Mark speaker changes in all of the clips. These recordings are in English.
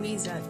Speaker 1: reason.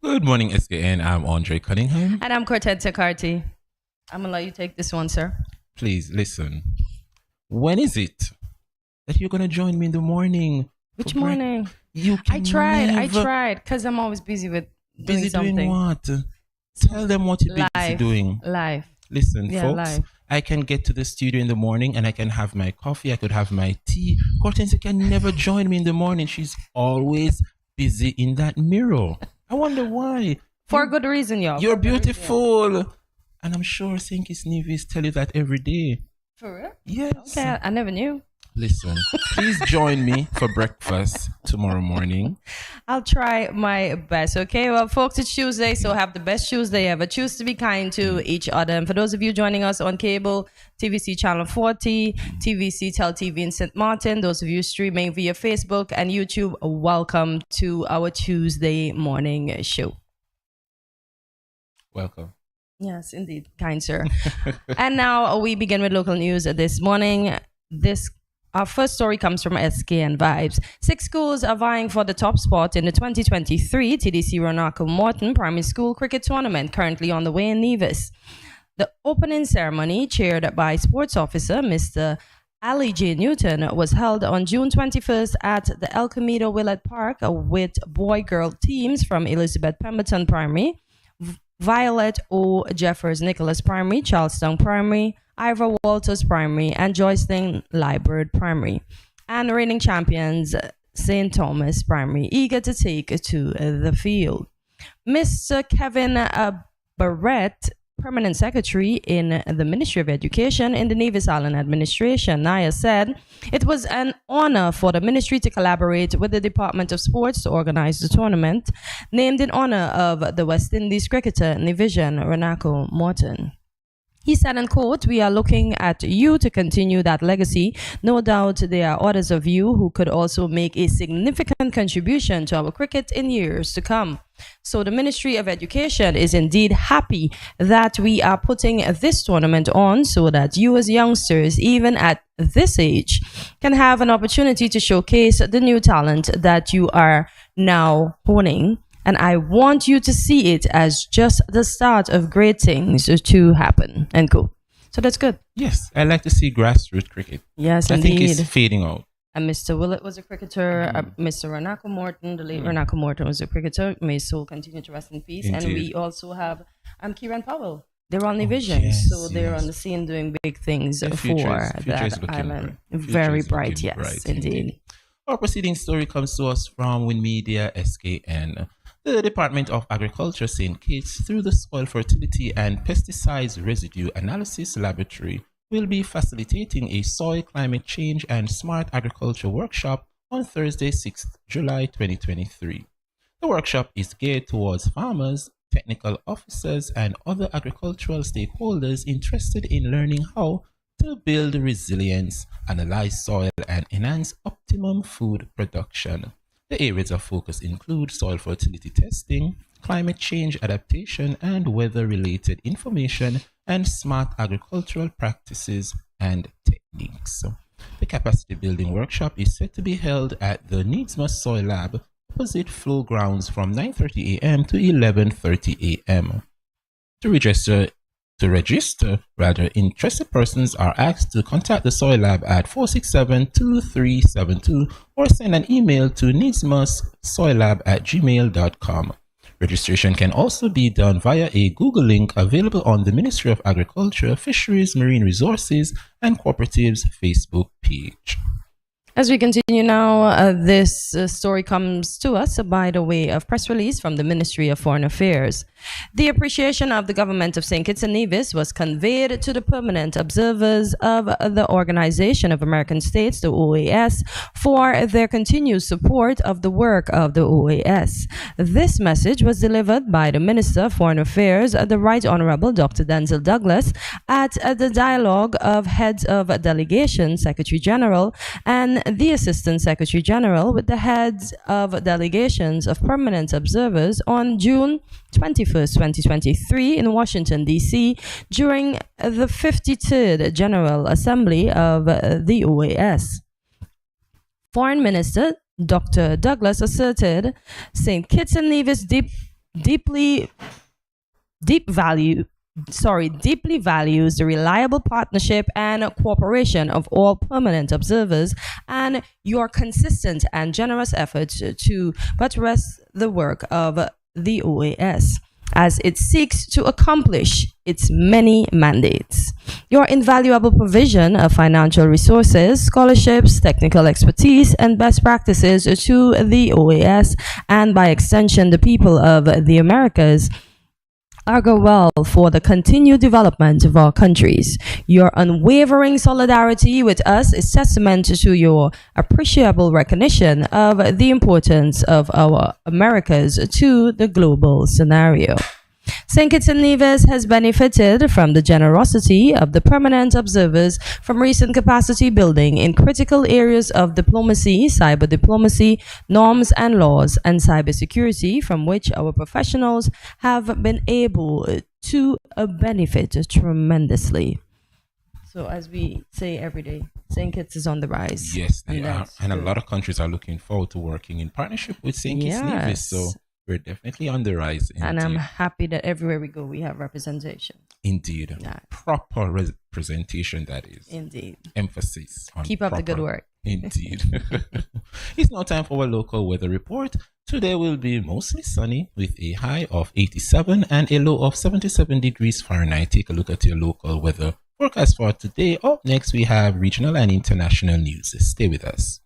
Speaker 2: Good morning, SKN. I'm Andre Cunningham.
Speaker 1: And I'm Cortez Takarti. I'm going to let you take this one, sir.
Speaker 2: Please listen. When is it that you're going to join me in the morning?
Speaker 1: Which morning?
Speaker 2: You
Speaker 1: I tried, because I'm always busy with doing something.
Speaker 2: Doing what? Tell them what you're busy doing.
Speaker 1: Live.
Speaker 2: Listen,
Speaker 1: Yeah,
Speaker 2: folks,
Speaker 1: live.
Speaker 2: I can get to the studio in the morning and I can have my coffee. I could have my tea. Cortez can never join me in the morning. She's always busy in that mirror. I wonder why.
Speaker 1: For a good reason, y'all.
Speaker 2: You're beautiful. And I'm sure St.kitts Nevis tell you that every day.
Speaker 1: For real?
Speaker 2: Yes.
Speaker 1: Okay, I never knew.
Speaker 2: Listen, please join me for breakfast tomorrow morning.
Speaker 1: I'll try my best. Okay, well, folks, it's Tuesday, so have the best Tuesday ever. Choose to be kind to each other. And for those of you joining us on cable, TVC Channel 40, TVC Tel TV in St. Martin, those of you streaming via Facebook and YouTube, welcome to our Tuesday morning show.
Speaker 2: Welcome.
Speaker 1: Yes, indeed, kind sir. And now we begin with local news this morning. Our first story comes from SKN Vibes. 6 schools are vying for the top spot in the 2023 TDC Ronaldo Morton Primary School Cricket Tournament, currently on the way in Nevis. The opening ceremony, chaired by Sports Officer Mr. Ali J. Newton, was held on June 21st at the El Camino Willett Park with boy-girl teams from Elizabeth Pemberton Primary, Violet O. Jeffers Nicholas Primary, Charlestown Primary, Ivor Walters Primary, and Joycelyn Liebert Primary, and reigning champions St. Thomas Primary, eager to take to the field. Mr. Kevin Barrett, Permanent Secretary in the Ministry of Education in the Nevis Island Administration, NIA, said it was an honor for the ministry to collaborate with the Department of Sports to organize the tournament, named in honor of the West Indies cricketer Nivision Ronaldo Morton. He said, and quote, "We are looking at you to continue that legacy. No doubt there are others of you who could also make a significant contribution to our cricket in years to come. So the Ministry of Education is indeed happy that we are putting this tournament on so that you as youngsters, even at this age, can have an opportunity to showcase the new talent that you are now honing. And I want you to see it as just the start of great things to happen." And cool. So that's good.
Speaker 2: Yes, I like to see grassroots cricket.
Speaker 1: Yes,
Speaker 2: I think
Speaker 1: indeed.
Speaker 2: it's fading out.
Speaker 1: And Mr. Willett was a cricketer. Mr. Ronaldo Morton, the late Ronaldo Morton, was a cricketer. May his soul continue to rest in peace.
Speaker 2: Indeed.
Speaker 1: And we also have Kieran Powell. They're on Division, so they're on the scene doing big things
Speaker 2: The
Speaker 1: for
Speaker 2: future is
Speaker 1: that
Speaker 2: looking
Speaker 1: island.
Speaker 2: bright.
Speaker 1: Very
Speaker 2: Future is
Speaker 1: bright,
Speaker 2: looking
Speaker 1: yes,
Speaker 2: bright,
Speaker 1: indeed.
Speaker 2: Our preceding story comes to us from Win Media SKN. The Department of Agriculture St. Kitts, through the Soil Fertility and Pesticides Residue Analysis Laboratory, will be facilitating a soil climate change and smart agriculture workshop on Thursday, 6th July 2023. The workshop is geared towards farmers, technical officers, and other agricultural stakeholders interested in learning how to build resilience, analyze soil, and enhance optimum food production. The areas of focus include soil fertility testing, climate change adaptation, and weather-related information, and smart agricultural practices and techniques. The capacity building workshop is set to be held at the Needsma Soil Lab, opposite Flow Grounds from 9:30 a.m. to 11:30 a.m. To register, interested persons are asked to contact the Soil Lab at 467-2372 or send an email to needsmustsoillab@gmail.com. Registration can also be done via a Google link available on the Ministry of Agriculture, Fisheries, Marine Resources, and Cooperatives Facebook page.
Speaker 1: As we continue now, this story comes to us by the way of press release from the Ministry of Foreign Affairs. The appreciation of the government of St. Kitts and Nevis was conveyed to the permanent observers of the Organization of American States, the OAS, for their continued support of the work of the OAS. This message was delivered by the Minister of Foreign Affairs, the Right Honorable Dr. Denzel Douglas, at the dialogue of heads of delegation, Secretary General, and the Assistant Secretary General with the heads of delegations of permanent observers on June 21st, 2023 in Washington, D.C. during the 53rd General Assembly of the OAS. Foreign Minister Dr. Douglas asserted St. Kitts and Nevis deeply values the reliable partnership and cooperation of all permanent observers and your consistent and generous efforts to buttress the work of the OAS as it seeks to accomplish its many mandates. Your invaluable provision of financial resources, scholarships, technical expertise, and best practices to the OAS and by extension the people of the Americas augur well for the continued development of our countries. Your unwavering solidarity with us is testament to your appreciable recognition of the importance of our Americas to the global scenario. St. Kitts and Nevis has benefited from the generosity of the permanent observers from recent capacity building in critical areas of diplomacy, cyber diplomacy, norms and laws, and cybersecurity, from which our professionals have been able to benefit tremendously. So as we say every day, St. Kitts is on the rise.
Speaker 2: Yes, they are. And a lot of countries are looking forward to working in partnership with St. Kitts and Nevis. So we're definitely on the rise. Indeed.
Speaker 1: And I'm happy that everywhere we go, we have representation.
Speaker 2: Indeed. Yeah. Proper representation, that is.
Speaker 1: Indeed.
Speaker 2: Emphasis on
Speaker 1: keep up
Speaker 2: proper.
Speaker 1: The good work.
Speaker 2: Indeed. It's now time for our local weather report. Today will be mostly sunny with a high of 87 and a low of 77 degrees Fahrenheit. Take a look at your local weather forecast for today. Up next, we have regional and international news. Stay with us.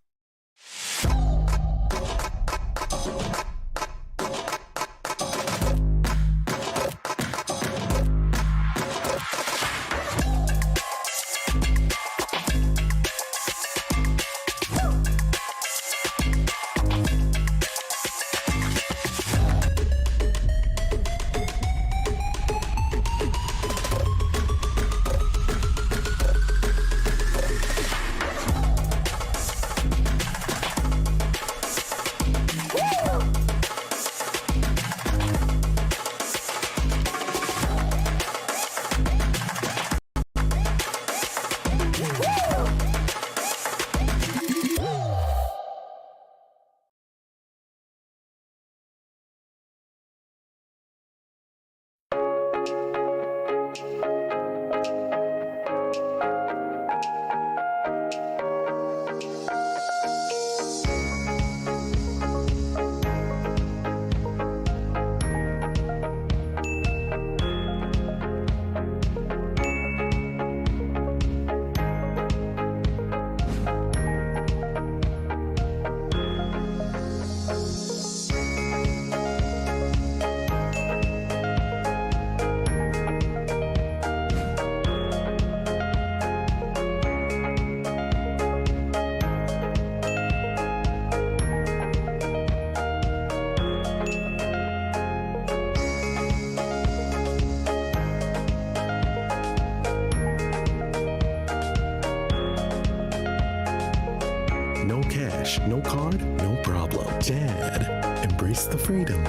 Speaker 3: No cash, no card, no problem. Dad, embrace the freedom.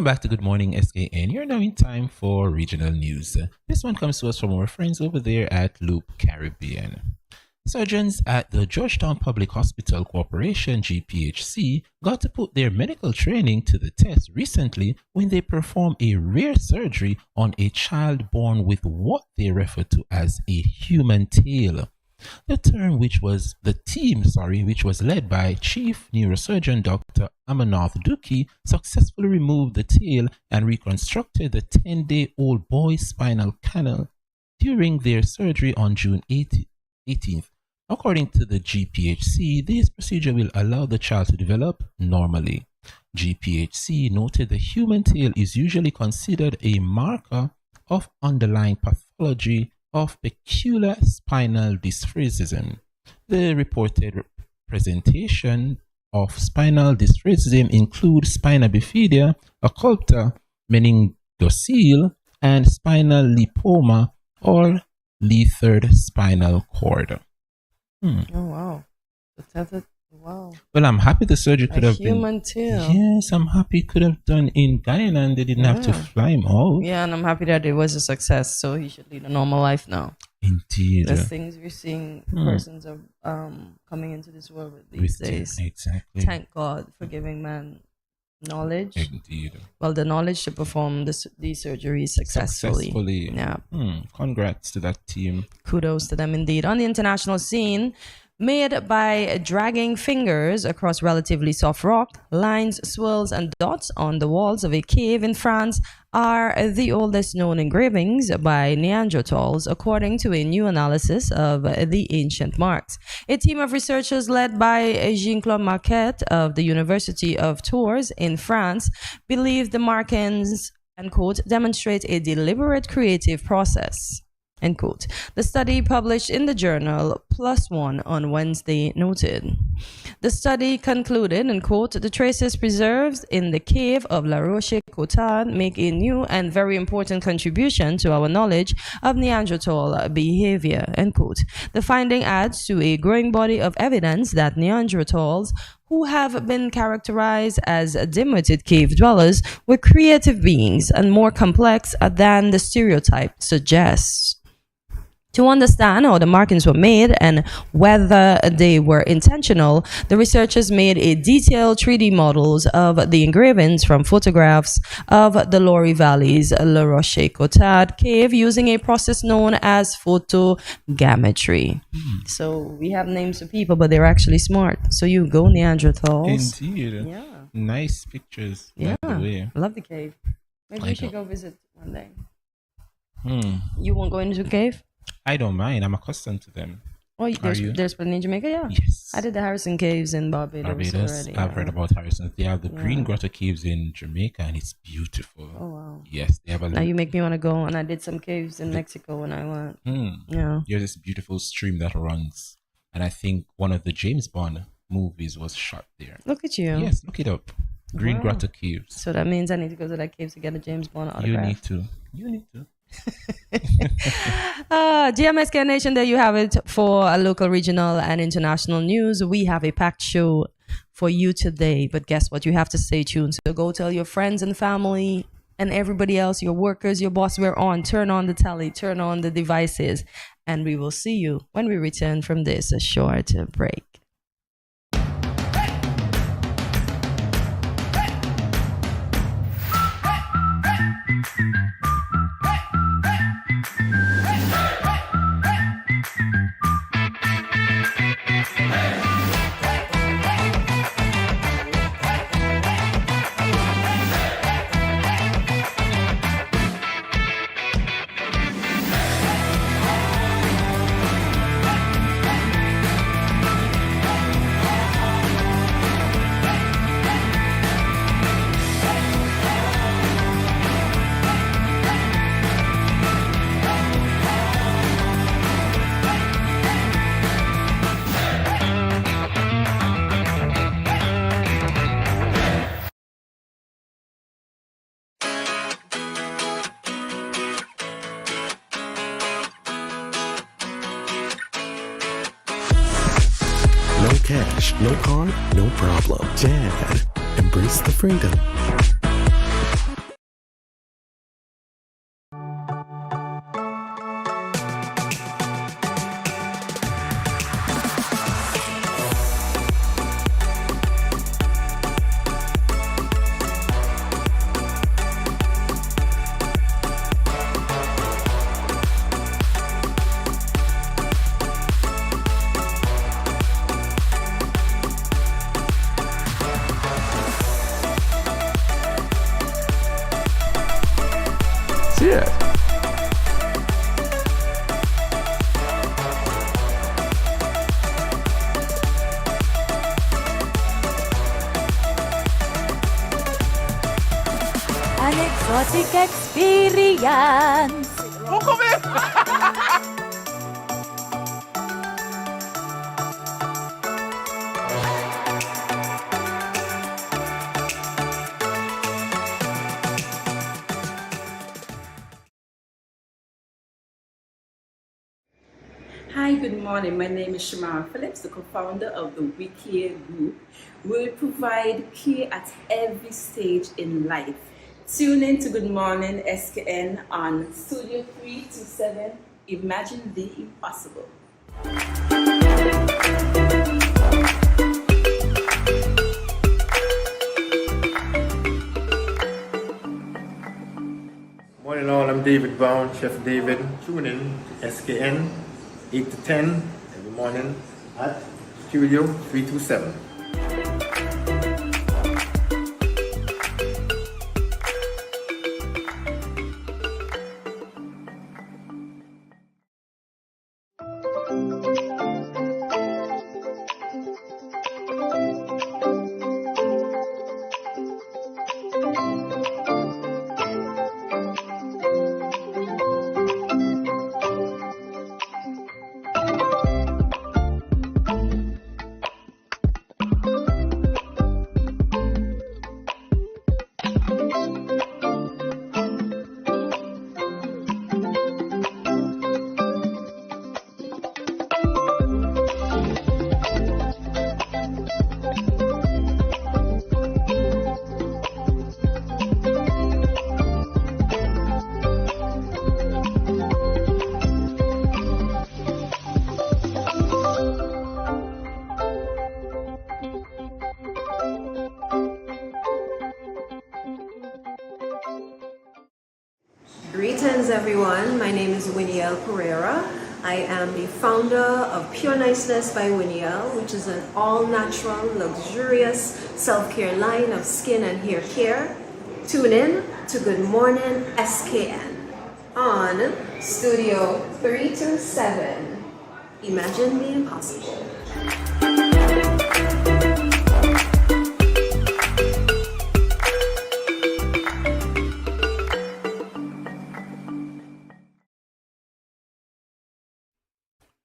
Speaker 2: back to Good Morning SKN. You're now in time for regional news. This one comes to us from our friends over there at Loop Caribbean. Surgeons at the Georgetown Public Hospital Corporation, GPHC, got to put their medical training to the test recently when they performed a rare surgery on a child born with what they refer to as a human tail. The team, which was led by Chief Neurosurgeon Dr. Amarnath Dukhi, successfully removed the tail and reconstructed the 10-day-old boy's spinal canal during their surgery on June 18th. According to the GPHC, this procedure will allow the child to develop normally. GPHC noted the human tail is usually considered a marker of underlying pathology of peculiar spinal dysphysism. The reported presentation of spinal dysphysism include spina bifida, occulta, meningocele, and spinal lipoma or leathered spinal cord.
Speaker 1: Oh, wow. Wow.
Speaker 2: Well, I'm happy the surgery could have been.
Speaker 1: Human tail.
Speaker 2: Yes, I'm happy it could have done in Guyana and they didn't have to fly him out.
Speaker 1: Yeah, and I'm happy that it was a success. So he should lead a normal life now.
Speaker 2: Indeed.
Speaker 1: There's things we're seeing persons are coming into this world with these days.
Speaker 2: Exactly.
Speaker 1: Thank God for giving man knowledge.
Speaker 2: Indeed.
Speaker 1: Well, the knowledge to perform these surgeries successfully. Yeah.
Speaker 2: Congrats to that team.
Speaker 1: Kudos to them indeed. On the international scene, made by dragging fingers across relatively soft rock, lines, swirls, and dots on the walls of a cave in France are the oldest known engravings by Neanderthals, according to a new analysis of the ancient marks. A team of researchers led by Jean-Claude Marquette of the University of Tours in France believe the markings, end quote, demonstrate a deliberate creative process. End quote. The study published in the journal PLOS ONE on Wednesday noted. The study concluded, and quote, the traces preserved in the cave of La Roche-Cotard make a new and very important contribution to our knowledge of Neanderthal behavior, end quote. The finding adds to a growing body of evidence that Neanderthals, who have been characterized as dim-witted cave dwellers, were creative beings and more complex than the stereotype suggests. To understand how the markings were made and whether they were intentional, the researchers made a detailed 3D models of the engravings from photographs of the Loire Valley's La Roche-Cotard cave using a process known as photogrammetry. So we have names of people, but they're actually smart. So you go Neanderthals.
Speaker 2: Indeed.
Speaker 1: Yeah.
Speaker 2: Nice pictures.
Speaker 1: Yeah.
Speaker 2: By the way.
Speaker 1: I love the cave. Maybe we should go visit one day.
Speaker 2: Hmm.
Speaker 1: You won't go into a cave?
Speaker 2: I don't mind. I'm accustomed to them.
Speaker 1: Oh,
Speaker 2: Are you?
Speaker 1: there's one in Jamaica, yeah.
Speaker 2: Yes.
Speaker 1: I did the Harrison Caves in Barbados already.
Speaker 2: I've heard about Harrison. They have the Green Grotto Caves in Jamaica, and it's beautiful.
Speaker 1: Oh wow.
Speaker 2: Yes, they have a.
Speaker 1: Now you make me want to go, and I did some caves in Mexico when I went. Yeah.
Speaker 2: There's this beautiful stream that runs, and I think one of the James Bond movies was shot there.
Speaker 1: Look at you.
Speaker 2: Yes, look it up. Green Grotto Caves.
Speaker 1: So that means I need to go to that cave to get a James Bond autograph.
Speaker 2: You need to.
Speaker 1: GMSK Nation, there you have it for local, regional, and international news. We have a packed show for you today, but guess what? You have to stay tuned. So go tell your friends and family and everybody else, your workers, your boss, we're on. Turn on the tally, turn on the devices, and we will see you when we return from this short break.
Speaker 3: No cash, no card, no problem. Dad, embrace the freedom.
Speaker 4: Yeah.
Speaker 5: An exotic experience.
Speaker 6: Hi, good morning. My name is Shamara Phillips, the co-founder of the We Care Group. We provide care at every stage in life. Tune in to Good Morning SKN on Studio 327. Imagine the impossible.
Speaker 7: Morning all, I'm David Brown, Chef David. Tune in to SKN 8 to 10 every morning at Studio 327.
Speaker 8: Greetings everyone, my name is Winnie-L Pereira. I am the founder of Pure Niceness by Winnie-L, which is an all-natural, luxurious self-care line of skin and hair care. Tune in to Good Morning SKN on Studio 327. Imagine the impossible.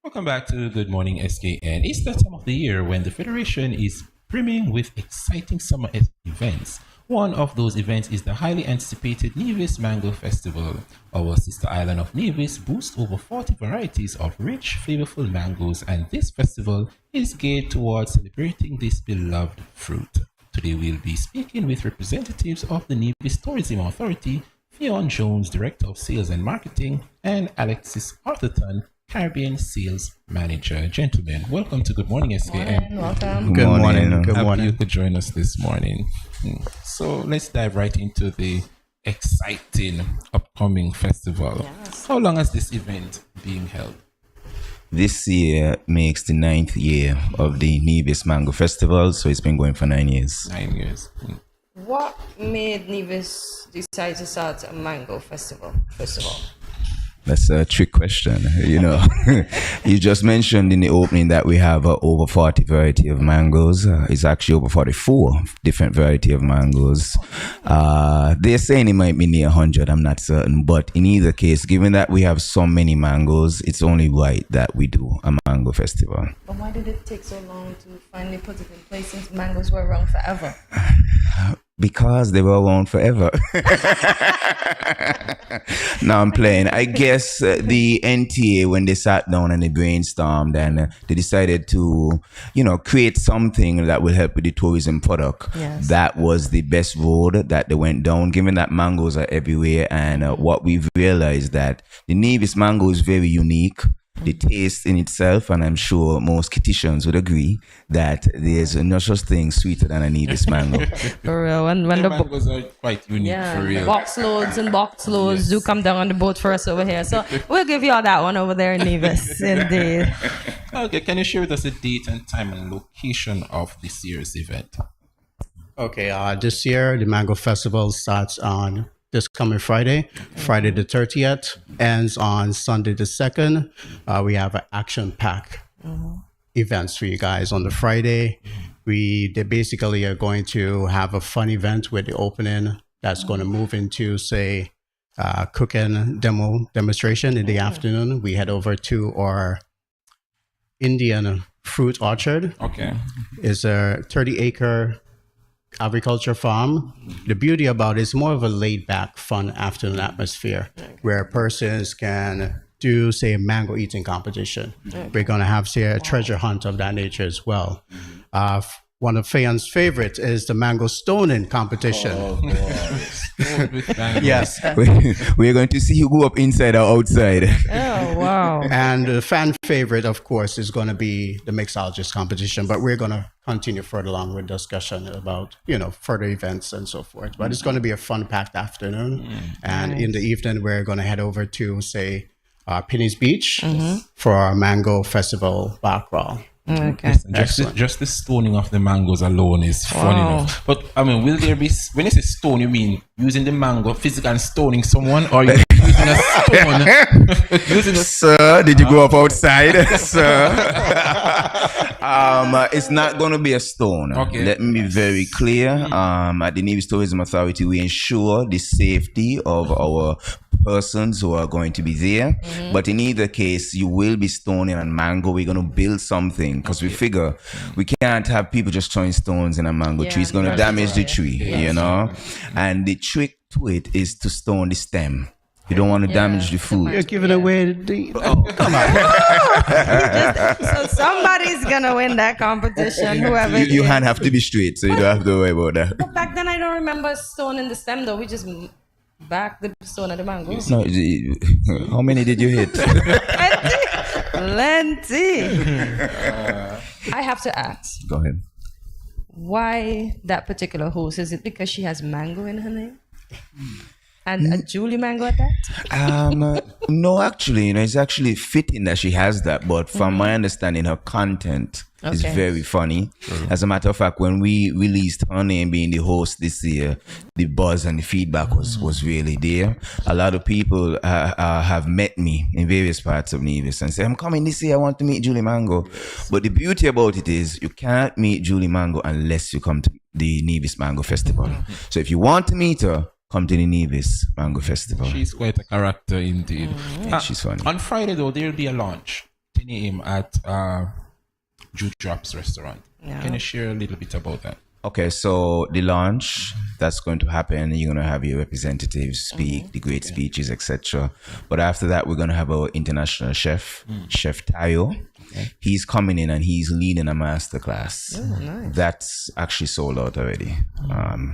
Speaker 2: Welcome back to Good Morning SKN. It's that time of the year when the Federation is brimming with exciting summer events. One of those events is the highly anticipated Nevis Mango Festival. Our sister island of Nevis boasts over 40 varieties of rich, flavorful mangoes, and this festival is geared towards celebrating this beloved fruit. Today we'll be speaking with representatives of the Nevis Tourism Authority, Fionn Jones, Director of Sales and Marketing, and Alexis Arthurton, Caribbean Sales Manager. Gentlemen, welcome to Good Morning SKN.
Speaker 1: Welcome.
Speaker 4: Good morning. Good
Speaker 2: Happy
Speaker 4: morning.
Speaker 2: you could join us this morning. So let's dive right into the exciting upcoming festival.
Speaker 1: Yes.
Speaker 2: How long has this event being held?
Speaker 4: This year makes the 9th year of the Nevis Mango Festival, so it's been going for 9 years.
Speaker 2: 9 years.
Speaker 1: What made Nevis decide to start a mango festival, first of all?
Speaker 4: That's a trick question. You know, you just mentioned in the opening that we have over 40 variety of mangoes. It's actually over 44 different variety of mangoes. They're saying it might be near 100. I'm not certain. But in either case, given that we have so many mangoes, it's only right that we do a mango festival.
Speaker 1: But why did it take so long to finally put it in place since mangoes were around forever?
Speaker 4: Because they were around forever. No, I'm playing. I guess the NTA, when they sat down and they brainstormed and they decided to, create something that will help with the tourism product.
Speaker 1: Yes.
Speaker 4: That was the best road that they went down, given that mangoes are everywhere. And what we've realized that the Nevis mango is very unique. The taste in itself, and I'm sure most Kittitians would agree that there's no such thing sweeter than a Nevis mango.
Speaker 1: For real. When
Speaker 2: The
Speaker 1: the
Speaker 2: mangoes are quite unique for real.
Speaker 1: box loads and box loads do come down on the boat for us over here. So we'll give you all that one over there in Nevis, indeed.
Speaker 2: Okay, can you share with us the date and time and location of this year's event?
Speaker 9: Okay, this year the Mango Festival starts on this coming Friday, Friday the 30th, ends on Sunday the 2nd. We have an action-packed events for you guys on the Friday. They basically are going to have a fun event with the opening that's going to move into, say, cooking demonstration in the afternoon. We head over to our Indian fruit orchard.
Speaker 2: Okay.
Speaker 9: It's a 30-acre agriculture farm. The beauty about it is more of a laid-back, fun afternoon atmosphere where persons can do, say, a mango eating competition. We're going to have, say, a treasure hunt of that nature as well. One of Fayan's favorites is the mango stoning competition. Yes.
Speaker 4: We're going to see who go up inside or outside.
Speaker 1: Oh, wow.
Speaker 9: And the fan favorite, of course, is going to be the mixologist competition. But we're going to continue further along with discussion about, further events and so forth. But it's going to be a fun-packed afternoon. And in the evening, we're going to head over to, say, Penny's Beach for our mango festival bar crawl.
Speaker 1: Okay.
Speaker 2: Just the stoning of the mangoes alone is fun enough. But I mean, will there be, when you say stone, you mean using the mango physically and stoning someone, or you using a stone?
Speaker 4: Sir, did you go up outside, sir? It's not going to be a stone.
Speaker 2: Okay.
Speaker 4: Let me be very clear. At the Navy Tourism Authority, we ensure the safety of our persons who are going to be there. But in either case, you will be stoning on mango. We're going to build something because we figure we can't have people just throwing stones in a mango tree. It's going to damage the tree, And the trick to it is to stone the stem. You don't want to damage the food.
Speaker 9: You're giving away the... come on.
Speaker 1: So somebody's going to win that competition, whoever it is.
Speaker 4: Your hand have to be straight, so you don't have to worry about that.
Speaker 1: But back then, I don't remember stone in the stem, though. We just back the stone of the mango.
Speaker 4: No, how many did you hit?
Speaker 1: Plenty. I have to ask.
Speaker 4: Go ahead.
Speaker 1: Why that particular host? Is it because she has mango in her name? And a Julie Mango at that?
Speaker 4: No, actually, it's actually fitting that she has that. But from my understanding, her content is very funny. As a matter of fact, when we released her name being the host this year, the buzz and the feedback was really there. A lot of people have met me in various parts of Nevis and say, I'm coming this year, I want to meet Julie Mango. But the beauty about it is you can't meet Julie Mango unless you come to the Nevis Mango Festival. So if you want to meet her, come to the Nevis Mango Festival.
Speaker 2: She's quite a character indeed.
Speaker 4: Yeah, she's funny.
Speaker 2: On Friday, though, there'll be a launch, 10 a.m. at Jude Drops restaurant. Can you share a little bit about that?
Speaker 4: Okay, so the launch that's going to happen, you're going to have your representatives speak, the great speeches, etc. But after that, we're going to have our international chef, Chef Tayo. He's coming in and he's leading a master class.
Speaker 1: Nice.
Speaker 4: That's actually sold out already.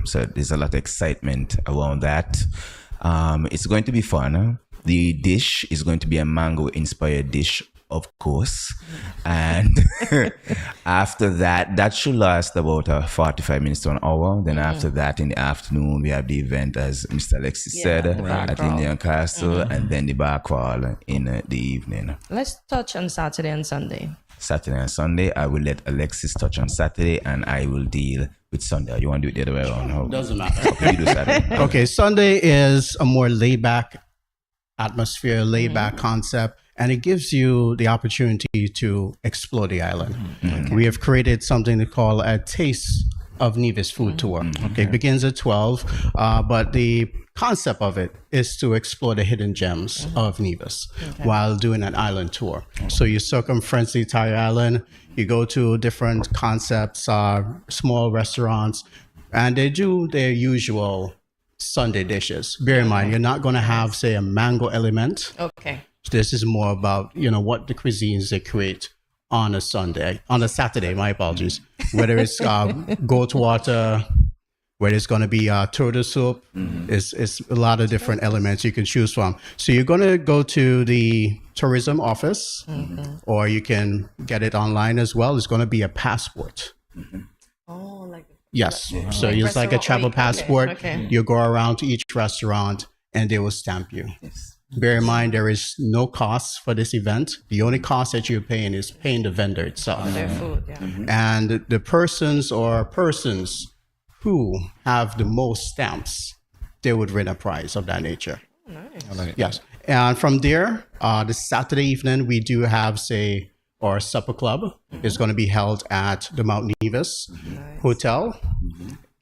Speaker 4: So there's a lot of excitement around that. It's going to be fun. The dish is going to be a mango-inspired dish, of course. And after that should last about 45 minutes to an hour. Then after that, in the afternoon, we have the event, as Mr. Alexis said, at Indian Castle, and then the bar crawl in the evening.
Speaker 1: Let's touch on Saturday and Sunday.
Speaker 4: Saturday and Sunday, I will let Alexis touch on Saturday, and I will deal with Sunday. You want to do it the other way around?
Speaker 9: Doesn't matter.
Speaker 4: Okay, you do Saturday.
Speaker 9: Okay, Sunday is a more laid-back atmosphere, laid-back concept. And it gives you the opportunity to explore the island. We have created something to call a Taste of Nevis Food Tour. It begins at 12, but the concept of it is to explore the hidden gems of Nevis while doing an island tour. So you circumference the entire island, you go to different concepts, small restaurants, and they do their usual Sunday dishes. Bear in mind, you're not going to have, say, a mango element.
Speaker 1: Okay.
Speaker 9: This is more about, what the cuisines they create on a Saturday, my apologies. Whether it's goat water, whether it's going to be turtle soup, it's a lot of different elements you can choose from. So you're going to go to the tourism office, or you can get it online as well. It's going to be a passport.
Speaker 1: Oh, like...
Speaker 9: Yes. So it's like a travel passport.
Speaker 1: Okay.
Speaker 9: You go around to each restaurant, and they will stamp you.
Speaker 4: Yes.
Speaker 9: Bear in mind, there is no cost for this event. The only cost that you're paying is paying the vendor itself.
Speaker 1: Their food,
Speaker 9: And the persons who have the most stamps they would win a prize of that nature.
Speaker 2: I like it.
Speaker 9: Yes. And from there, this Saturday evening, we do have, our supper club is going to be held at the Mount Nevis Hotel.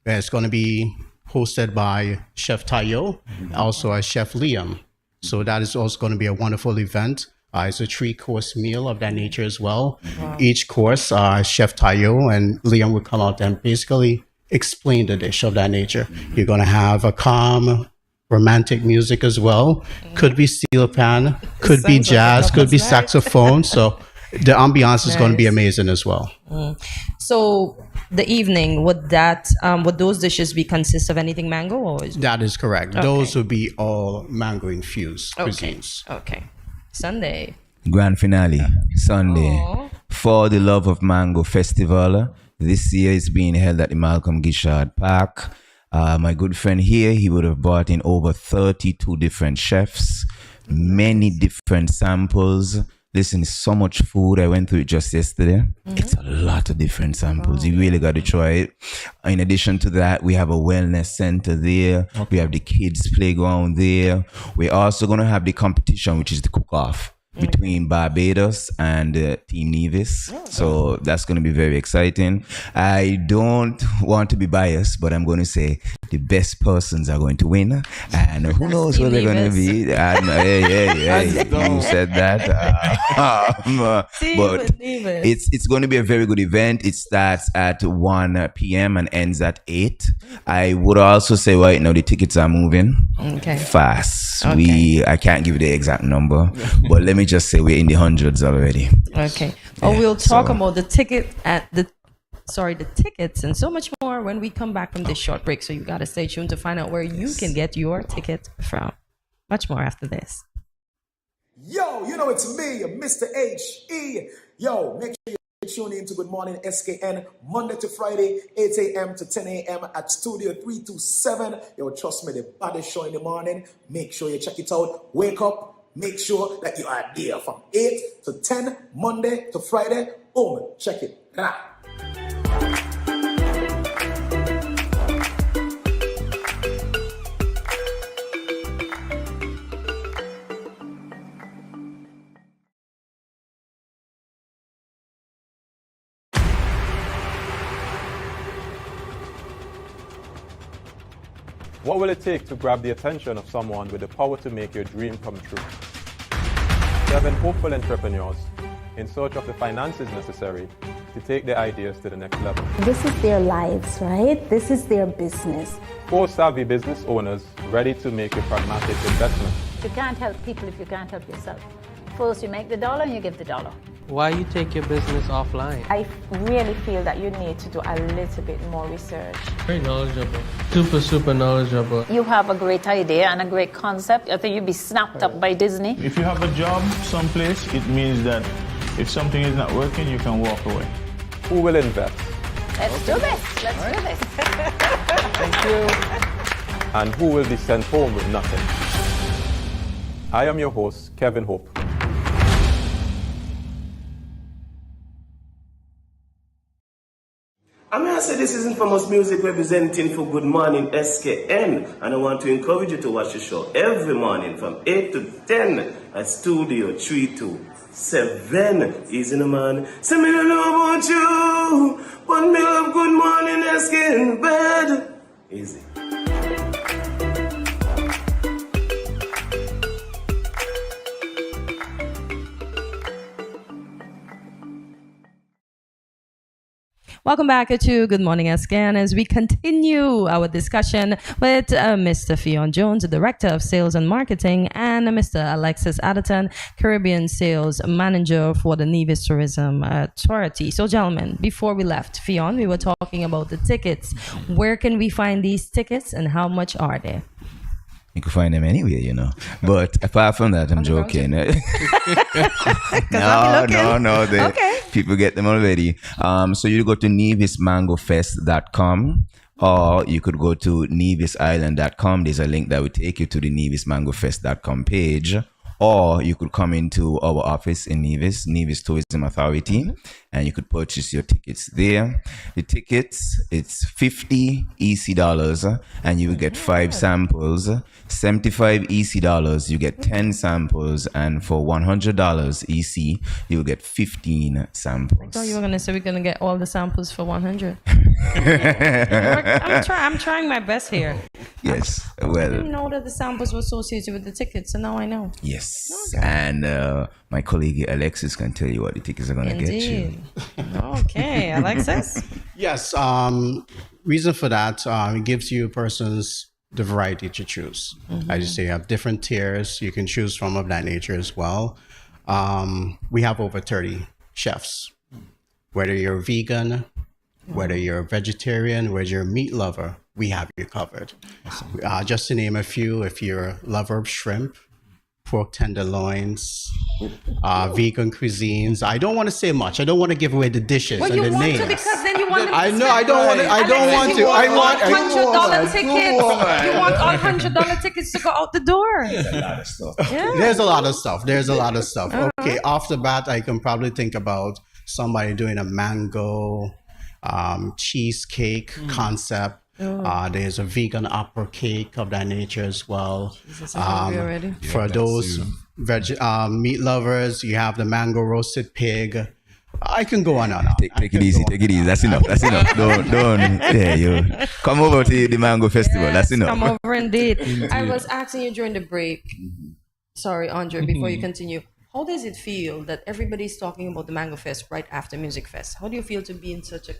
Speaker 9: It's going to be hosted by Chef Tayo, also as Chef Liam. So that is also going to be a wonderful event. It's a 3-course meal of that nature as well. Wow. Each course, Chef Tayo and Liam will come out and basically explain the dish of that nature. You're going to have a calm, romantic music as well. Could be steel pan, could be jazz, could be saxophone. So the ambiance is going to be amazing as well.
Speaker 1: So the evening, would those dishes be consist of anything mango, or
Speaker 9: that is correct? Okay. Those would be all mango infused cuisines.
Speaker 1: Okay. Sunday.
Speaker 4: Grand finale, Sunday. For the Love of Mango Festival. This year is being held at the Malcolm Gishard Park. My good friend here, he would have brought in over 32 different chefs, many different samples. Listen, so much food. I went through it just yesterday. It's a lot of different samples. You really got to try it. In addition to that, we have a wellness center there. We have the kids playground there. We're also going to have the competition, which is the cook-off between Barbados and Team Nevis. So that's going to be very exciting. I don't want to be biased, but I'm going to say the best persons are going to win. And who knows where they're going to be. Hey, you said that. But it's going to be a very good event. It starts at 1 p.m. and ends at 8. I would also say right now the tickets are moving fast. I can't give you the exact number, but let me just say we're in the hundreds already.
Speaker 1: Okay. We'll talk about the tickets and so much more when we come back from this short break. So you got to stay tuned to find out where you can get your ticket from. Much more after this.
Speaker 10: Yo, you know it's me, Mr. H.E. Yo, make sure you tune in to Good Morning SKN Monday to Friday, 8 a.m. to 10 a.m. at Studio 327. Yo, trust me, the baddest show in the morning. Make sure you check it out. Wake up. Make sure that you are there from 8 to 10, Monday to Friday. Boom, check it. Rah.
Speaker 11: What will it take to grab the attention of someone with the power to make your dream come true? 7 hopeful entrepreneurs in search of the finances necessary to take their ideas to the next level.
Speaker 12: This is their lives, right? This is their business.
Speaker 11: 4 savvy business owners ready to make a pragmatic investment.
Speaker 13: You can't help people if you can't help yourself. First you make the dollar and you give the dollar.
Speaker 14: Why you take your business offline?
Speaker 15: I really feel that you need to do a little bit more research.
Speaker 14: Very knowledgeable. Super knowledgeable.
Speaker 13: You have a great idea and a great concept. I think you'd be snapped up by Disney.
Speaker 16: If you have a job someplace, it means that if something is not working, you can walk away.
Speaker 11: Who will invest?
Speaker 13: Let's do this. Let's do this.
Speaker 11: Thank you. And who will be sent home with nothing? I am your host, Kevin Hope.
Speaker 17: I'm going to say this is Infamous Music representing for Good Morning SKN, and I want to encourage you to watch the show every morning from 8 to 10 at Studio 327. Easy no man. Say me don't know about you, but me love Good Morning SKN bed. Easy.
Speaker 1: Welcome back to Good Morning SKN as we continue our discussion with Mr. Fionn Jones, the Director of Sales and Marketing, and Mr. Alexis Adderton, Caribbean Sales Manager for the Nevis Tourism Authority. So, gentlemen, before we left, Fionn, we were talking about the tickets. Where can we find these tickets and how much are they?
Speaker 4: You can find them anywhere, you know. But apart from that, I'm joking. No. People get them already. So you go to nevismangofest.com, or you could go to nevisisland.com. There's a link that will take you to the nevismangofest.com page. or you could come into our office in Nevis Tourism Authority, and you could purchase your tickets there. The tickets, it's 50 EC dollars, and you will get 5 samples. 75 EC dollars, you get 10 samples, and for $100 EC, you will get 15 samples.
Speaker 1: I thought you were gonna say we're gonna get all the samples for 100. I'm trying my best here.
Speaker 4: Yes,
Speaker 1: I
Speaker 4: well.
Speaker 1: didn't know that the samples were associated with the tickets, so now I know.
Speaker 4: Yes, and my colleague Alexis can tell you what the tickets are gonna get you.
Speaker 1: Okay, Alexis.
Speaker 9: Yes, reason for that, it gives you persons the variety to choose. As you say, you have different tiers you can choose from of that nature as well. We have over 30 chefs. Whether you're vegan, whether you're a vegetarian, whether you're a meat lover, we have you covered. Just to name a few, if you're a lover of shrimp, pork tenderloins, vegan cuisines. I don't want to say much. I don't want to give away the dishes and the names.
Speaker 1: Because then you want.
Speaker 9: I know. I don't want. I don't want to. I want
Speaker 1: $100 tickets. You want all $100 tickets to go out the door.
Speaker 4: There's a lot of stuff.
Speaker 1: Yeah.
Speaker 9: There's a lot of stuff. There's a lot of stuff. Okay, off the bat, I can probably think about somebody doing a mango cheesecake concept. There's a vegan opera cake of that nature as well. For those meat lovers, you have the mango roasted pig. I can go on and on.
Speaker 4: Take it easy. Take it easy. That's enough. That's enough. Don't. Yeah, you come over to the mango festival.
Speaker 1: Yes,
Speaker 4: that's enough.
Speaker 1: Come over indeed. I was asking you during the break. Sorry, Andre. Before you continue, how does it feel that everybody's talking about the Mango Fest right after Music Fest? How do you feel to be in such a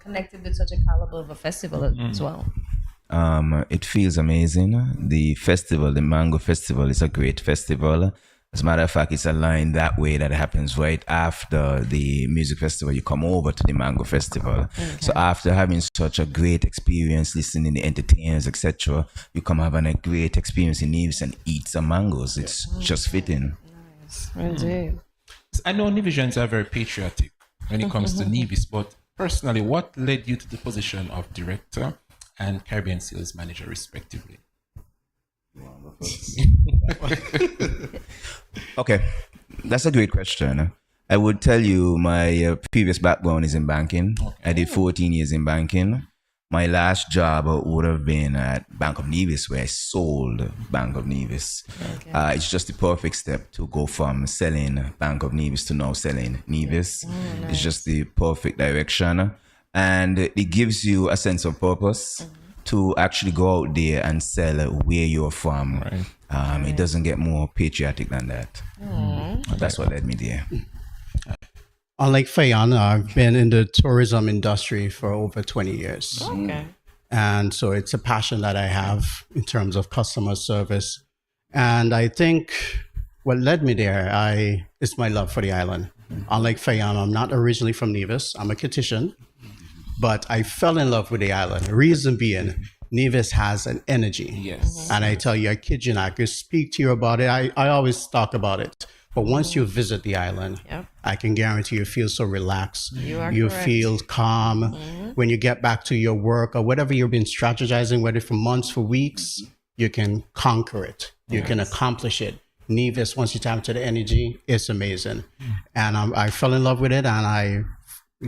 Speaker 1: connected with such a caliber of a festival as well?
Speaker 4: It feels amazing. The festival, the Mango Festival, is a great festival. As a matter of fact, it's aligned that way that it happens right after the music festival. You come over to the Mango Festival. Okay. So after having such a great experience listening to the entertainers, etc., you come having a great experience in Nevis and eat some mangoes. It's just fitting.
Speaker 1: Nice. Indeed.
Speaker 2: I know Nevisians are very patriotic when it comes to Nevis, but personally, what led you to the position of director and Caribbean sales manager, respectively?
Speaker 4: Okay, that's a great question. I would tell you my previous background is in banking. Okay. I did 14 years in banking. My last job would have been at Bank of Nevis, where I sold Bank of Nevis. Okay. It's just the perfect step to go from selling Bank of Nevis to now selling Nevis. Nice. It's just the perfect direction. And it gives you a sense of purpose to actually go out there and sell where you're from. Right. It doesn't get more patriotic than that. That's what led me there.
Speaker 9: Unlike Fayan, I've been in the tourism industry for over 20 years.
Speaker 1: Okay.
Speaker 9: And so it's a passion that I have in terms of customer service. And I think what led me there is my love for the island. Unlike Fayan, I'm not originally from Nevis. I'm a Kittitian. But I fell in love with the island. The reason being, Nevis has an energy.
Speaker 2: Yes.
Speaker 9: And I tell you, I kid you not, I could speak to you about it. I always talk about it. But once you visit the island, I can guarantee you feel so relaxed. You feel calm. When you get back to your work or whatever you've been strategizing, whether for months, for weeks, you can conquer it. You can accomplish it. Nevis, once you tap into the energy, it's amazing. And I fell in love with it, and I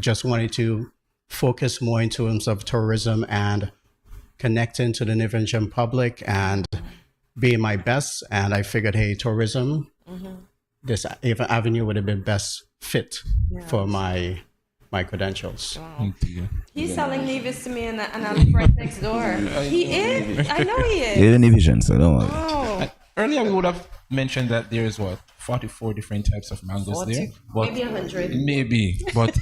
Speaker 9: just wanted to focus more in terms of tourism and connecting to the Nevisian public and being my best. And I figured, hey, tourism, this avenue would have been best fit for my credentials.
Speaker 1: Wow. He's selling Nevis to me, and I live right next door. He is. I know he is.
Speaker 4: You're Nevisian, so don't worry.
Speaker 1: Oh.
Speaker 2: Earlier, we would have mentioned that there is 44 different types of mangoes
Speaker 1: 40,
Speaker 2: there. But
Speaker 1: maybe 100.
Speaker 2: Maybe, but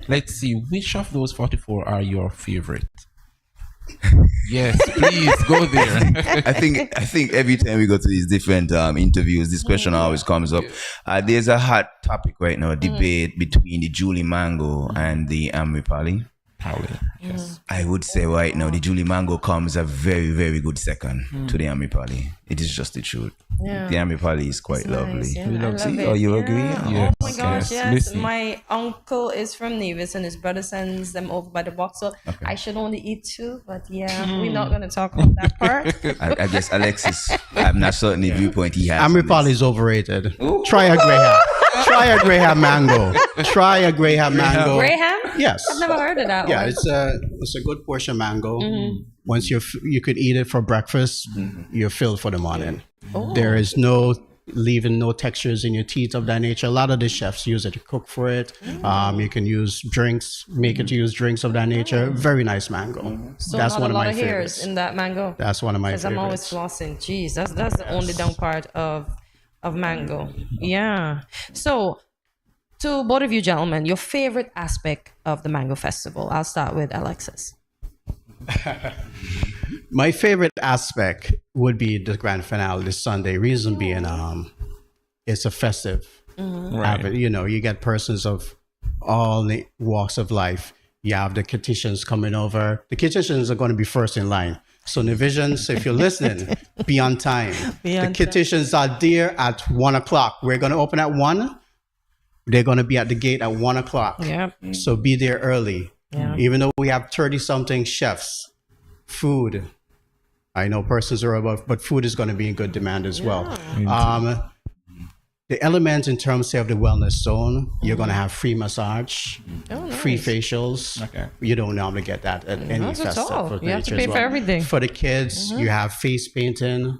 Speaker 2: let's see, which of those 44 are your favorite? Yes, please go there.
Speaker 4: I think every time we go to these different interviews, this question always comes up. There's a hot topic right now, a debate between the Julie Mango and the Amripali.
Speaker 2: Yes.
Speaker 4: I would say right now the Julie Mango comes a very, very good second to the Amripali. It is just the truth. The Amripali is quite lovely.
Speaker 1: Nice. Yeah,
Speaker 4: You agree?
Speaker 1: Oh my gosh, yes. My uncle is from Nevis and his brother sends them over by the box. So I should only eat 2, but we're not going to talk about that part.
Speaker 4: I guess Alexis, I'm not certain the viewpoint he has.
Speaker 9: Amripali is overrated. Try a Graham. Try a Graham mango. Try a Graham mango.
Speaker 1: Graham?
Speaker 9: Yes.
Speaker 1: I've never heard of that one.
Speaker 9: Yeah, it's a good portion mango. Once you could eat it for breakfast, you're filled for the morning. There is no leaving no textures in your teeth of that nature. A lot of the chefs use it to cook for it. You can use drinks, make it to use drinks of that nature. Very nice mango.
Speaker 1: So
Speaker 9: that's
Speaker 1: not
Speaker 9: one
Speaker 1: a
Speaker 9: of
Speaker 1: lot
Speaker 9: my
Speaker 1: of hairs
Speaker 9: favorites.
Speaker 1: in that mango.
Speaker 9: That's one of my favorites.
Speaker 1: Because I'm always flossing. Jeez, that's the only down part of mango. Yeah. So, to both of you gentlemen, your favorite aspect of the Mango Festival. I'll start with Alexis.
Speaker 9: My favorite aspect would be the grand finale this Sunday. Reason being, it's a festive.
Speaker 2: Right.
Speaker 9: You get persons of all the walks of life. You have the kitchens coming over. The kitchens are going to be first in line. So Nivisions, if you're listening, be on time. The kitchens are there at 1 o'clock. We're going to open at 1. They're going to be at the gate at 1 o'clock.
Speaker 1: Yep.
Speaker 9: So be there early.
Speaker 1: Yeah.
Speaker 9: Even though we have 30-something chefs, food, I know persons are above, but food is going to be in good demand as well. The elements in terms, say, of the wellness zone, you're going to have free massage, free facials.
Speaker 2: Okay.
Speaker 9: You don't normally get that at any
Speaker 1: Not at
Speaker 9: festival.
Speaker 1: all. You have to pay for everything.
Speaker 9: For the kids, you have face painting,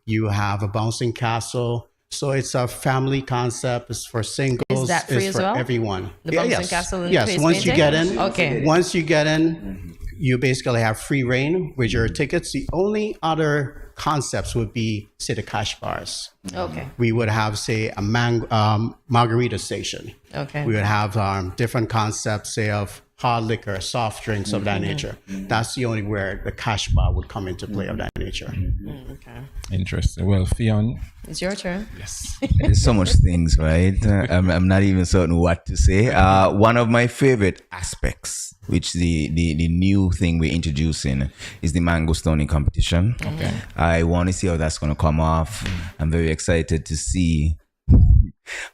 Speaker 9: you have a bouncing castle. So it's a family concept. It's for singles.
Speaker 1: Is that free
Speaker 9: it's
Speaker 1: as
Speaker 9: for
Speaker 1: well?
Speaker 9: everyone.
Speaker 1: The bouncing castle and
Speaker 9: yes.
Speaker 1: face
Speaker 9: Once you
Speaker 1: painting?
Speaker 9: get in, once you get in, you basically have free reign with your tickets. The only other concepts would be, say, the cash bars.
Speaker 1: Okay.
Speaker 9: We would have, say, a margarita station.
Speaker 1: Okay.
Speaker 9: We would have different concepts, say, of hard liquor, soft drinks of that nature. That's the only where the cash bar would come into play of that nature.
Speaker 1: Okay.
Speaker 2: Interesting. Well, Fionn.
Speaker 1: It's your turn.
Speaker 2: Yes.
Speaker 4: There's so much things, right? I'm not even certain what to say. One of my favorite aspects, which the new thing we're introducing, is the mango stoning competition.
Speaker 2: Okay.
Speaker 4: I want to see how that's going to come off. I'm very excited to see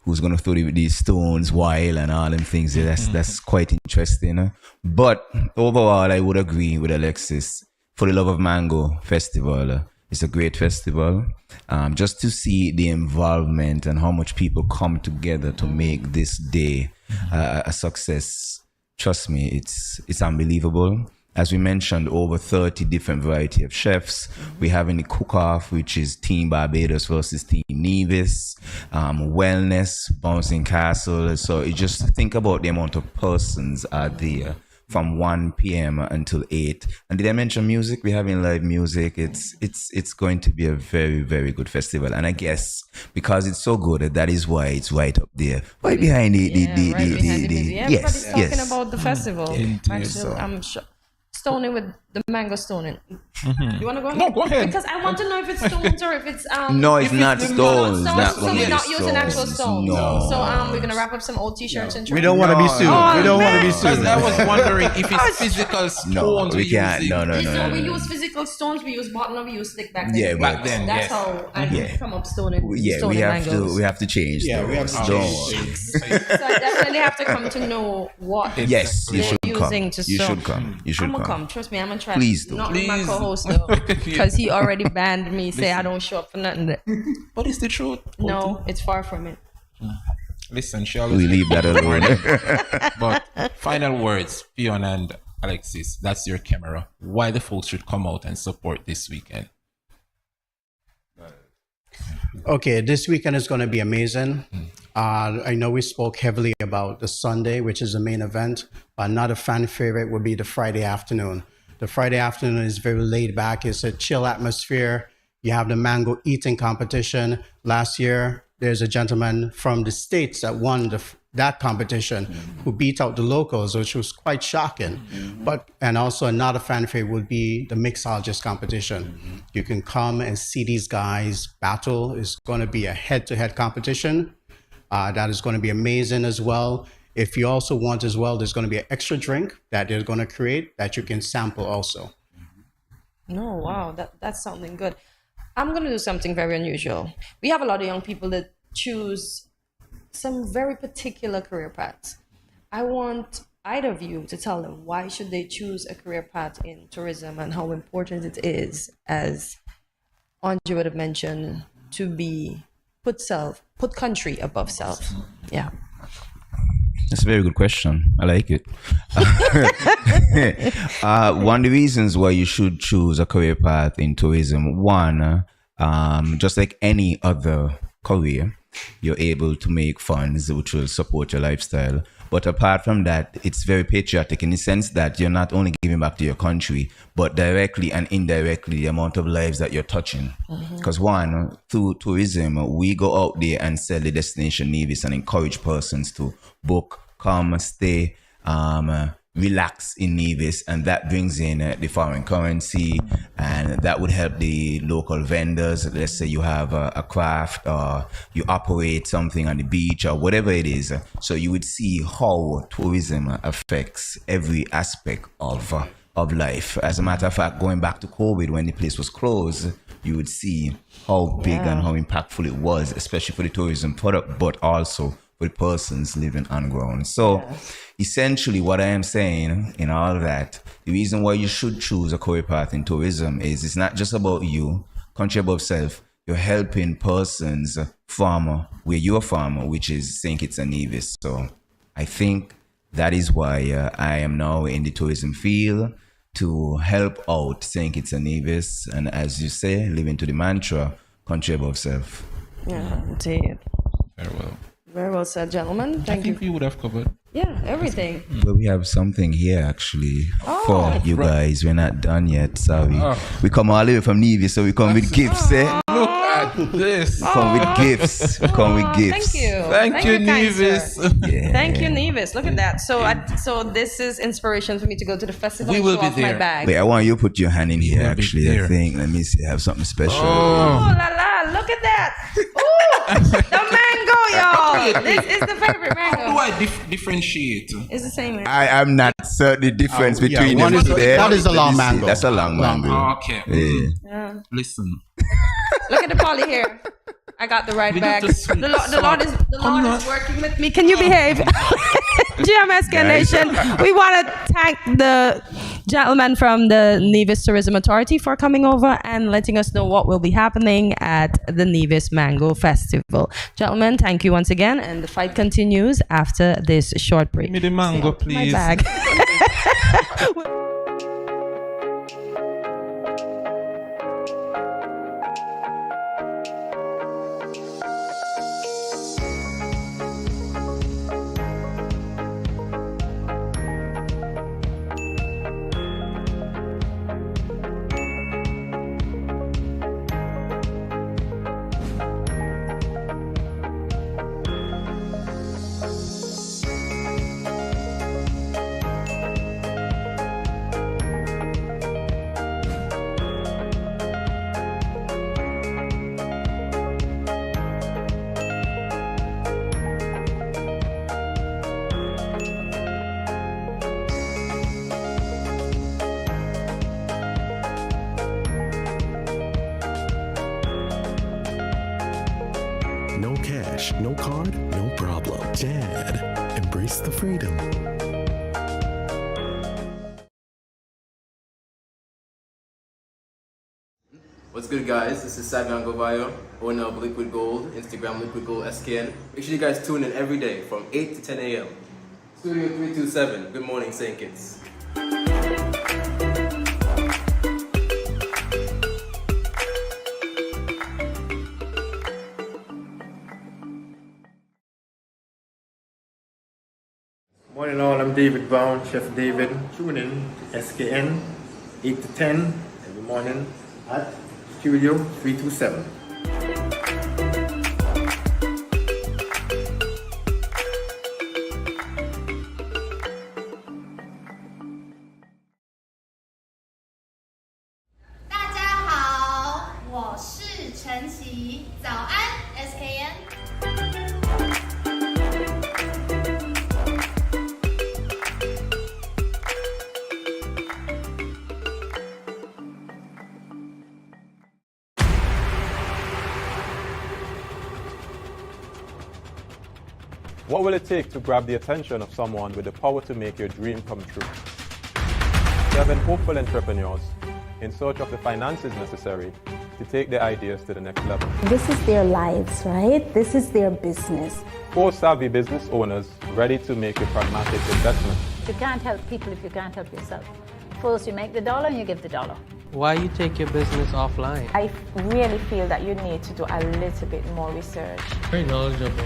Speaker 4: who's going to throw these stones wild and all them things. That's quite interesting. But overall, I would agree with Alexis. For the Love of Mango Festival, it's a great festival. Just to see the involvement and how much people come together to make this day a success. Trust me, it's unbelievable. As we mentioned, over 30 different variety of chefs. We have in the cook-off, which is Team Barbados versus Team Nevis, wellness, bouncing castle. So you just think about the amount of persons are there from 1 p.m. until 8. And did I mention music? We're having live music. It's going to be a very, very good festival. And I guess because it's so good, that is why it's right up there. Right behind
Speaker 1: Everybody's talking about the festival.
Speaker 2: So.
Speaker 1: I'm sure. Stoning with the mango stoning. You want to go ahead?
Speaker 2: No, go ahead.
Speaker 1: Because I want to know if it's stones or if it's
Speaker 4: no, it's not stones.
Speaker 1: So we're not using actual stones.
Speaker 4: No.
Speaker 1: So we're gonna wrap up some old t-shirts and
Speaker 9: we don't want to be sued. We don't want to be sued.
Speaker 2: Because I was wondering if it's physical stones.
Speaker 4: No, we can't. No.
Speaker 1: So we use physical stones. We use bottom. We use stick back then.
Speaker 4: Yeah,
Speaker 2: back then.
Speaker 1: That's how I come up stoning.
Speaker 4: Yeah,
Speaker 1: stoning mangoes.
Speaker 4: we have to change.
Speaker 9: Yeah, we have to change.
Speaker 1: So I definitely have to come to know what
Speaker 4: Yes, you should
Speaker 1: using
Speaker 4: come.
Speaker 1: to
Speaker 4: You
Speaker 1: sew.
Speaker 4: should come. You should
Speaker 1: I'm gonna
Speaker 4: come.
Speaker 1: come. Trust me, I'm gonna try.
Speaker 4: Please do.
Speaker 1: Not with my co-host though, because he already banned me. Say I don't show up for nothing.
Speaker 2: But it's the truth.
Speaker 1: No, it's far from it.
Speaker 2: Listen, she always
Speaker 4: We leave that alone.
Speaker 2: But final words, Fionn and Alexis, that's your camera. Why the folks should come out and support this weekend?
Speaker 9: Okay, this weekend is going to be amazing. I know we spoke heavily about the Sunday, which is the main event, but another fan favorite would be the Friday afternoon. The Friday afternoon is very laid back. It's a chill atmosphere. You have the mango eating competition. Last year, there's a gentleman from the States that won that competition who beat out the locals, which was quite shocking. And also another fan favorite would be the mixologist competition. You can come and see these guys battle. It's going to be a head-to-head competition. That is going to be amazing as well. If you also want as well, there's going to be an extra drink that they're going to create that you can sample also.
Speaker 1: No, wow, that's something good. I'm going to do something very unusual. We have a lot of young people that choose some very particular career paths. I want either of you to tell them why should they choose a career path in tourism and how important it is, as Andre would have mentioned, to be put country above self. Yeah.
Speaker 4: That's a very good question. I like it. One of the reasons why you should choose a career path in tourism, one, just like any other career, you're able to make funds which will support your lifestyle. But apart from that, it's very patriotic in the sense that you're not only giving back to your country, but directly and indirectly the amount of lives that you're touching. Because one, through tourism, we go out there and sell the destination Nevis and encourage persons to book, come, stay, relax in Nevis, and that brings in the foreign currency, and that would help the local vendors. Let's say you have a craft or you operate something on the beach or whatever it is. So you would see how tourism affects every aspect of life. As a matter of fact, going back to COVID, when the place was closed, you would see how big and how impactful it was, especially for the tourism product, but also for the persons living on ground. So essentially what I am saying in all of that, the reason why you should choose a career path in tourism is it's not just about you, country above self. You're helping persons from where you're from, which is St. Kitts and Nevis. So I think that is why I am now in the tourism field, to help out St. Kitts and Nevis, and as you say, living to the mantra, country above self.
Speaker 1: Yeah, indeed.
Speaker 2: Very well.
Speaker 1: Very well said, gentlemen.
Speaker 2: I think we would have covered.
Speaker 1: Yeah, everything.
Speaker 4: But we have something here actually for you guys. We're not done yet, sorry. We come all the way from Nevis, so we come with gifts, eh?
Speaker 2: Look at this.
Speaker 4: Come with gifts. Come with gifts.
Speaker 1: Thank you.
Speaker 2: Thank you, Nevis.
Speaker 1: Thank you, Nevis. Look at that. So this is inspiration for me to go to the festival.
Speaker 2: We will
Speaker 1: show
Speaker 2: be
Speaker 1: off my
Speaker 2: there.
Speaker 1: bag.
Speaker 4: Wait, I want you to put your hand in here actually. I think, let me see, I have something special.
Speaker 1: Oh la la, look at that. Ooh, the mango, y'all. This is the favorite mango.
Speaker 2: How do I differentiate?
Speaker 1: It's the same.
Speaker 4: I'm not certain the difference between them.
Speaker 9: That is a long
Speaker 4: Let me see.
Speaker 9: mango.
Speaker 4: That's a long mango.
Speaker 2: Okay.
Speaker 4: Yeah.
Speaker 2: Listen.
Speaker 1: Look at the poly here. I got the right bag. The Lord is working with me. Can you behave? GMSK Nation, we want to thank the gentleman from the Nevis Tourism Authority for coming over and letting us know what will be happening at the Nevis Mango Festival. Gentlemen, thank you once again, and the fight continues after this short break.
Speaker 2: Give me the mango, please.
Speaker 1: My bag.
Speaker 3: No cash, no card, no problem. Dad, embrace the freedom.
Speaker 18: What's good, guys? This is Savion Govayo, owner of Liquid Gold, Instagram Liquid Gold SKN. Make sure you guys tune in every day from 8 to 10 a.m. Studio 327, Good Morning St. Kitts.
Speaker 7: Morning all, I'm David Brown, Chef David. Tune in to SKN 8 to 10 every morning at Studio 327.
Speaker 11: What will it take to grab the attention of someone with the power to make your dream come true? 7 hopeful entrepreneurs in search of the finances necessary to take their ideas to the next level.
Speaker 12: This is their lives, right? This is their business.
Speaker 11: 4 savvy business owners ready to make a pragmatic investment.
Speaker 13: You can't help people if you can't help yourself. First, you make the dollar and you give the dollar.
Speaker 14: Why you take your business offline?
Speaker 15: I really feel that you need to do a little bit more research.
Speaker 14: Very knowledgeable.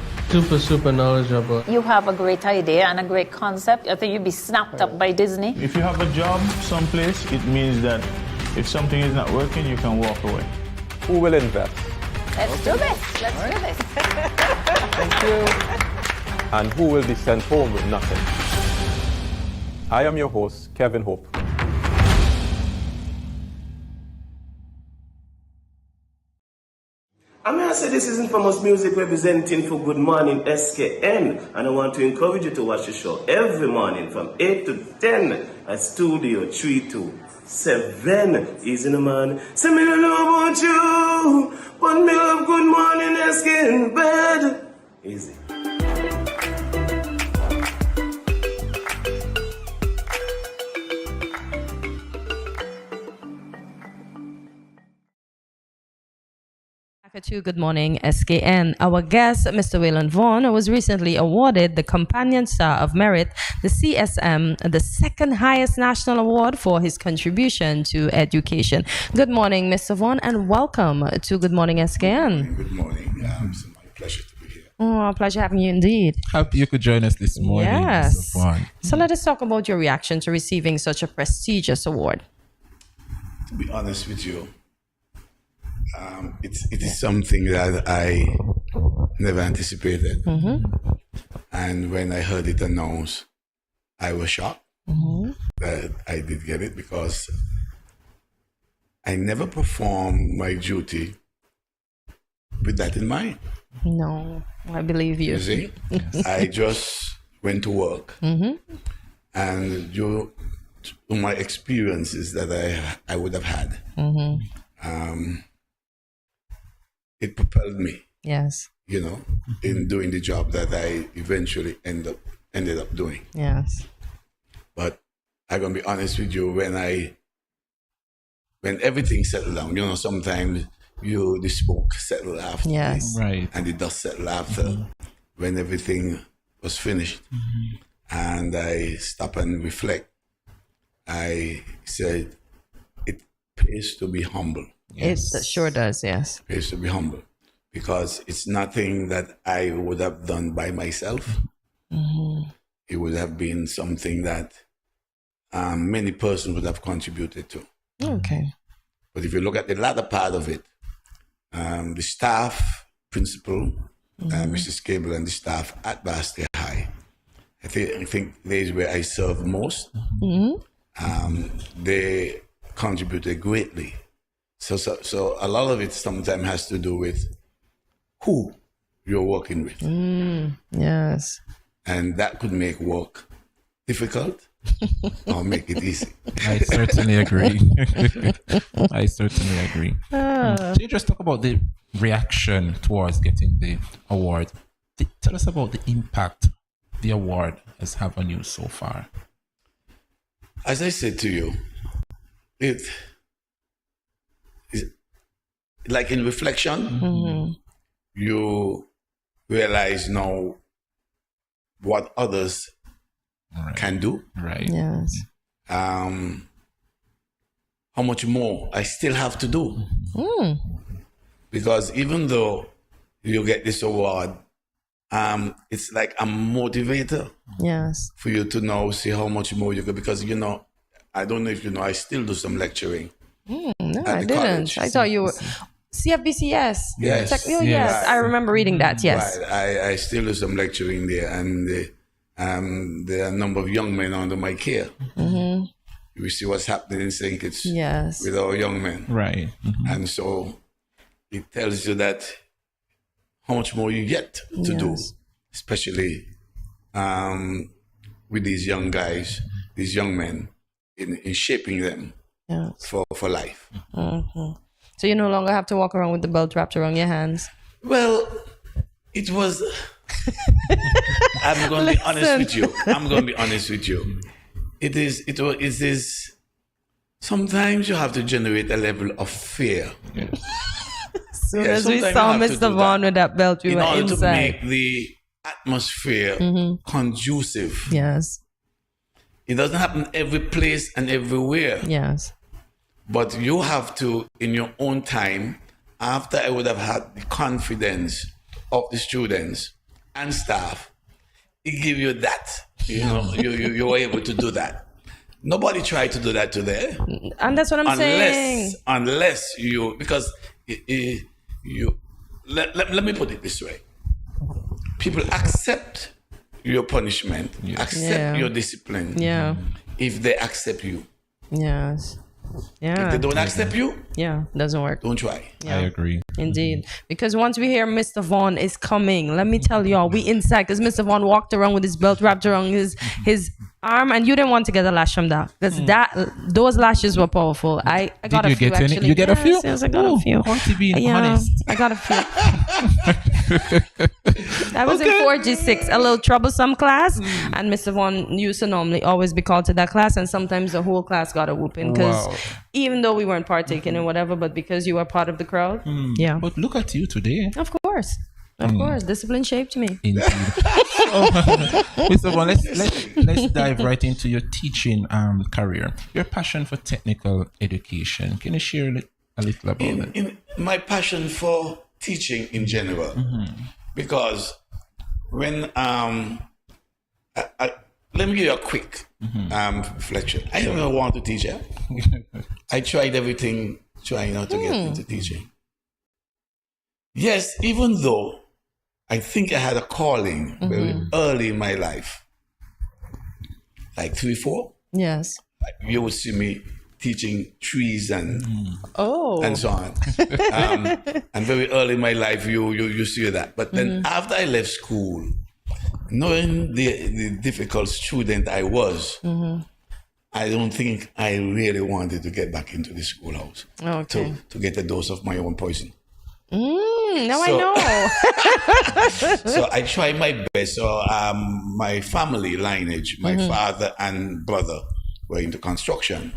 Speaker 14: Super knowledgeable.
Speaker 19: You have a great idea and a great concept. I think you'd be snapped up by Disney.
Speaker 16: If you have a job someplace, it means that if something is not working, you can walk away.
Speaker 11: Who will invest?
Speaker 19: Let's do this. Let's do this.
Speaker 11: Thank you. And who will be sent home with nothing? I am your host, Kevin Hope.
Speaker 17: I'm going to say this is Infamous Music representing for Good Morning SKN, and I want to encourage you to watch the show every morning from 8 to 10 at Studio 327. Easy no man. Say me don't know about you, but me love Good Morning SKN bed. Easy.
Speaker 1: To Good Morning SKN. Our guest, Mr. Waylon Vaughn, was recently awarded the Companion Star of Merit, the CSM, the second highest national award for his contribution to education. Good morning, Mr. Vaughn, and welcome to Good Morning SKN.
Speaker 20: Good morning. It's my pleasure to be here.
Speaker 1: Oh, pleasure having you indeed.
Speaker 2: Happy you could join us this morning.
Speaker 1: Yes.
Speaker 2: Mr. Vaughn.
Speaker 1: So let us talk about your reaction to receiving such a prestigious award.
Speaker 20: To be honest with you, it is something that I never anticipated. And when I heard it announced, I was shocked that I did get it, because I never performed my duty with that in mind.
Speaker 1: No, I believe you.
Speaker 20: You see? I just went to work. And due to my experiences that I would have had, it propelled me.
Speaker 1: Yes.
Speaker 20: You know, in doing the job that I eventually ended up doing.
Speaker 1: Yes.
Speaker 20: But I'm gonna be honest with you, when everything settled down, you know, sometimes the smoke settled after.
Speaker 1: Yes.
Speaker 2: Right.
Speaker 20: And the dust settled after, when everything was finished. And I stop and reflect. I said, it pays to be humble.
Speaker 1: Yes. It sure does, yes.
Speaker 20: It pays to be humble, because it's nothing that I would have done by myself. It would have been something that many persons would have contributed to.
Speaker 1: Okay.
Speaker 20: But if you look at the latter part of it, the staff, principal, Mrs. Cable, and the staff at Bastia High, I think days where I served most, they contributed greatly. So a lot of it sometimes has to do with who you're working with.
Speaker 1: Yes.
Speaker 20: And that could make work difficult or make it easy.
Speaker 2: I certainly agree. I certainly agree. So you just talk about the reaction towards getting the award. Tell us about the impact the award has had on you so far.
Speaker 20: As I said to you, it is like in reflection, you realize now what others can do.
Speaker 2: Right.
Speaker 1: Yes.
Speaker 20: How much more I still have to do. Because even though you get this award, it's like a motivator.
Speaker 1: Yes.
Speaker 20: For you to now see how much more you can, because you know, I don't know if you know, I still do some lecturing.
Speaker 1: No,
Speaker 20: at
Speaker 1: I
Speaker 20: the
Speaker 1: didn't.
Speaker 20: college.
Speaker 1: I thought you were CFBCS.
Speaker 20: Yes.
Speaker 1: Yes. I remember reading that. Yes.
Speaker 20: Right. I still do some lecturing there, and there are a number of young men under my care. We see what's happening in St. Kitts with our young men.
Speaker 2: Right.
Speaker 20: And so it tells you that how much more you get to do, especially with these young guys, these young men, in shaping them for life.
Speaker 1: So you no longer have to walk around with the belt wrapped around your hands?
Speaker 20: Well, it was I'm going to be honest with you. I'm going to be honest with you. It is. Sometimes you have to generate a level of fear.
Speaker 1: As soon as we saw Mr. Vaughn with that belt, we were inside.
Speaker 20: In order to make the atmosphere conducive.
Speaker 1: Yes.
Speaker 20: It doesn't happen every place and everywhere.
Speaker 1: Yes.
Speaker 20: But you have to, in your own time, after I would have had the confidence of the students and staff, it give you that. You know, you were able to do that. Nobody tried to do that today.
Speaker 1: And that's what I'm saying.
Speaker 20: Unless you, because let me put it this way. People accept your punishment, accept your discipline, if they accept you.
Speaker 1: Yes. Yeah.
Speaker 20: If they don't accept you,
Speaker 1: doesn't work.
Speaker 20: Don't try.
Speaker 2: I agree.
Speaker 1: Indeed. Because once we hear Mr. Vaughn is coming, let me tell y'all, we inside, because Mr. Vaughn walked around with his belt wrapped around his arm, and you didn't want to get a lash from that, because those lashes were powerful. I got a few, actually.
Speaker 2: You get a few?
Speaker 1: Yes, I got a few.
Speaker 2: Honest.
Speaker 1: I got a few. I was in 4G6, a little troublesome class, and Mr. Vaughn used to normally always be called to that class, and sometimes the whole class got a whooping, because even though we weren't partaking in whatever, but because you were part of the crowd. Yeah.
Speaker 2: But look at you today.
Speaker 1: Of course. Of course. Discipline shaped me.
Speaker 2: Indeed. Mr. Vaughn, let's dive right into your teaching career. Your passion for technical education. Can you share a little about it?
Speaker 20: My passion for teaching in general, because when let me give you a quick reflection. I never want to teach. I tried everything trying not to get into teaching. Yes, even though I think I had a calling very early in my life, like 3, 4.
Speaker 1: Yes.
Speaker 20: You would see me teaching trees and so on. And very early in my life, you see that. But then after I left school, knowing the difficult student I was, I don't think I really wanted to get back into the schoolhouse to get a dose of my own poison.
Speaker 1: Now I know.
Speaker 20: So I tried my best. So my family lineage, my father and brother were into construction.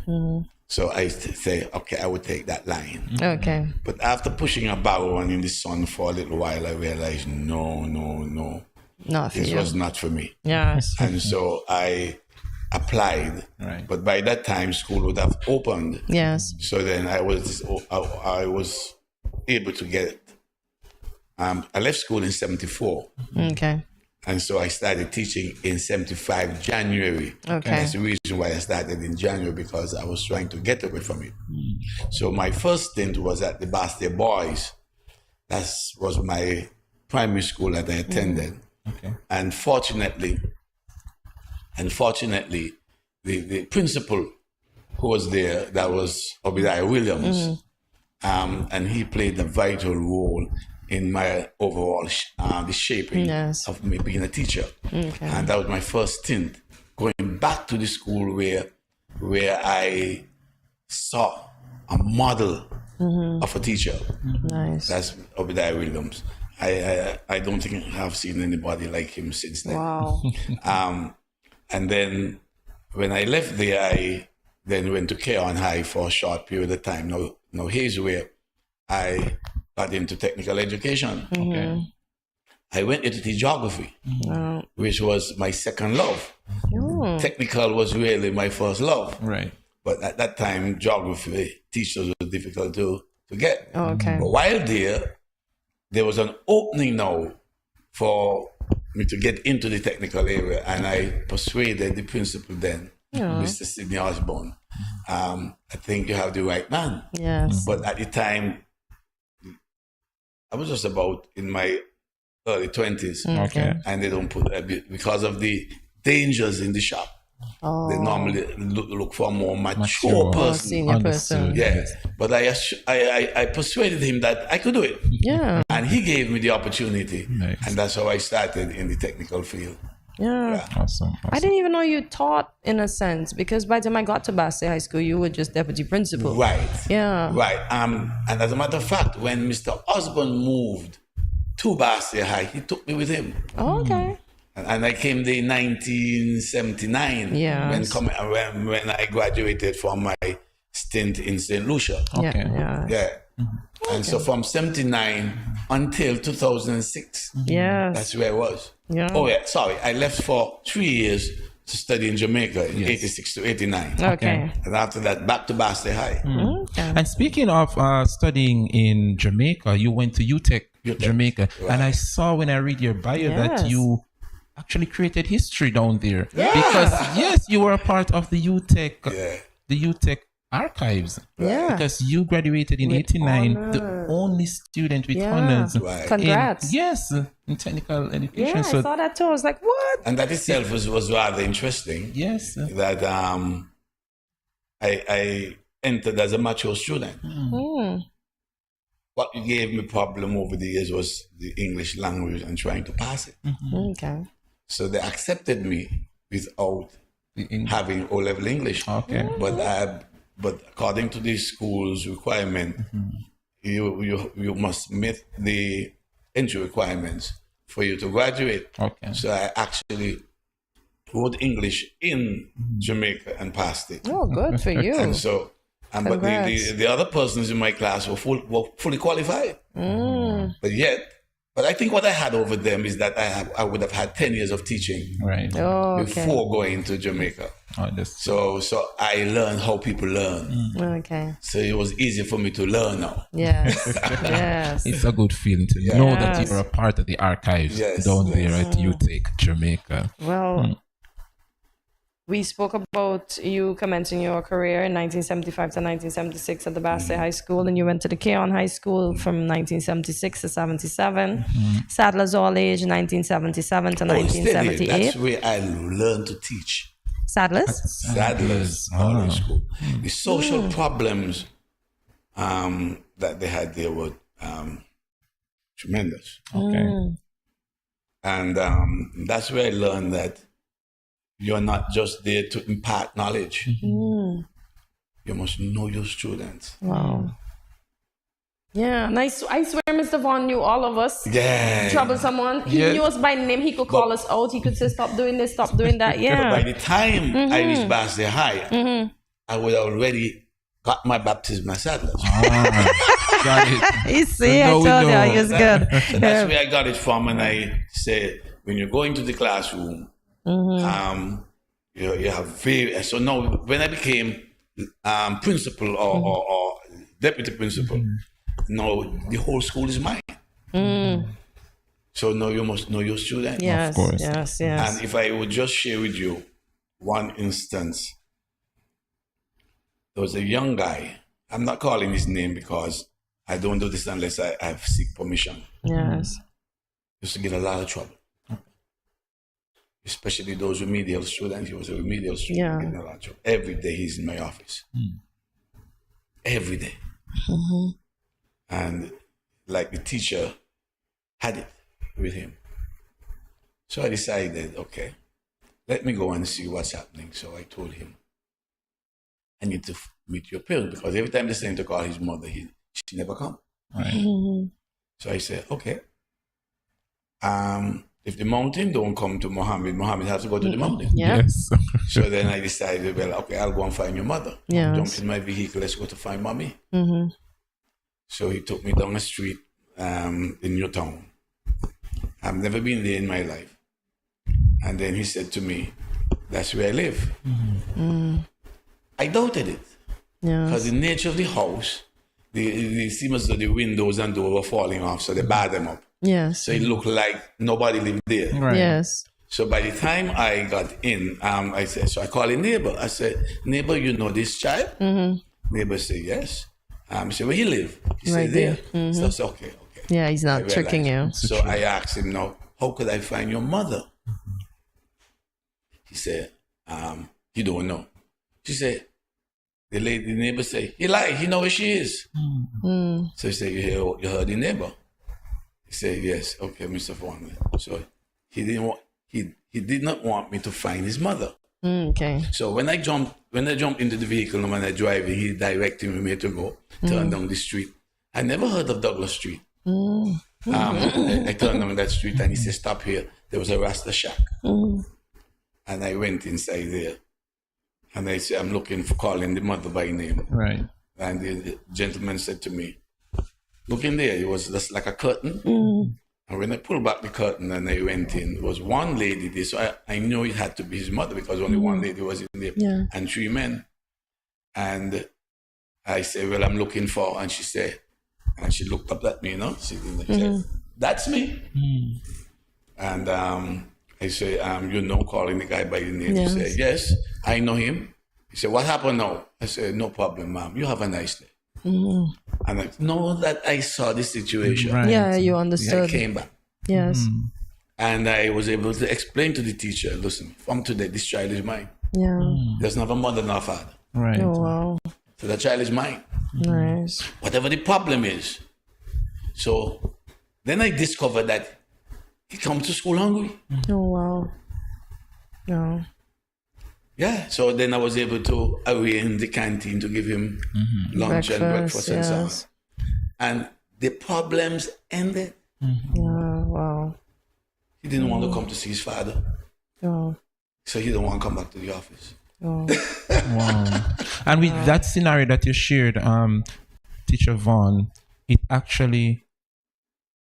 Speaker 20: So I say, okay, I would take that line.
Speaker 1: Okay.
Speaker 20: But after pushing a barrow and in the sun for a little while, I realized, no.
Speaker 1: Not for
Speaker 20: this
Speaker 1: you.
Speaker 20: was not for me.
Speaker 1: Yes.
Speaker 20: And so I applied.
Speaker 2: Right.
Speaker 20: But by that time, school would have opened.
Speaker 1: Yes.
Speaker 20: So then I was able to get it. I left school in 74.
Speaker 1: Okay.
Speaker 20: And so I started teaching in 75 January.
Speaker 1: Okay.
Speaker 20: That's the reason why I started in January, because I was trying to get away from it. So my first stint was at the Bastille Boys. That was my primary school that I attended.
Speaker 2: Okay.
Speaker 20: And fortunately, the principal who was there, that was Obadiah Williams, and he played a vital role in my overall the shaping of me being a teacher.
Speaker 1: Okay.
Speaker 20: And that was my first stint, going back to the school where I saw a model of a teacher.
Speaker 1: Nice.
Speaker 20: That's Obadiah Williams. I don't think I've seen anybody like him since then.
Speaker 1: Wow.
Speaker 20: And then when I left there, I then went to Keon High for a short period of time. Now here's where I got into technical education.
Speaker 2: Okay.
Speaker 20: I went into geography, which was my second love. Technical was really my first love.
Speaker 2: Right.
Speaker 20: But at that time, geography teachers were difficult to get.
Speaker 1: Okay.
Speaker 20: But while there was an opening now for me to get into the technical area, and I persuaded the principal then, Mr. Sidney Osborne. I think you have the right man.
Speaker 1: Yes.
Speaker 20: But at the time, I was just about in my early 20s.
Speaker 1: Okay.
Speaker 20: And they don't put, because of the dangers in the shop. They normally look for a more mature person.
Speaker 1: Senior person.
Speaker 20: Yes. But I persuaded him that I could do it.
Speaker 1: Yeah.
Speaker 20: And he gave me the opportunity.
Speaker 2: Nice.
Speaker 20: And that's how I started in the technical field.
Speaker 1: Yeah.
Speaker 2: Awesome.
Speaker 1: I didn't even know you taught, in a sense, because by the time I got to Bastille High School, you were just deputy principal.
Speaker 20: Right.
Speaker 1: Yeah.
Speaker 20: Right. And as a matter of fact, when Mr. Osborne moved to Bastia High. He took me with him.
Speaker 1: Oh, okay.
Speaker 20: And I came there in 1979
Speaker 1: Yes.
Speaker 20: when I graduated from my stint in St. Lucia.
Speaker 2: Okay.
Speaker 20: Yeah. And so from 79 until 2006,
Speaker 1: Yes.
Speaker 20: that's where I was.
Speaker 1: Yeah.
Speaker 20: Oh, yeah, sorry. I left for 3 years to study in Jamaica in 86 to 89.
Speaker 1: Okay.
Speaker 20: And after that, back to Bastia High.
Speaker 2: And speaking of studying in Jamaica, you went to UTEC, Jamaica.
Speaker 20: Right.
Speaker 2: And I saw when I read your bio that
Speaker 1: Yes.
Speaker 2: you actually created history down there.
Speaker 1: Yeah.
Speaker 2: Because, yes, you were a part of the UTEC archives.
Speaker 1: Yeah.
Speaker 2: Because you graduated in 89, the only student with honors.
Speaker 20: Right.
Speaker 1: Congrats.
Speaker 2: In technical education.
Speaker 1: Yeah,
Speaker 2: So
Speaker 1: I saw that too. I was like, what?
Speaker 20: And that itself was rather interesting.
Speaker 2: Yes.
Speaker 20: That I entered as a mature student. What gave me problem over the years was the English language and trying to pass it.
Speaker 1: Okay.
Speaker 20: So they accepted me without having O-level English.
Speaker 2: Okay.
Speaker 20: But according to the school's requirement, you must meet the entry requirements for you to graduate.
Speaker 2: Okay.
Speaker 20: So I actually wrote English in Jamaica and passed it.
Speaker 1: Oh, good for you.
Speaker 20: And so, but the other persons in my class were fully qualified. But I think what I had over them is that I would have had 10 years of teaching before going to Jamaica. So I learned how people learn.
Speaker 1: Okay.
Speaker 20: So it was easier for me to learn now.
Speaker 1: Yes. Yes.
Speaker 2: It's a good feeling to know that you're a part of the archives down there at UTEC, Jamaica.
Speaker 1: Well, we spoke about you commencing your career in 1975 to 1976 at the Bastia High School, and you went to the Keon High School from 1976 to 77. Sadler's All Age, 1977 to 1978.
Speaker 20: That's where I learned to teach.
Speaker 1: Sadler's
Speaker 20: All Age School. The social problems that they had there were tremendous.
Speaker 2: Okay.
Speaker 20: And that's where I learned that you're not just there to impart knowledge. You must know your students.
Speaker 1: Wow. Yeah, and I swear Mr. Vaughn knew all of us.
Speaker 20: Yeah.
Speaker 1: Troublesome one. He knew us by name. He could call us out. He could say, stop doing this, stop doing that. Yeah.
Speaker 20: By the time I reached Bastia High, I would already got my baptism as Sadler's.
Speaker 2: Got it.
Speaker 1: You see, I told you, he was good.
Speaker 20: So that's where I got it from, and I said, when you go into the classroom, you have so now when I became principal or deputy principal, now the whole school is mine. So now you must know your students.
Speaker 1: Yes, of course. Yes.
Speaker 20: And if I would just share with you one instance, there was a young guy. I'm not calling his name because I don't do this unless I seek permission.
Speaker 1: Yes.
Speaker 20: Used to get a lot of trouble. Especially those remedial students. He was a remedial student. Getting a lot of trouble. Every day he's in my office. Every day. And like the teacher had it with him. So I decided, okay, let me go and see what's happening. So I told him, I need to meet your parents, because every time they send to call his mother, she never come. Right? So I said, okay. If the mountain don't come to Mohammed has to go to the mountain.
Speaker 2: Yes.
Speaker 20: So then I decided, well, okay, I'll go and find your mother. Jump in my vehicle, let's go to find mommy. So he took me down the street in Newtown. I've never been there in my life. And then he said to me, that's where I live. I doubted it. Because the nature of the house, it seemed as though the windows and doors were falling off, so they barred them up.
Speaker 1: Yes.
Speaker 20: So it looked like nobody lived there.
Speaker 1: Right. Yes.
Speaker 20: So by the time I got in, I said, so I called a neighbor. I said, neighbor, you know this child? Neighbor said, yes. I said, where he live? He said, there. So I said, okay.
Speaker 1: Yeah, he's not tricking you.
Speaker 20: So I asked him, now, how could I find your mother? He said, he don't know. She said, the neighbor said, he lied, he know where she is. So he said, you heard the neighbor? He said, yes, okay, Mr. Foreman. So he did not want me to find his mother.
Speaker 1: Okay.
Speaker 20: So when I jumped into the vehicle and when I drive, he directed me where to go, turn down the street. I never heard of Douglas Street. I turned down that street and he said, stop here. There was a Rasta shack. And I went inside there. And I said, I'm looking for calling the mother by name.
Speaker 2: Right.
Speaker 20: And the gentleman said to me, look in there. It was just like a curtain. And when I pulled back the curtain and I went in, there was one lady there. So I knew it had to be his mother because only one lady was in there.
Speaker 1: Yeah.
Speaker 20: And 3 men. And I said, well, I'm looking for, and she said, and she looked up at me, you know, she said, that's me. And I said, you know, calling the guy by the name. He said, yes, I know him. He said, what happened now? I said, no problem, ma'am. You have a nice day. And I know that I saw the situation.
Speaker 1: Right. Yeah, you understood.
Speaker 20: I came back.
Speaker 1: Yes.
Speaker 20: And I was able to explain to the teacher, listen, from today, this child is mine.
Speaker 1: Yeah.
Speaker 20: There's never mother nor father.
Speaker 2: Right.
Speaker 1: Oh, wow.
Speaker 20: So the child is mine.
Speaker 1: Nice.
Speaker 20: Whatever the problem is. So then I discovered that he comes to school hungry.
Speaker 1: Oh, wow. No.
Speaker 20: Yeah, so then I was able to arrange the canteen to give him lunch and breakfast and so on. And the problems ended.
Speaker 1: Yeah, wow.
Speaker 20: He didn't want to come to see his father.
Speaker 1: Oh.
Speaker 20: So he didn't want to come back to the office.
Speaker 1: Oh.
Speaker 2: Wow. And with that scenario that you shared, Teacher Vaughn, it actually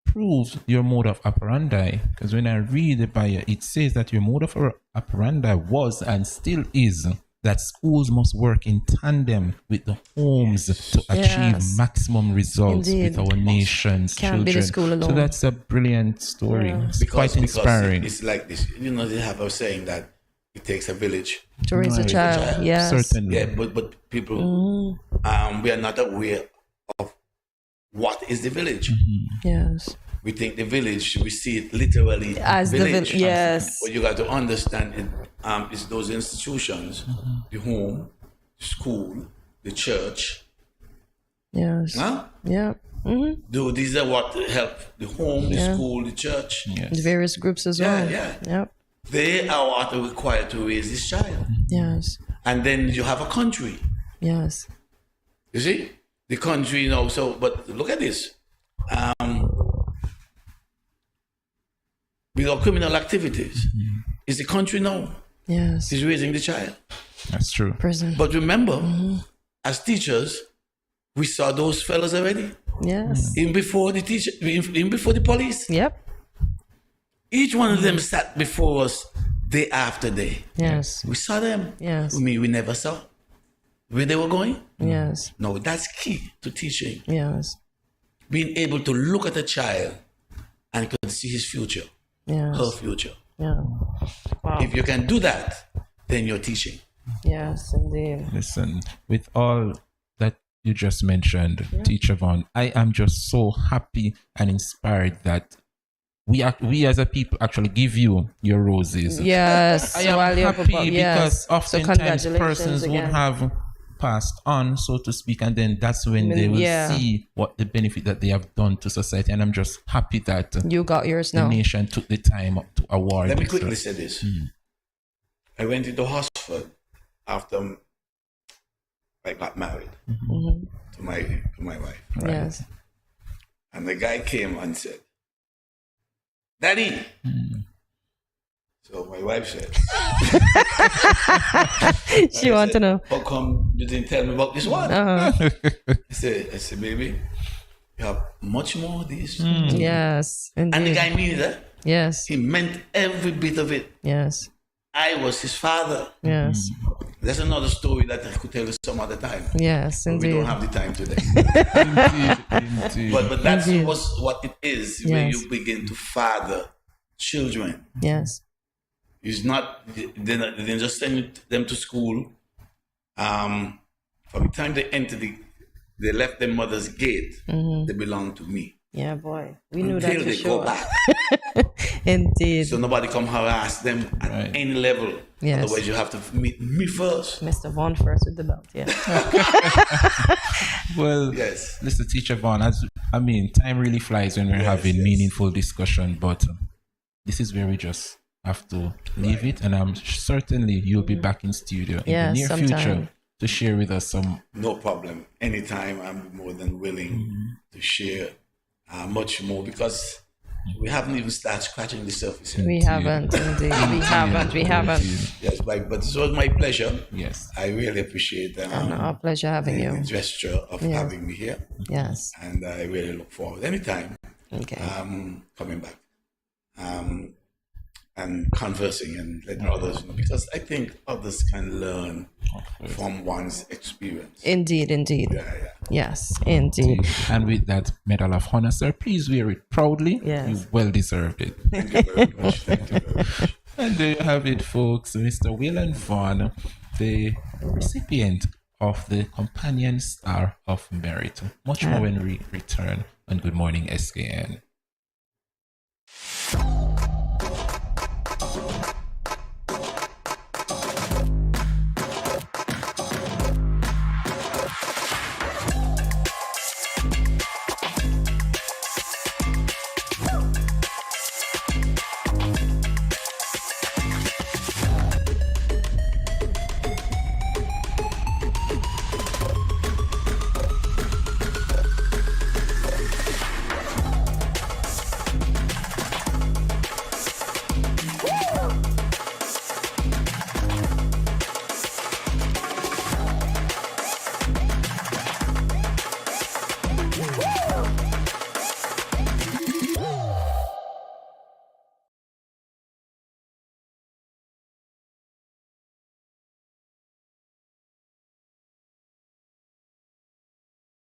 Speaker 2: proves your mode of operandi. Because when I read the bio, it says that your mode of operandi was and still is that schools must work in tandem with the homes to achieve maximum results with our nation's children.
Speaker 1: Be the school alone.
Speaker 2: So that's a brilliant story. It's quite inspiring.
Speaker 20: It's like this. You know, they have a saying that it takes a village
Speaker 1: to raise a child. Yes.
Speaker 2: Certainly.
Speaker 20: Yeah, but people, we are not aware of what is the village.
Speaker 1: Yes.
Speaker 20: We think the village, we see it literally
Speaker 1: as
Speaker 20: village.
Speaker 1: Yes.
Speaker 20: But you got to understand it, it's those institutions, the home, school, the church.
Speaker 1: Yes.
Speaker 20: Huh?
Speaker 1: Yeah.
Speaker 20: These are what help the home, the school, the church.
Speaker 1: The various groups as well.
Speaker 20: Yeah.
Speaker 1: Yep.
Speaker 20: They are what are required to raise this child.
Speaker 1: Yes.
Speaker 20: And then you have a country.
Speaker 1: Yes.
Speaker 20: You see? The country, you know, so, but look at this. With our criminal activities, is the country now?
Speaker 1: Yes.
Speaker 20: Is raising the child.
Speaker 2: That's true.
Speaker 1: Prison.
Speaker 20: But remember, as teachers, we saw those fellas already.
Speaker 1: Yes.
Speaker 20: Even before the teacher, even before the police.
Speaker 1: Yep.
Speaker 20: Each one of them sat before us day after day.
Speaker 1: Yes.
Speaker 20: We saw them.
Speaker 1: Yes.
Speaker 20: We never saw where they were going.
Speaker 1: Yes.
Speaker 20: No, that's key to teaching.
Speaker 1: Yes.
Speaker 20: Being able to look at a child and could see his future.
Speaker 1: Yes.
Speaker 20: Her future.
Speaker 1: Yeah. Wow.
Speaker 20: If you can do that, then you're teaching.
Speaker 1: Yes, indeed.
Speaker 2: Listen, with all that you just mentioned, Teacher Vaughn, I am just so happy and inspired that we as a people actually give you your roses.
Speaker 1: Yes.
Speaker 2: I am happy because oftentimes persons would have passed on, so to speak, and then that's when they will see what the benefit that they have done to society. And I'm just happy that
Speaker 1: you got yours now.
Speaker 2: The nation took the time to award.
Speaker 20: Let me quickly say this. I went into Oxford after I got married to my wife.
Speaker 1: Right? Yes.
Speaker 20: And the guy came and said, "Daddy." So my wife said,
Speaker 1: she wants to know,
Speaker 20: how come you didn't tell me about this one? I said, baby, you have much more of these.
Speaker 1: Yes. Indeed.
Speaker 20: And the guy means that.
Speaker 1: Yes.
Speaker 20: He meant every bit of it.
Speaker 1: Yes.
Speaker 20: I was his father.
Speaker 1: Yes.
Speaker 20: That's another story that I could tell you some other time.
Speaker 1: Yes, indeed.
Speaker 20: We don't have the time today.
Speaker 2: Indeed.
Speaker 20: But that's what it is when you begin to father children.
Speaker 1: Yes.
Speaker 20: It's not, they didn't just send them to school. From the time they enter they left their mother's gate, they belong to me.
Speaker 1: Yeah, boy. We knew that
Speaker 20: Until
Speaker 1: for
Speaker 20: they
Speaker 1: sure.
Speaker 20: go back.
Speaker 1: Indeed.
Speaker 20: So nobody come harass them at any level.
Speaker 1: Yes.
Speaker 20: Otherwise you have to meet me first.
Speaker 1: Mr. Vaughn first with the belt, yeah.
Speaker 2: Well,
Speaker 20: yes.
Speaker 2: Listen, Teacher Vaughn, time really flies when we're having meaningful discussion, but this is where we just have to leave it, and I'm certainly you'll be back in studio in the near future to share with us some.
Speaker 20: No problem. Anytime, I'm more than willing to share much more, because we haven't even started scratching the surface yet.
Speaker 1: We haven't, indeed. We haven't.
Speaker 20: Yes, but this was my pleasure.
Speaker 2: Yes.
Speaker 20: I really appreciate
Speaker 1: our pleasure having you.
Speaker 20: the gesture of having me here.
Speaker 1: Yes.
Speaker 20: And I really look forward anytime coming back and conversing and letting others know, because I think others can learn from one's experience.
Speaker 1: Indeed. Yes, indeed.
Speaker 2: And with that Medal of Honor, sir, please wear it proudly.
Speaker 1: Yes.
Speaker 2: You well deserved it.
Speaker 20: Thank you very much. Thank you very much.
Speaker 2: And there you have it, folks. Mr. Willen Vaughn, the recipient of the Companion Star of Merit. Much more when we return on Good Morning SKN.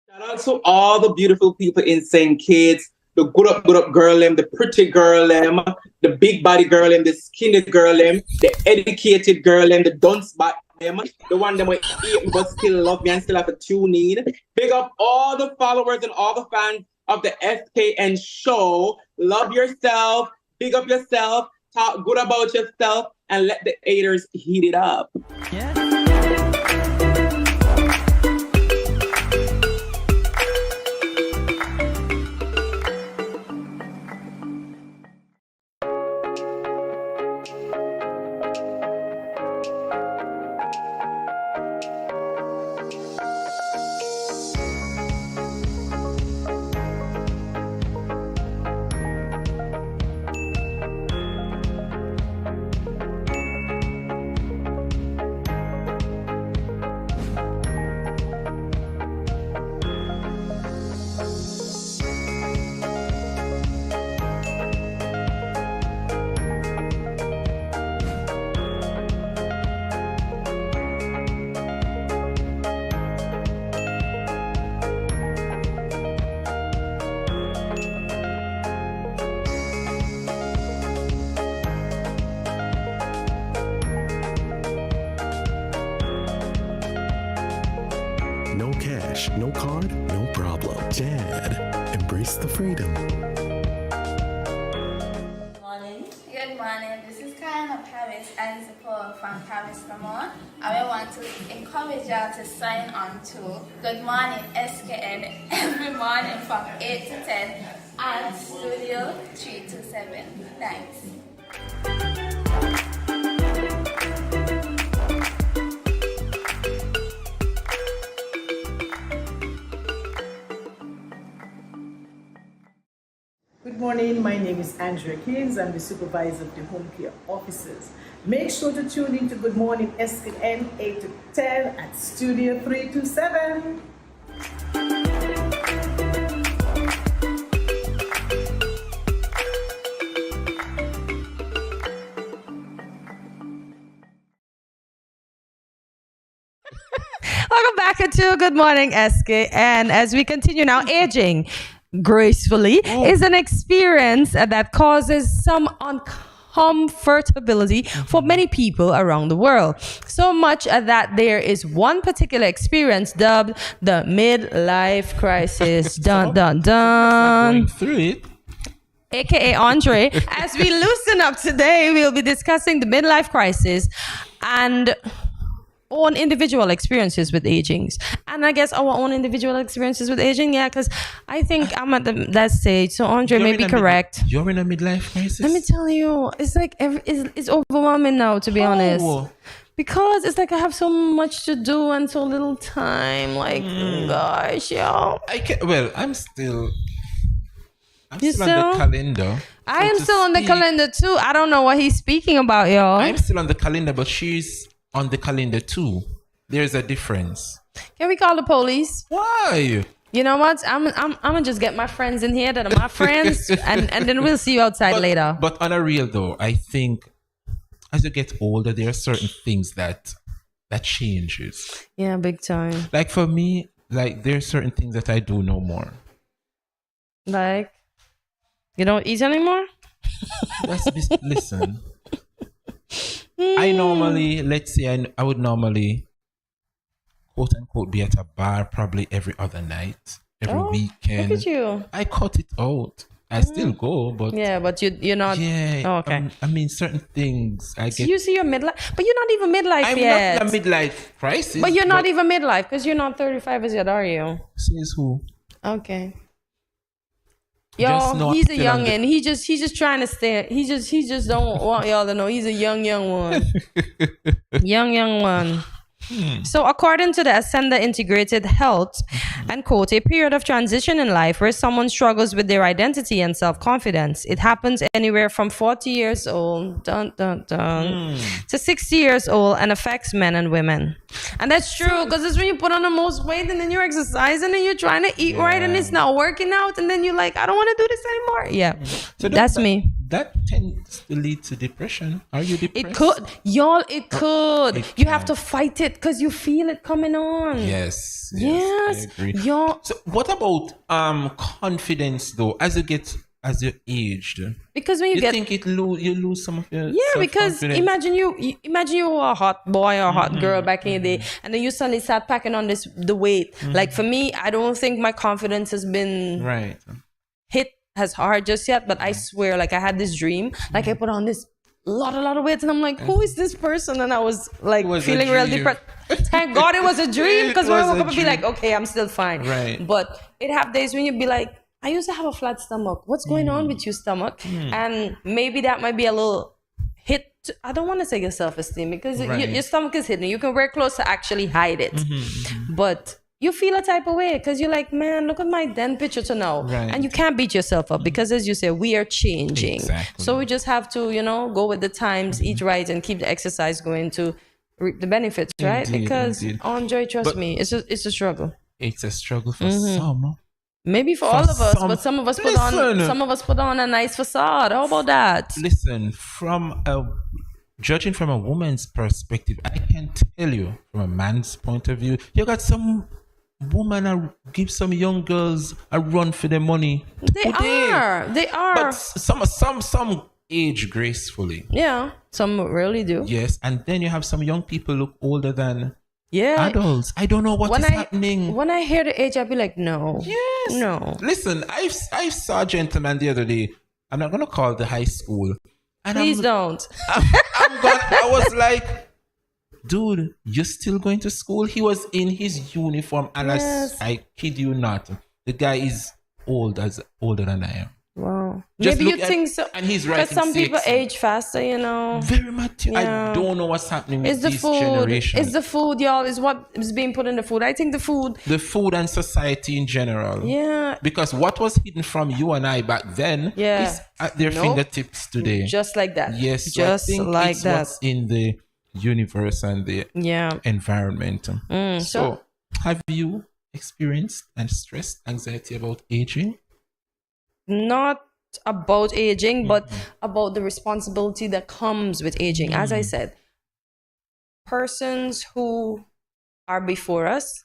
Speaker 21: Shout out to all the beautiful people in St. Kitts, the good up girl them, the pretty girl them, the big body girl them, the skinny girl them, the educated girl them, the dunce bat them, the one that might eat but still love me and still have to tune in. Big up all the followers and all the fans of the SKN show. Love yourself, big up yourself, talk good about yourself, and let the haters heat it up.
Speaker 3: No cash, no card, no problem. Dad, embrace the freedom.
Speaker 22: Good morning. This is Karen of Paris and support from Paris, Vermont. I will want to encourage y'all to sign on to Good Morning SKN every morning from 8 to 10 at Studio 327. Thanks.
Speaker 23: Good morning, my name is Andrea Keynes. I'm the supervisor of the home care offices. Make sure to tune in to Good Morning SKN 8 to 10 at Studio 327.
Speaker 1: Welcome back to Good Morning SK. And as we continue now, aging gracefully is an experience that causes some uncomfortability for many people around the world. So much that there is one particular experience dubbed the midlife crisis. Dun dun dun.
Speaker 2: Going through it.
Speaker 1: AKA Andre. As we loosen up today, we'll be discussing the midlife crisis and own individual experiences with agings, and I guess our own individual experiences with aging. Yeah, because I think I'm at that stage. So Andre may be correct.
Speaker 2: You're in a midlife crisis.
Speaker 1: Let me tell you, it's like it's overwhelming now, to be honest. Because it's like I have so much to do and so little time. Like, gosh, yo.
Speaker 2: I'm still. I'm still on the calendar.
Speaker 1: I am still on the calendar too. I don't know what he's speaking about, y'all.
Speaker 2: I'm still on the calendar, but she's on the calendar too. There's a difference.
Speaker 1: Can we call the police?
Speaker 2: Why?
Speaker 1: You know what? I'm gonna just get my friends in here that are my friends, and then we'll see you outside later.
Speaker 2: But on a real though, I think as you get older, there are certain things that changes.
Speaker 1: Yeah, big time.
Speaker 2: Like for me, like there are certain things that I do no more.
Speaker 1: Like, you don't eat anymore?
Speaker 2: Listen. I normally, let's say I would normally, quote unquote, be at a bar probably every other night, every weekend.
Speaker 1: Look at you.
Speaker 2: I cut it out. I still go, but
Speaker 1: yeah, but you're not.
Speaker 2: Yeah.
Speaker 1: Oh, okay.
Speaker 2: I mean, certain things I get.
Speaker 1: So you see your midlife, but you're not even midlife yet.
Speaker 2: I'm not in a midlife crisis.
Speaker 1: But you're not even midlife because you're not 35 as yet, are you?
Speaker 2: Says who?
Speaker 1: Okay. Y'all, he's a youngin'. He just trying to stay. He just don't want y'all to know he's a young one. young one. So according to the Ascender Integrated Health and quote, a period of transition in life where someone struggles with their identity and self-confidence. It happens anywhere from 40 years old to 60 years old and affects men and women. And that's true because it's when you put on the most weight and then you're exercising and you're trying to eat right and it's not working out and then you're like, I don't want to do this anymore. Yeah, so that's me.
Speaker 2: That tends to lead to depression. Are you depressed?
Speaker 1: It could. Y'all, it could. You have to fight it because you feel it coming on.
Speaker 2: Yes.
Speaker 1: Yes.
Speaker 2: I agree.
Speaker 1: Y'all.
Speaker 2: So what about confidence though as you aged?
Speaker 1: Because when you
Speaker 2: think you lose some of your
Speaker 1: because imagine you were a hot boy or a hot girl back in the day and then you suddenly start packing on the weight. Like for me, I don't think my confidence has been hit as hard just yet, but I swear, like I had this dream, like I put on this lot of weight and I'm like, who is this person? And I was like feeling real depressed. Thank God it was a dream because when I woke up I'd be like, okay, I'm still fine.
Speaker 2: Right.
Speaker 1: But it have days when you'd be like, I used to have a flat stomach. What's going on with your stomach? And maybe that might be a little hit. I don't want to say your self-esteem because your stomach is hidden. You can wear clothes to actually hide it. But you feel a type of way because you're like, man, look at my then picture to now. And you can't beat yourself up because as you say, we are changing. So we just have to, go with the times, eat right and keep the exercise going to reap the benefits, right? Because Andre, trust me, it's a struggle.
Speaker 2: It's a struggle for some.
Speaker 1: Maybe for all of us, but some of us put on a nice facade. How about that?
Speaker 2: Listen, judging from a woman's perspective, I can tell you from a man's point of view, you got some woman give some young girls a run for their money.
Speaker 1: They are.
Speaker 2: But some age gracefully.
Speaker 1: Yeah, some really do.
Speaker 2: Yes, and then you have some young people look older than adults. I don't know what is happening.
Speaker 1: When I hear the age, I'll be like, no.
Speaker 2: Yes.
Speaker 1: No.
Speaker 2: Listen, I saw a gentleman the other day. I'm not gonna call the high school. And
Speaker 1: Please don't.
Speaker 2: I was like, dude, you're still going to school? He was in his uniform, and I kid you not, the guy is older than I am.
Speaker 1: Wow.
Speaker 2: Just
Speaker 1: maybe you think so.
Speaker 2: And he's right.
Speaker 1: Because some people age faster,
Speaker 2: Very much. I don't know what's happening with this generation.
Speaker 1: It's the food, y'all. Is what is being put in the food. I think the food
Speaker 2: and society in general.
Speaker 1: Yeah.
Speaker 2: Because what was hidden from you and I back then is at their fingertips today.
Speaker 1: Just like that.
Speaker 2: Yes.
Speaker 1: Just
Speaker 2: so I think
Speaker 1: like
Speaker 2: it's
Speaker 1: that.
Speaker 2: what's in the universe and the environment. So have you experienced and stressed anxiety about aging?
Speaker 1: Not about aging, but about the responsibility that comes with aging. As I said, persons who are before us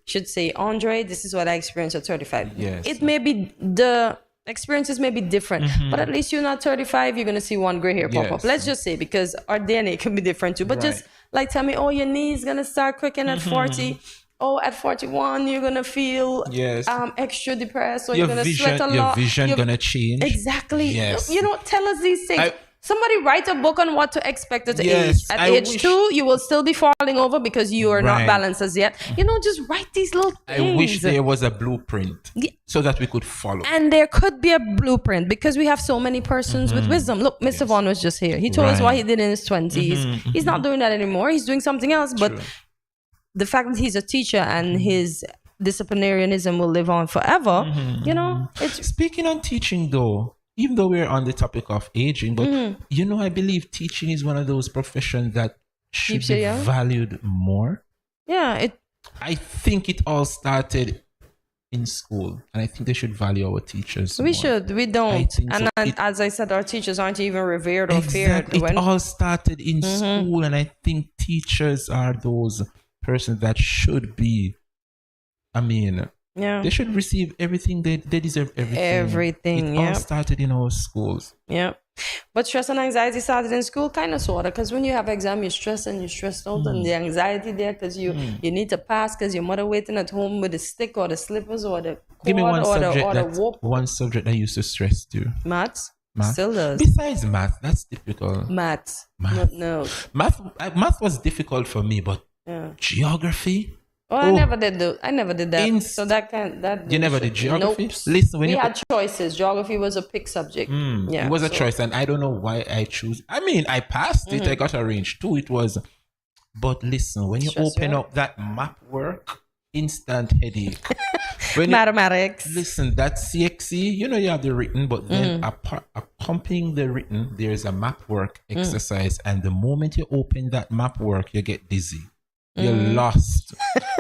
Speaker 1: should say, Andre, this is what I experienced at 35.
Speaker 2: Yes.
Speaker 1: It may be, the experiences may be different, but at least you're not 35, you're going to see one gray hair pop up. Let's just say, because our DNA can be different too. But just like tell me, oh, your knee's going to start quickening at 40. Oh, at 41, you're going to feel extra depressed, or you're going to sweat a lot.
Speaker 2: Your vision going to change.
Speaker 1: Exactly.
Speaker 2: Yes.
Speaker 1: Tell us these things. Somebody write a book on what to expect at age. At age 2, you will still be falling over because you are not balanced as yet. Just write these little things.
Speaker 2: I wish there was a blueprint so that we could follow.
Speaker 1: And there could be a blueprint because we have so many persons with wisdom. Look, Mr. Vaughn was just here. He told us what he did in his 20s. He's not doing that anymore. He's doing something else. But the fact that he's a teacher and his disciplinarianism will live on forever. You know, it's
Speaker 2: Speaking on teaching, though, even though we're on the topic of aging, but I believe teaching is one of those professions that should
Speaker 1: Keeps you
Speaker 2: be
Speaker 1: young.
Speaker 2: valued more.
Speaker 1: Yeah,
Speaker 2: I think it all started in school, and I think they should value our teachers.
Speaker 1: we
Speaker 2: more.
Speaker 1: should. We don't.
Speaker 2: think so.
Speaker 1: And as I said, our teachers aren't even revered or feared.
Speaker 2: Exactly. It all started in school, and I think teachers are those persons that should be. I mean,
Speaker 1: Yeah.
Speaker 2: they should receive everything. They deserve everything.
Speaker 1: Everything,
Speaker 2: It all
Speaker 1: yep.
Speaker 2: started in our schools.
Speaker 1: Yeah. But stress and anxiety started in school, kind of, sort of. Because when you have exam, you're stressed and you're stressed out, and the anxiety there because you need to pass because your mother waiting at home with the stick or the slippers or the
Speaker 2: Give me one
Speaker 1: cord
Speaker 2: subject
Speaker 1: or the whoop.
Speaker 2: one subject that used to stress you.
Speaker 1: Maths.
Speaker 2: Math.
Speaker 1: Still does.
Speaker 2: Besides math, that's difficult.
Speaker 1: Maths.
Speaker 2: Math.
Speaker 1: No.
Speaker 2: Math was difficult for me, but
Speaker 1: Yeah.
Speaker 2: geography.
Speaker 1: Oh, I never did that. So that
Speaker 2: You never did geography?
Speaker 1: Nope.
Speaker 2: Listen, when
Speaker 1: we
Speaker 2: you
Speaker 1: had choices. Geography was a pick subject. Yeah,
Speaker 2: it was a
Speaker 1: so-
Speaker 2: choice, and I don't know why I choose. I mean, I passed it. I got a range 2. It was, but listen, when you
Speaker 1: Stress
Speaker 2: open
Speaker 1: you
Speaker 2: up that map work, instant headache. When
Speaker 1: Mathematics.
Speaker 2: listen, that CXC, you have the written, but then accompanying the written, there's a map work exercise, and the moment you open that map work, you get dizzy. You're lost.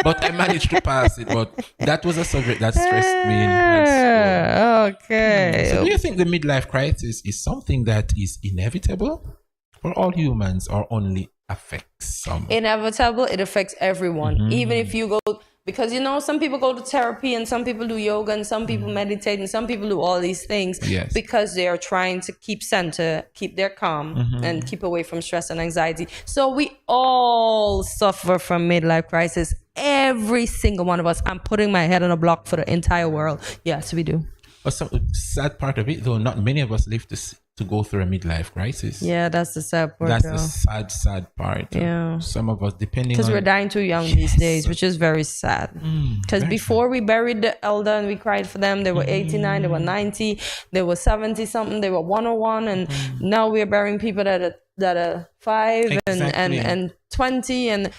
Speaker 2: But I managed to pass it. But that was a subject that stressed me in high school.
Speaker 1: Okay.
Speaker 2: So do you think the midlife crisis is something that is inevitable for all humans or only affects some?
Speaker 1: Inevitable. It affects everyone. Even if you go, because some people go to therapy and some people do yoga and some people meditate and some people do all these things
Speaker 2: Yes.
Speaker 1: because they are trying to keep center, keep their calm and keep away from stress and anxiety. So we all suffer from midlife crisis. Every single one of us. I'm putting my head on a block for the entire world. Yes, we do.
Speaker 2: But some sad part of it, though, not many of us live to go through a midlife crisis.
Speaker 1: Yeah, that's the sad part.
Speaker 2: That's
Speaker 1: though.
Speaker 2: the sad part.
Speaker 1: Yeah.
Speaker 2: Some of us, depending
Speaker 1: Because
Speaker 2: on...
Speaker 1: we're dying too young these days, which is very sad. Because
Speaker 2: very
Speaker 1: before we buried the elder and we cried for them, they were 89, they were 90, they were 70 something, they were 101, and now we're burying people that are 5
Speaker 2: Exactly.
Speaker 1: and 20, and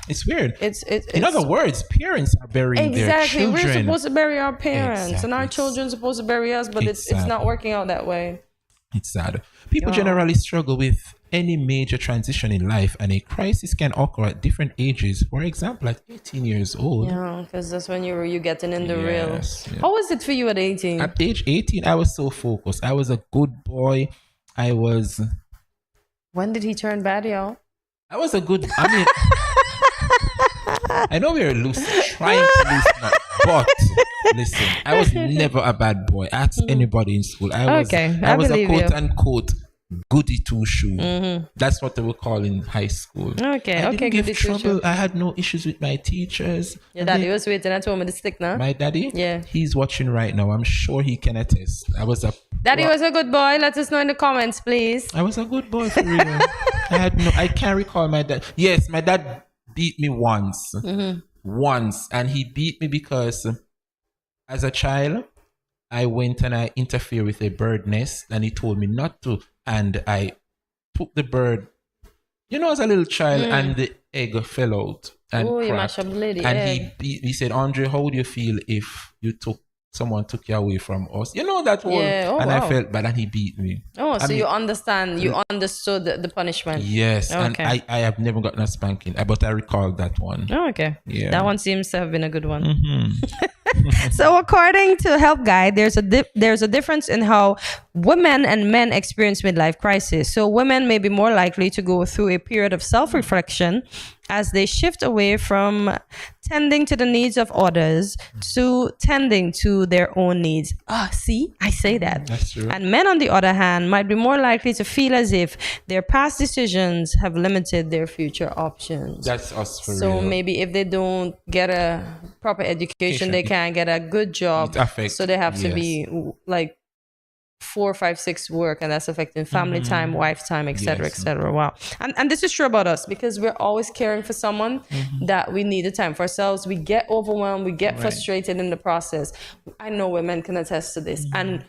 Speaker 2: It's weird.
Speaker 1: It's
Speaker 2: in other words, parents are burying their
Speaker 1: exactly.
Speaker 2: children.
Speaker 1: We're supposed to bury our parents, and our
Speaker 2: Exactly.
Speaker 1: children are supposed to bury us, but
Speaker 2: It's
Speaker 1: it's
Speaker 2: sad.
Speaker 1: not working out that way.
Speaker 2: It's sad. People
Speaker 1: Yeah.
Speaker 2: generally struggle with any major transition in life, and a crisis can occur at different ages. For example, at 18 years old.
Speaker 1: Yeah, because that's when you're getting in the
Speaker 2: Yes,
Speaker 1: real.
Speaker 2: yeah.
Speaker 1: How was it for you at 18?
Speaker 2: At age 18, I was so focused. I was a good boy. I was
Speaker 1: When did he turn bad, y'all?
Speaker 2: a good... I mean... I know we're trying to loosen up, but listen, I was never a bad boy. Ask anybody in school. I was
Speaker 1: Okay,
Speaker 2: I
Speaker 1: I
Speaker 2: was a
Speaker 1: believe you.
Speaker 2: quote unquote goody two shoe. That's what they were called in high school.
Speaker 1: Okay,
Speaker 2: I
Speaker 1: okay,
Speaker 2: didn't give
Speaker 1: goody two-shoe.
Speaker 2: trouble. I had no issues with my teachers.
Speaker 1: Your
Speaker 2: And
Speaker 1: daddy
Speaker 2: they-
Speaker 1: was waiting at home with the stick, now.
Speaker 2: my daddy?
Speaker 1: Yeah.
Speaker 2: He's watching right now. I'm sure he can attest. I was a
Speaker 1: good boy. Let us know in the comments, please.
Speaker 2: I was a good boy for real. I can't recall my dad. Yes, my dad beat me once. Once. And he beat me because as a child, I went and I interfered with a bird nest and he told me not to. And I took the bird, as a little child, and the egg fell out and
Speaker 1: Oh, you
Speaker 2: cracked.
Speaker 1: mash up the lady
Speaker 2: And
Speaker 1: egg.
Speaker 2: he said, Andre, how would you feel if someone took you away from us? That whole,
Speaker 1: Yeah, oh,
Speaker 2: and I
Speaker 1: wow.
Speaker 2: felt bad and he beat me.
Speaker 1: Oh, so
Speaker 2: I mean,
Speaker 1: you understood the punishment.
Speaker 2: Yes, and
Speaker 1: Okay.
Speaker 2: I have never gotten a spanking, but I recall that one.
Speaker 1: Oh, okay.
Speaker 2: Yeah.
Speaker 1: That one seems to have been a good one. So according to Help Guide, there's a difference in how women and men experience midlife crisis. So women may be more likely to go through a period of self-reflection as they shift away from tending to the needs of others to tending to their own needs. See, I say that.
Speaker 2: That's true.
Speaker 1: And men, on the other hand, might be more likely to feel as if their past decisions have limited their future options.
Speaker 2: That's us for
Speaker 1: So
Speaker 2: real.
Speaker 1: maybe if they don't get a proper education, they can't get a good job.
Speaker 2: It affects-
Speaker 1: So they have to
Speaker 2: yes.
Speaker 1: be like 4, 5, 6 work, and that's affecting family time, wife time, etc.,
Speaker 2: Yes.
Speaker 1: etc. Wow. And this is true about us because we're always caring for someone that we need the time for ourselves. We get overwhelmed, we get
Speaker 2: Right.
Speaker 1: frustrated in the process. I know women can attest to this. And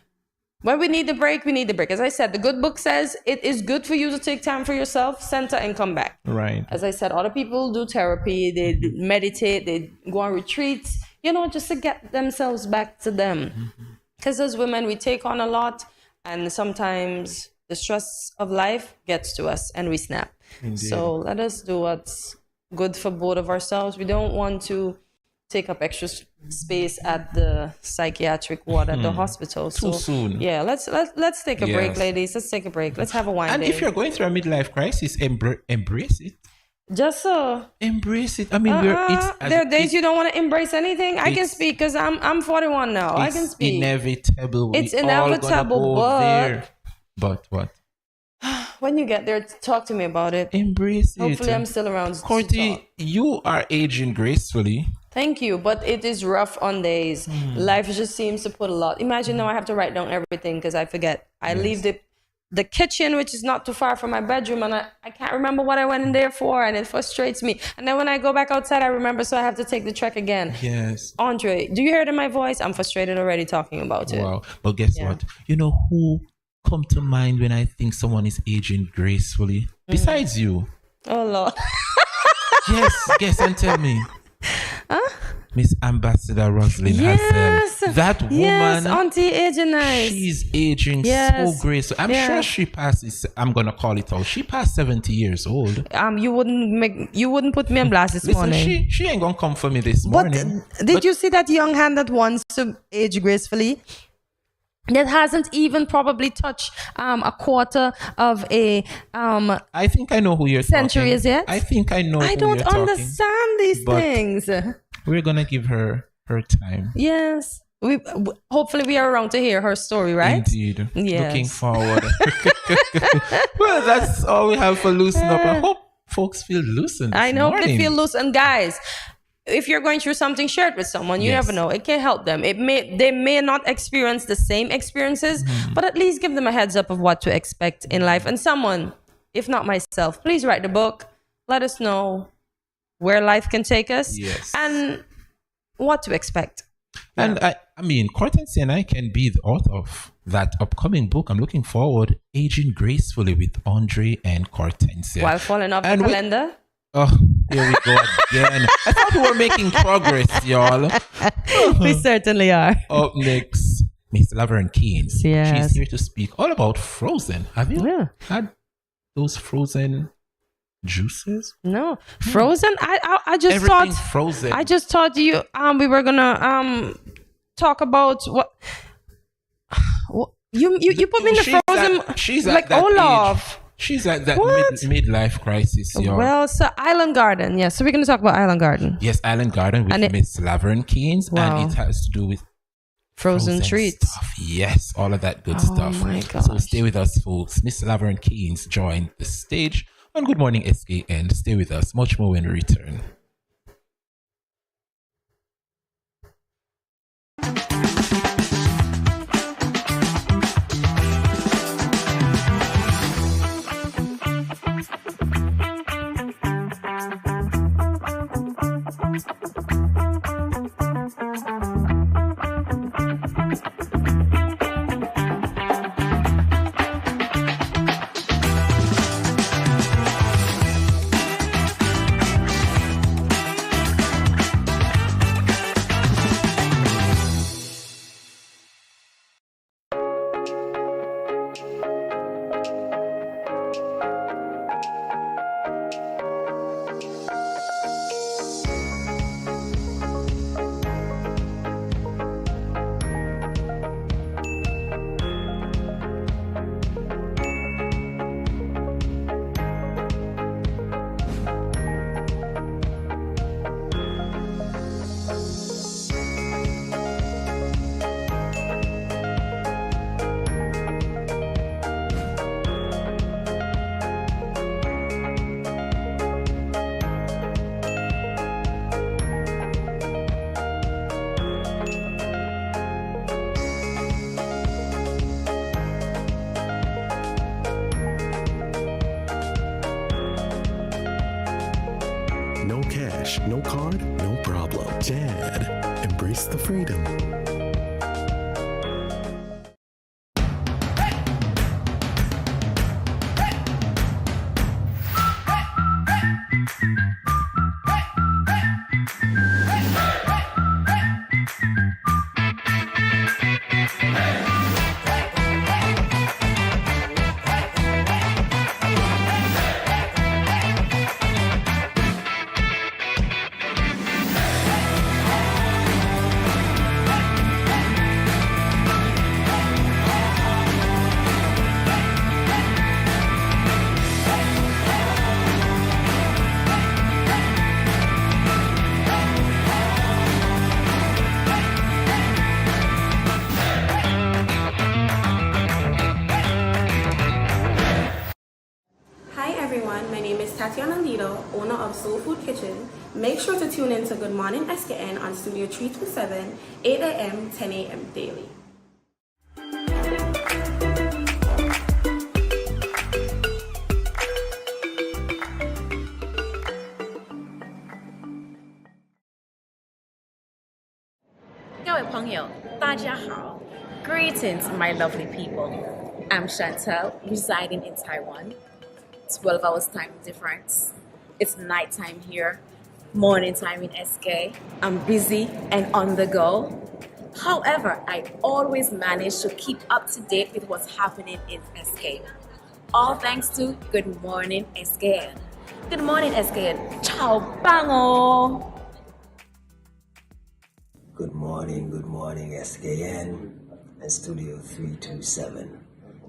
Speaker 1: when we need the break, we need the break. As I said, the good book says it is good for you to take time for yourself, center, and come back.
Speaker 2: Right.
Speaker 1: As I said, other people do therapy, they meditate, they go on retreats. just to get themselves back to them. Because as women, we take on a lot, and sometimes the stress of life gets to us and we snap.
Speaker 2: Indeed.
Speaker 1: So let us do what's good for both of ourselves. We don't want to take up extra space at the psychiatric ward at the hospital.
Speaker 2: Too soon.
Speaker 1: Yeah, let's take a break,
Speaker 2: Yes.
Speaker 1: ladies. Let's take a break. Let's have a wine
Speaker 2: And
Speaker 1: day.
Speaker 2: if you're going through a midlife crisis, embrace it.
Speaker 1: Just so
Speaker 2: embrace it. I mean,
Speaker 1: there are days you don't want to embrace anything. I can
Speaker 2: it's-
Speaker 1: speak because I'm 41 now. I can
Speaker 2: It's
Speaker 1: speak.
Speaker 2: inevitable.
Speaker 1: It's
Speaker 2: We all gonna
Speaker 1: inevitable,
Speaker 2: go
Speaker 1: but
Speaker 2: there. But what?
Speaker 1: when you get there, talk to me about it.
Speaker 2: Embrace it.
Speaker 1: Hopefully, I'm still around. to
Speaker 2: Courtney,
Speaker 1: talk.
Speaker 2: you are aging gracefully.
Speaker 1: Thank you, but it is rough on days. Life just seems to put a lot. Imagine now I have to write down everything because I forget. I leave the kitchen, which is not too far from my bedroom, and I can't remember what I went in there for, and it frustrates me. And then when I go back outside, I remember, so I have to take the trek again.
Speaker 2: Yes.
Speaker 1: Andre, do you hear it in my voice? I'm frustrated already talking about it.
Speaker 2: Wow. But guess what? You know who come to mind when I think someone is aging gracefully? Besides you.
Speaker 1: Oh, Lord.
Speaker 2: Yes, guess and tell me. Miss Ambassador Roslyn herself. That woman.
Speaker 1: Yes, Auntie aging nice.
Speaker 2: She's aging
Speaker 1: Yes.
Speaker 2: so graceful. I'm
Speaker 1: Yeah.
Speaker 2: sure she passes. I'm gonna call it out. She passed 70 years old.
Speaker 1: You wouldn't put me on blast this
Speaker 2: Listen,
Speaker 1: morning.
Speaker 2: she ain't gonna come for me this morning.
Speaker 1: Did you see that young hand that wants to age gracefully? That hasn't even probably touched a quarter of a
Speaker 2: I think I know who you're
Speaker 1: century
Speaker 2: talking.
Speaker 1: as yet.
Speaker 2: I think I know.
Speaker 1: I
Speaker 2: who
Speaker 1: don't
Speaker 2: you're talking.
Speaker 1: understand these
Speaker 2: But
Speaker 1: things.
Speaker 2: We're gonna give her time.
Speaker 1: Yes. Hopefully we are around to hear her story, right?
Speaker 2: Indeed.
Speaker 1: Yes.
Speaker 2: Looking forward. Well, that's all we have for loosen up. I hope folks feel loosened.
Speaker 1: I know
Speaker 2: this
Speaker 1: they feel
Speaker 2: morning.
Speaker 1: loose. And guys, if you're going through something, share it with someone. You
Speaker 2: Yes.
Speaker 1: never know. It can help them. They may not experience the same experiences, but at least give them a heads up of what to expect in life. And someone, if not myself, please write the book. Let us know where life can take us.
Speaker 2: Yes.
Speaker 1: And what to expect.
Speaker 2: And I mean, Cortency and I can be the author of that upcoming book. I'm looking forward, Aging Gracefully with Andre and Cortensia.
Speaker 1: While falling off the
Speaker 2: And
Speaker 1: calendar.
Speaker 2: Oh, here we go again. I thought we were making progress, y'all.
Speaker 1: We certainly are.
Speaker 2: Up next, Miss Laverne Keynes.
Speaker 1: Yes.
Speaker 2: She's here to speak all about Frozen. Have you had those Frozen juices?
Speaker 1: No, Frozen. I just
Speaker 2: Everything's
Speaker 1: thought
Speaker 2: frozen.
Speaker 1: I just thought we were gonna talk about what you put me in the Frozen.
Speaker 2: She's
Speaker 1: like
Speaker 2: at that
Speaker 1: Olaf.
Speaker 2: age. She's at that
Speaker 1: What?
Speaker 2: midlife crisis, y'all.
Speaker 1: Well, so Island Garden. Yes, so we're gonna talk about Island Garden.
Speaker 2: Yes, Island Garden with Miss Laverne Keynes,
Speaker 1: Wow.
Speaker 2: and it has to do with
Speaker 1: Frozen treats.
Speaker 2: stuff. Yes, all of that good stuff.
Speaker 1: Oh my
Speaker 2: So stay with us, folks. Miss Laverne Keynes joined the stage on Good Morning SKN. Stay with us. Much more when we return.
Speaker 3: No cash, no card, no problem. Dad, embrace the freedom.
Speaker 5: everyone, my name is Tatiana Lido, owner of Soul Food Kitchen. Make sure to tune in to Good Morning SKN on Studio 327, 8 a.m., 10 a.m. daily.
Speaker 6: Greetings, my lovely people. I'm Chantel, residing in Taiwan. 12 hours time difference. It's nighttime here, morning time in SK. I'm busy and on the go. However, I always manage to keep up to date with what's happening in SK. All thanks to Good Morning SKN. Good morning SKN. Ciao bango.
Speaker 8: Good morning, SKN and Studio 327.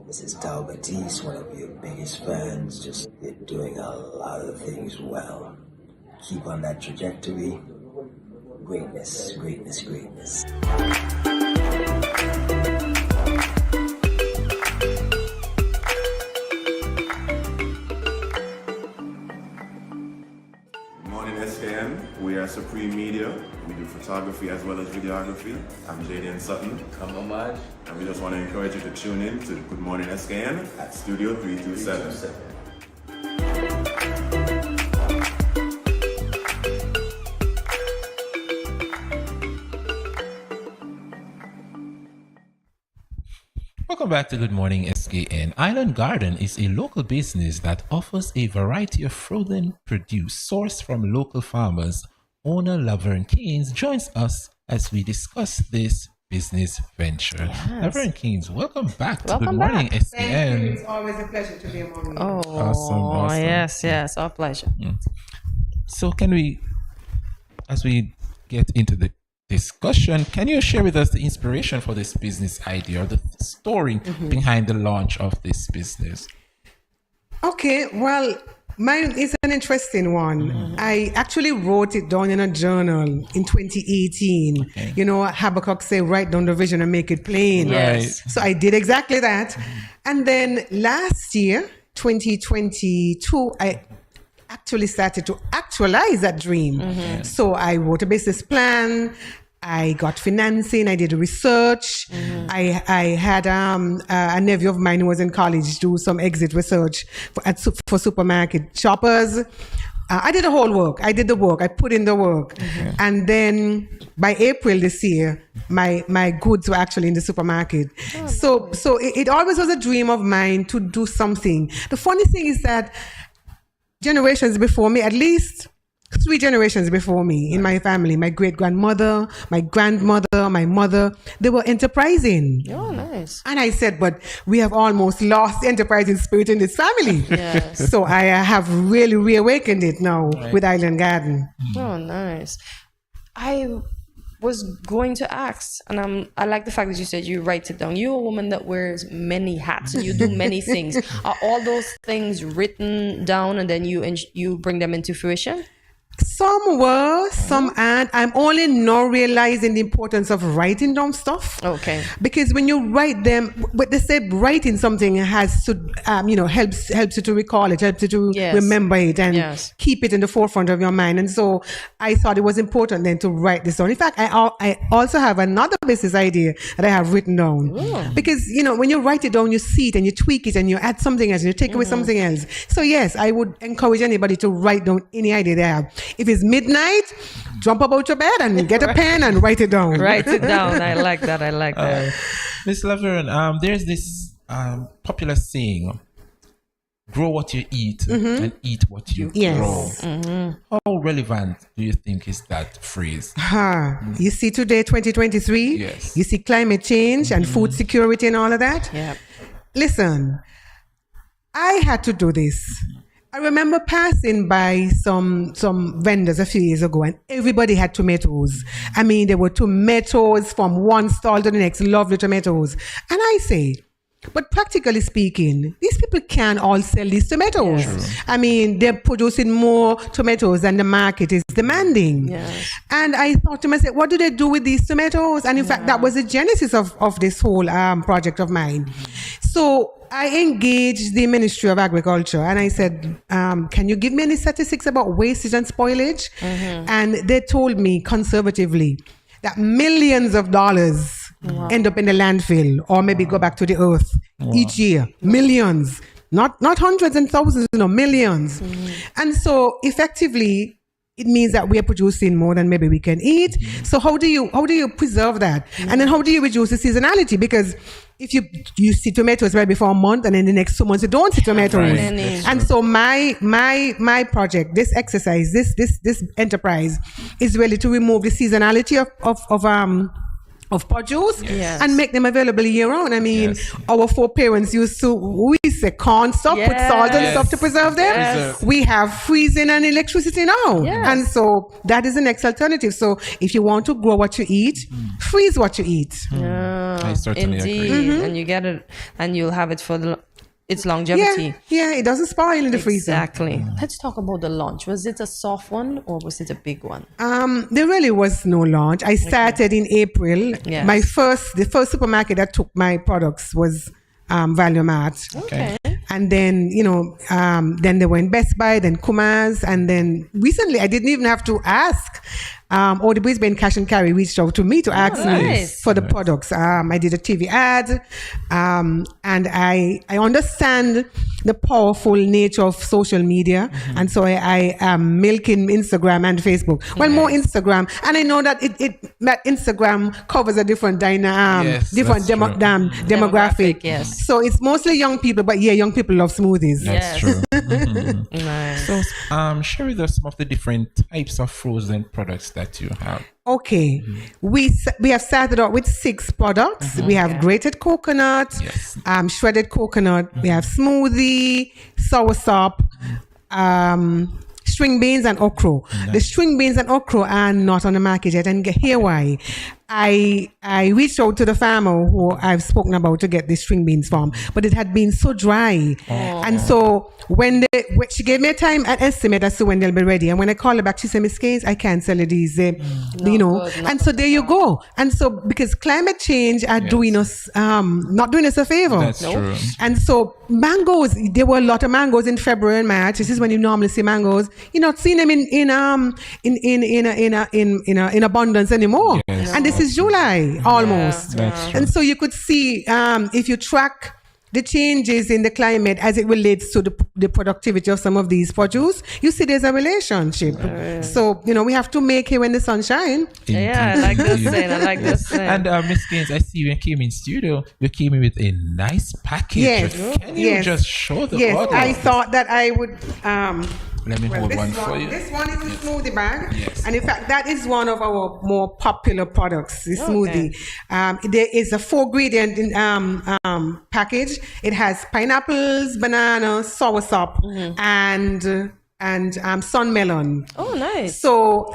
Speaker 8: This is Tao Batiste, one of your biggest fans. Just you're doing a lot of things well. Keep on that trajectory. Greatness, greatness, greatness.
Speaker 24: Morning SKN, we are Supreme Media. We do photography as well as videography. I'm Jaden Sutton. I'm Omaj. And we just want to encourage you to tune in to Good Morning SKN at Studio 327.
Speaker 2: Welcome back to Good Morning SKN. Island Garden is a local business that offers a variety of frozen produce sourced from local farmers. Owner Laverne Keynes joins us as we discuss this business venture.
Speaker 1: Yes.
Speaker 2: Laverne Keynes, welcome back to
Speaker 1: Welcome
Speaker 2: Good Morning
Speaker 1: back.
Speaker 2: SKN.
Speaker 25: Thank you. It's always a pleasure to be among you.
Speaker 1: Oh,
Speaker 2: Awesome.
Speaker 1: yes, our pleasure.
Speaker 2: So can we, as we get into the discussion, can you share with us the inspiration for this business idea or the story behind the launch of this business?
Speaker 25: Okay, well, mine is an interesting one. I actually wrote it down in a journal in 2018. You know, Habakkuk said, write down the vision and make it plain.
Speaker 2: Yes.
Speaker 25: So I did exactly that. And then last year, 2022, I actually started to actualize that dream. So I wrote a business plan. I got financing. I did research. I had a nephew of mine who was in college do some exit research for supermarket shoppers. I did the whole work. I did the work. I put in the work. And then by April this year, my goods were actually in the supermarket. So it always was a dream of mine to do something. The funny thing is that generations before me, at least 3 generations before me in my family, my great-grandmother, my grandmother, my mother, they were enterprising.
Speaker 1: Oh, nice.
Speaker 25: And I said, but we have almost lost the enterprising spirit in this family.
Speaker 1: Yes.
Speaker 25: So I have really reawakened it now with Island Garden.
Speaker 1: Oh, nice. I was going to ask, and I like the fact that you said you write it down. You're a woman that wears many hats and you do many things. Are all those things written down and then you bring them into fruition?
Speaker 25: Some were, some aren't. I'm only now realizing the importance of writing down stuff.
Speaker 1: Okay.
Speaker 25: Because when you write them, but they say writing something has to, helps you to recall it, helps you to remember it and keep it in the forefront of your mind. And so I thought it was important then to write this down. In fact, I also have another business idea that I have written down.
Speaker 1: Ooh.
Speaker 25: Because, when you write it down, you see it and you tweak it and you add something else and you take away something else. So yes, I would encourage anybody to write down any idea they have. If it's midnight, jump up out your bed and get a pen and write it down.
Speaker 1: Write it down. I like that.
Speaker 2: Miss Laverne, there's this popular saying, grow what you eat and eat what you grow. How relevant do you think is that phrase?
Speaker 25: You see today, 2023, you see climate change and food security and all of that.
Speaker 1: Yeah.
Speaker 25: Listen, I had to do this. I remember passing by some vendors a few years ago and everybody had tomatoes. I mean, there were tomatoes from one stall to the next, lovely tomatoes. And I say, but practically speaking, these people can't all sell these tomatoes.
Speaker 1: Yes.
Speaker 25: I mean, they're producing more tomatoes than the market is demanding.
Speaker 1: Yes.
Speaker 25: And I thought to myself, what do they do with these tomatoes? And in fact, that was the genesis of this whole project of mine. So I engaged the Ministry of Agriculture and I said, can you give me any statistics about wastage and spoilage? And they told me conservatively that millions of dollars end up in the landfill or maybe go back to the earth each year. Millions. Not hundreds and thousands, millions. And so effectively, it means that we are producing more than maybe we can eat. So how do you preserve that? And then how do you reduce the seasonality? Because if you see tomatoes right before a month and then the next 2 months you don't see tomatoes. And so my project, this exercise, this enterprise is really to remove the seasonality of produce and make them available year round. I mean, our foreparents used to, we say corn stuff, put salt and stuff to preserve them. We have freezing and electricity now. And so that is the next alternative. So if you want to grow what you eat, freeze what you eat.
Speaker 2: I certainly
Speaker 1: agree. And you get it and you'll have it for its longevity.
Speaker 25: Yeah, it doesn't spoil in the freezer.
Speaker 1: Exactly. Let's talk about the launch. Was it a soft one or was it a big one?
Speaker 25: There really was no launch. I started in April. The first supermarket that took my products was Value Mart.
Speaker 1: Okay.
Speaker 25: And then, then they were in Best Buy, then Kuma's, and then recently I didn't even have to ask. Or the Brisbane Cash and Carry reached out to me to ask me for the products. I did a TV ad, and I understand the powerful nature of social media, and so I am milking Instagram and Facebook. Well, more Instagram, and I know that that Instagram covers a different different demographic.
Speaker 1: Yes.
Speaker 25: So it's mostly young people, but young people love smoothies.
Speaker 2: That's true.
Speaker 1: Nice.
Speaker 2: So, share with us some of the different types of frozen products that you have.
Speaker 25: Okay, we have started out with 6 products. We have grated coconut, shredded coconut. We have smoothie, soursop, string beans, and okra. The string beans and okra are not on the market yet, and here why. I reached out to the farmer who I've spoken about to get the string beans from, but it had been so dry. And so when she gave me a time and estimate as to when they'll be ready, and when I called her back, she said, Miss Keynes, I can't sell you these, and so there you go. And so because climate change are doing us, not doing us a favor.
Speaker 2: That's true.
Speaker 25: And so mangoes, there were a lot of mangoes in February and March. This is when you normally see mangoes. You're not seeing them in abundance anymore. And this is July almost. And so you could see if you track the changes in the climate as it relates to the productivity of some of these produce, you see there's a relationship. So, we have to make hay when the sun shines.
Speaker 1: Yeah, I like this saying.
Speaker 2: And Miss Keynes, I see when you came in studio, you came in with a nice package.
Speaker 25: Yes.
Speaker 2: Can you just show the audience?
Speaker 25: I thought that I would...
Speaker 2: Let me hold one for you.
Speaker 25: This one is the smoothie bag. And in fact, that is one of our more popular products, the smoothie. There is a 4-ingredient package. It has pineapples, bananas, soursop, and sun melon.
Speaker 1: Oh, nice.
Speaker 25: So...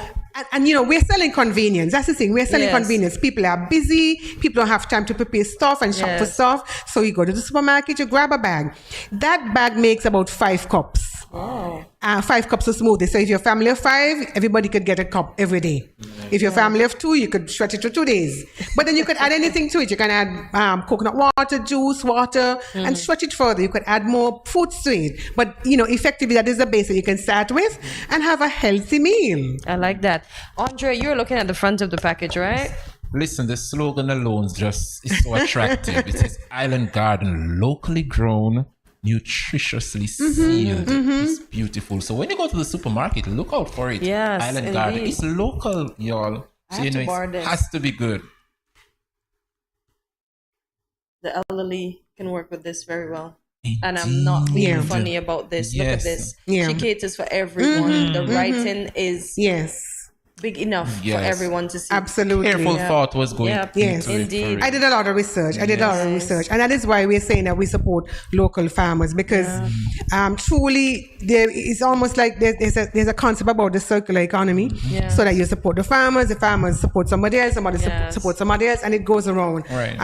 Speaker 25: And we're selling convenience. That's the thing. We're selling convenience. People are busy. People don't have time to prepare stuff and shop for stuff. So you go to the supermarket, you grab a bag. That bag makes about 5 cups. 5 cups of smoothie. So if you're a family of 5, everybody could get a cup every day. If you're a family of 2, you could stretch it to 2 days. But then you could add anything to it. You can add coconut water, juice, water, and stretch it further. You could add more fruits to it. But, effectively, that is the base that you can start with and have a healthy meal.
Speaker 1: I like that. Andre, you're looking at the front of the package, right?
Speaker 2: Listen, the slogan alone is so attractive. It says Island Garden, locally grown, nutritiously sealed. It's beautiful. So when you go to the supermarket, look out for it.
Speaker 1: Yes,
Speaker 2: Island Garden. It's local, y'all. So it has to be good.
Speaker 1: The elderly can work with this very well. And I'm not being funny about this. Look at this. She caters for everyone. The writing is big enough for everyone to see.
Speaker 25: Absolutely.
Speaker 2: Careful thought was going into it.
Speaker 1: Indeed.
Speaker 25: I did a lot of research. And that is why we're saying that we support local farmers, because truly there is almost like there's a concept about the circular economy, so that you support the farmers support somebody else, support somebody else, and it goes around.
Speaker 2: Right.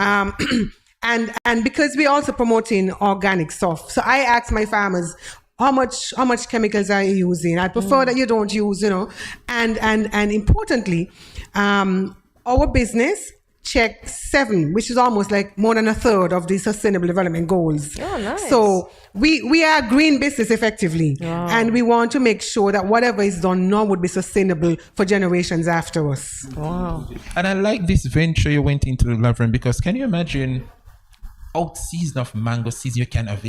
Speaker 25: And because we're also promoting organic stuff, so I ask my farmers, how much chemicals are you using? I prefer that you don't use, and importantly, our business check 7, which is almost like more than a third of the Sustainable Development Goals.
Speaker 1: Oh, nice.
Speaker 25: So we are a green business effectively, and we want to make sure that whatever is done now would be sustainable for generations after us.
Speaker 1: Wow.
Speaker 2: And I like this venture you went into, Laverne, because can you imagine out season of mango season, you can have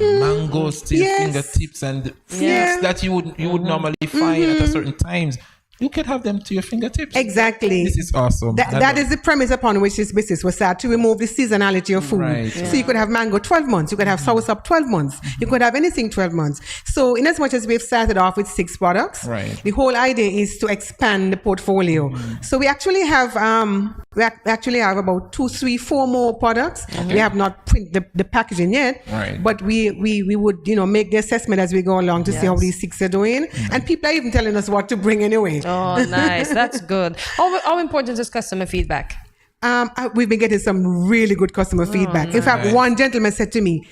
Speaker 2: mangoes to your fingertips and fruits that you would normally find at a certain times. You can have them to your fingertips.
Speaker 25: Exactly.
Speaker 2: This is awesome.
Speaker 25: That is the premise upon which this business was set, to remove the seasonality of food.
Speaker 2: Right.
Speaker 25: So you could have mango 12 months, you could have soursop 12 months, you could have anything 12 months. So in as much as we've started off with 6 products, the whole idea is to expand the portfolio. So we actually have about 2, 3, 4 more products. We have not printed the packaging yet, but we would make the assessment as we go along to see how these 6 are doing. And people are even telling us what to bring anyway.
Speaker 1: Oh, nice. That's good. How important is customer feedback?
Speaker 25: We've been getting some really good customer feedback. In fact, one gentleman said to me,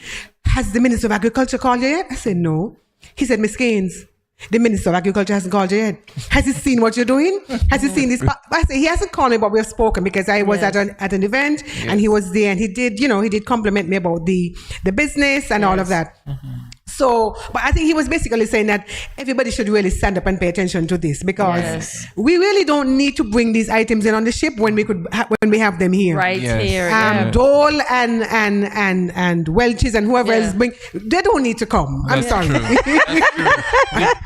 Speaker 25: "Has the Minister of Agriculture called you yet?" I said, "No." He said, "Miss Gaines, the Minister of Agriculture hasn't called you yet. Has he seen what you're doing? Has he seen this?" I said, "He hasn't called me, but we've spoken because I was at an event and he was there and he did compliment me about the business and all of that." So, but I think he was basically saying that everybody should really stand up and pay attention to this, because we really don't need to bring these items in on the ship when we could when we have them here.
Speaker 1: Here.
Speaker 25: Dole and Welch's and whoever else they don't need to come. I'm sorry.
Speaker 2: True.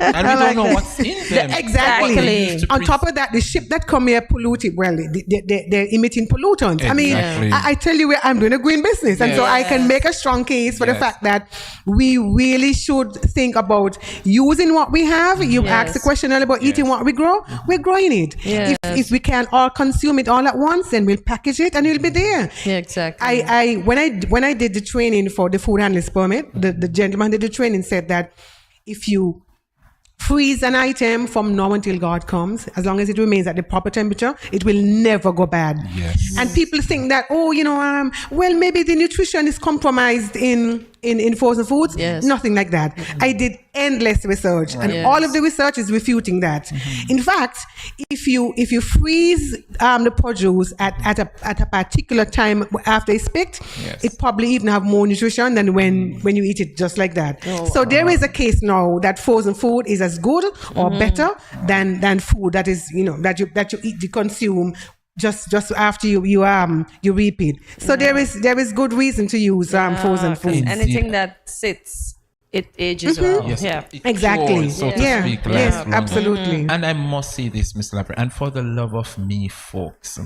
Speaker 2: And we don't know what's in them.
Speaker 25: Exactly. On top of that, the ship that come here polluted. Well, they're emitting pollutants. I mean, I tell you, I'm doing a green business, and so I can make a strong case for the fact that we really should think about using what we have. You asked the question earlier about eating what we grow. We're growing it. If we can all consume it all at once, then we'll package it and it'll be there.
Speaker 1: Yeah, exactly.
Speaker 25: When I did the training for the food handlers permit, the gentleman did the training said that if you freeze an item from now until God comes, as long as it remains at the proper temperature, it will never go bad. And people think that, well, maybe the nutrition is compromised in frozen foods. Nothing like that. I did endless research, and all of the research is refuting that. In fact, if you freeze the produce at a particular time after it's picked, it probably even have more nutrition than when you eat it just like that. So there is a case now that frozen food is as good or better than food that is that you eat, you consume just after you reap it. So there is good reason to use frozen food.
Speaker 1: Anything that sits, it ages well.
Speaker 25: Exactly.
Speaker 2: So to speak,
Speaker 25: absolutely.
Speaker 2: And I must say this, Miss Laverne, and for the love of me, folks,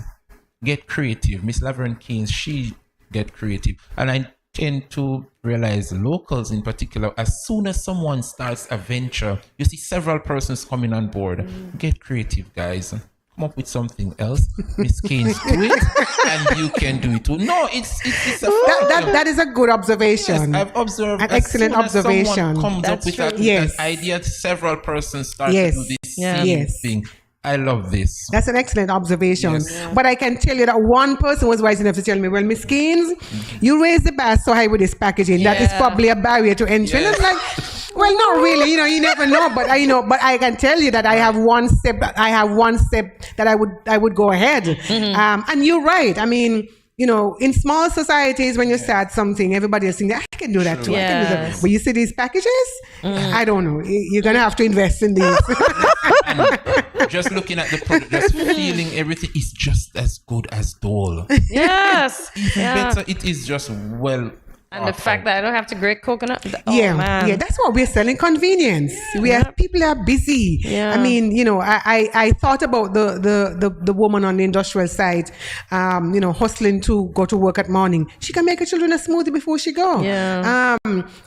Speaker 2: get creative. Miss Laverne Keynes, she get creative, and I tend to realize locals in particular, as soon as someone starts a venture, you see several persons coming on board. Get creative, guys. Come up with something else. Miss Keynes, do it, and you can do it too. No, it's a
Speaker 25: that is a good observation.
Speaker 2: Yes, I've observed
Speaker 25: an excellent observation.
Speaker 2: Someone comes up with that idea, several persons start to do this same thing. I love this.
Speaker 25: That's an excellent observation. But I can tell you that one person was wise enough to tell me, "Well, Miss Keynes, you raise the bar so high with this packaging. That is probably a barrier to entry." And I was like, well, not really. You never know. But I can tell you that I have one step that I would go ahead. And you're right. I mean, in small societies, when you start something, everybody is saying, "I can do that too. I can do that." But you see these packages, I don't know. You're going to have to invest in these.
Speaker 2: Just looking at the product, just feeling everything is just as good as Dole.
Speaker 1: Yes.
Speaker 2: Better. It is just well.
Speaker 1: And the fact that I don't have to grate coconut.
Speaker 25: Man. That's what we're selling, convenience. People are busy. I mean, I thought about the woman on the industrial site, hustling to go to work at morning. She can make her children a smoothie before she go.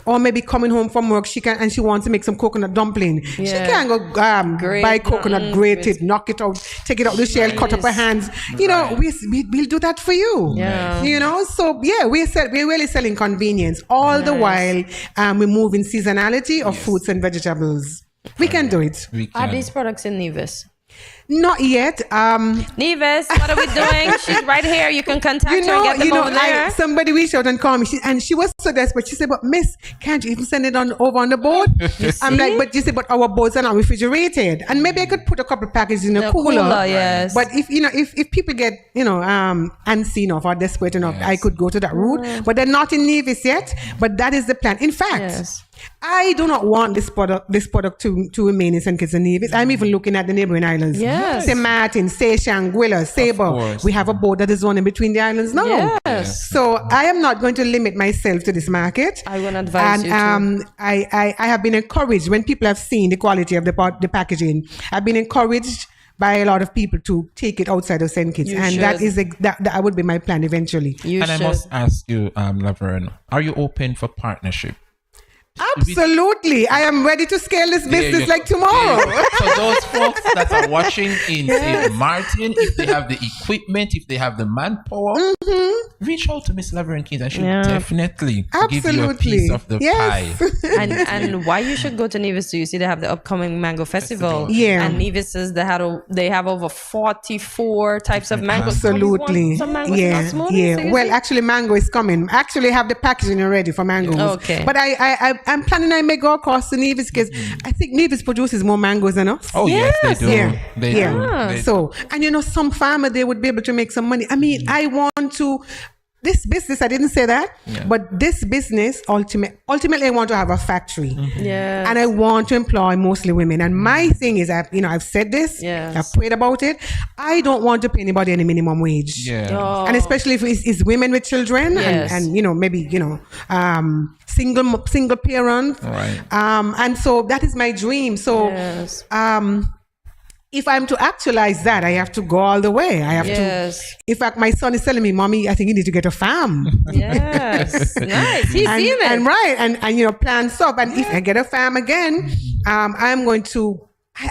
Speaker 25: Or maybe coming home from work, she wants to make some coconut dumpling. She can't go buy coconut, grate it, knock it out, take it out the shell, cut up her hands. We'll do that for you. So we're really selling convenience, all the while removing seasonality of fruits and vegetables. We can do it.
Speaker 1: Are these products in Nevis?
Speaker 25: Not yet.
Speaker 1: Nevis, what are we doing? She's right here. You can contact her and get them over there.
Speaker 25: Somebody reached out and called me, and she was so desperate. She said, "But Miss, can't you even send it over on the board?" I'm like, "But you said, but our boards are not refrigerated, and maybe I could put a couple of packages in a cooler."
Speaker 1: Yes.
Speaker 25: But if if people get unseen enough or desperate enough, I could go to that route. But they're not in Nevis yet. But that is the plan. In fact. I do not want this product to remain in St. Kitts and Nevis. I'm even looking at the neighboring islands.
Speaker 1: Yes.
Speaker 25: St. Martin, Seychelles, Anguilla, Sable. We have a boat that is running between the islands now.
Speaker 1: Yes.
Speaker 25: So I am not going to limit myself to this market.
Speaker 1: I will advise you too.
Speaker 25: I have been encouraged when people have seen the quality of the packaging. I've been encouraged by a lot of people to take it outside of St. Kitts, and that is that would be my plan eventually.
Speaker 2: I must ask you, Laverne, are you open for partnership?
Speaker 25: Absolutely. I am ready to scale this business like tomorrow.
Speaker 2: So those folks that are watching in St. Martin, if they have the equipment, if they have the manpower, reach out to Miss Laverne Kings and she'll definitely give you a piece of the pie.
Speaker 1: and why you should go to Nevis, you see they have the upcoming mango festival.
Speaker 25: And
Speaker 1: Nevis says they have over 44 types of mango.
Speaker 25: Absolutely.
Speaker 1: Some mangoes
Speaker 25: Well, actually mango is coming. Actually have the packaging already for mangoes.
Speaker 1: Okay.
Speaker 25: But I'm planning I may go across to Nevis because I think Nevis produces more mangoes than us.
Speaker 2: Oh yes, they do. They do.
Speaker 25: So, and some farmer, they would be able to make some money. I mean, I want to, this business, I didn't say that, but this business, ultimately I want to have a factory. And I want to employ mostly women. And my thing is, I've said this, I've prayed about it. I don't want to pay anybody any minimum wage. And especially if it's women with children and maybe, single parent. And so that is my dream. So, if I'm to actualize that, I have to go all the way. I have to. In fact, my son is telling me, "Mommy, I think you need to get a farm."
Speaker 1: Yes, nice. He's seeing it.
Speaker 25: And plan stuff. And if I get a farm again, I'm going to.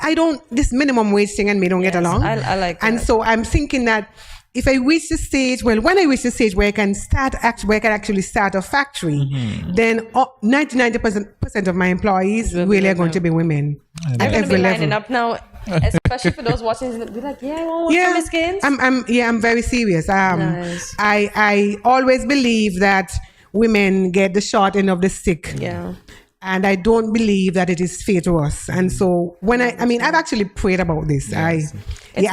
Speaker 25: I don't. This minimum wage thing and me don't get along.
Speaker 1: I like that.
Speaker 25: And so I'm thinking that if I reach the stage, when I reach the stage where I can actually start a factory, then 99% of my employees really are going to be women.
Speaker 1: I'm going to be lining up now, especially for those watching. Be like, I want one Miss Skins.
Speaker 25: I'm very serious.
Speaker 1: Nice.
Speaker 25: I always believe that women get the short end of the stick. And I don't believe that it is fair to us. And so when I've actually prayed about this. I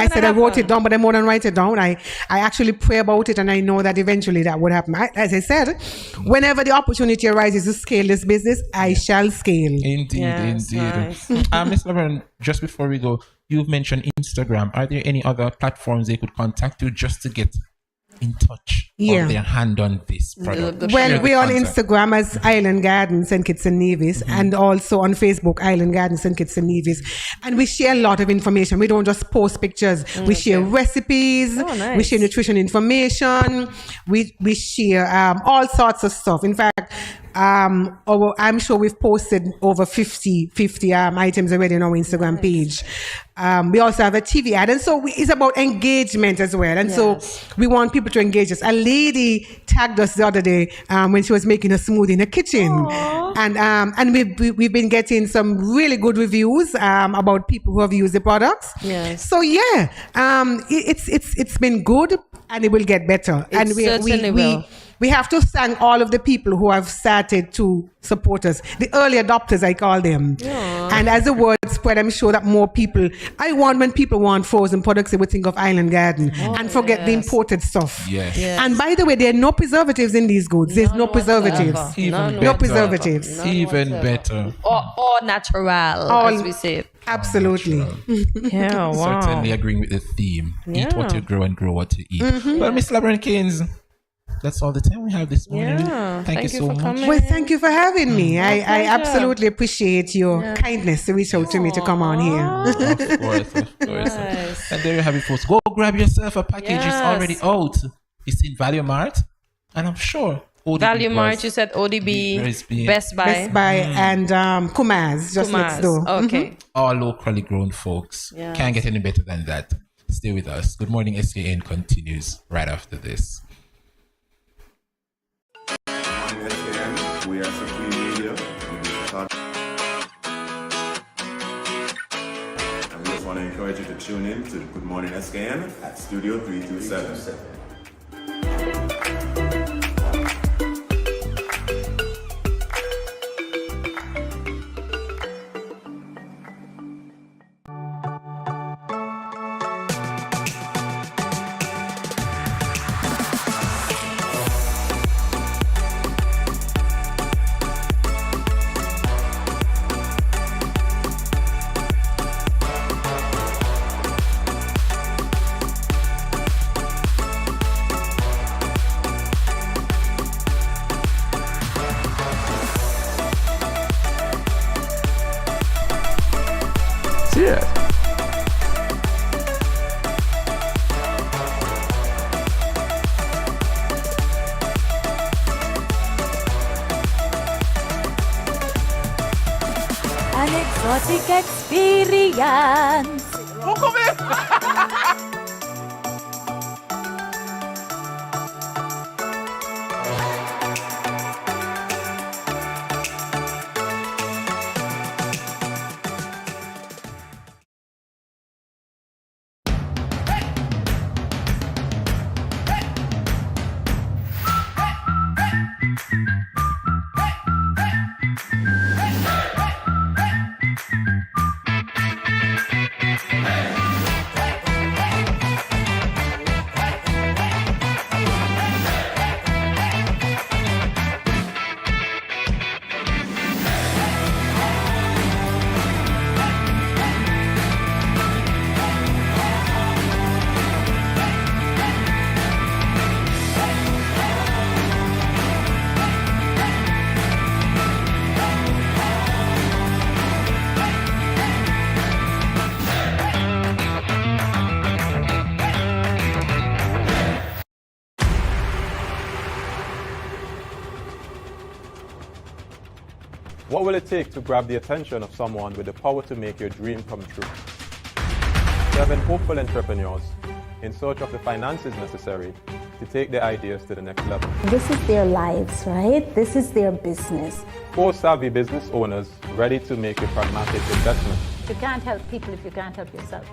Speaker 25: said I wrote it down, but I more than write it down. I actually pray about it, and I know that eventually that would happen. As I said, whenever the opportunity arises to scale this business, I shall scale.
Speaker 2: Indeed. Nice. Ms. Laverne, just before we go, you've mentioned Instagram. Are there any other platforms they could contact you just to get in touch or their hand on this product?
Speaker 25: Well, we're on Instagram as Island Gardens St. Kitts and Nevis, and also on Facebook, Island Gardens St. Kitts and Nevis. And we share a lot of information. We don't just post pictures. We share recipes. We share nutrition information. We share all sorts of stuff. In fact, I'm sure we've posted over 50 items already on our Instagram page. We also have a TV ad, and so it's about engagement as well. And so we want people to engage us. A lady tagged us the other day when she was making a smoothie in her kitchen. And we've been getting some really good reviews about people who have used the products. So it's been good, and it will get better. We have to thank all of the people who have started to support us. The early adopters, I call them. And as the word spread, I'm sure that more people, when people want frozen products, they would think of Island Garden and forget the imported stuff. And by the way, there are no preservatives in these goods. There's no preservatives. No preservatives.
Speaker 2: Even better.
Speaker 1: Or natural, as we say.
Speaker 25: Absolutely.
Speaker 2: Certainly agreeing with the theme. Eat what you grow and grow what you eat. Well, Miss Laverne Kings, that's all the time we have this morning. Thank you so much.
Speaker 25: Well, thank you for having me. I absolutely appreciate your kindness to reach out to me to come on here.
Speaker 2: Of course. And there you have it, folks. Go grab yourself a package. It's already out. It's in Value Mart, and I'm sure
Speaker 1: Value Mart, you said ODB, Best Buy,
Speaker 25: and Kumaz, just next door.
Speaker 1: Okay.
Speaker 2: All locally grown folks. Can't get any better than that. Stay with us. Good Morning SKN continues right after this.
Speaker 24: We are Supreme Media. And we just want to encourage encourage you to tune in to Good Morning SKN at Studio 327.
Speaker 11: Cheers.
Speaker 4: An exotic experience.
Speaker 11: What will it take to grab the attention of someone with the power to make your dream come true? 7 hopeful entrepreneurs in search of the finances necessary to take their ideas to the next level.
Speaker 12: This is their lives, right? This is their business.
Speaker 11: 4 savvy business owners ready to make a pragmatic investment.
Speaker 13: You can't help people if you can't help yourself.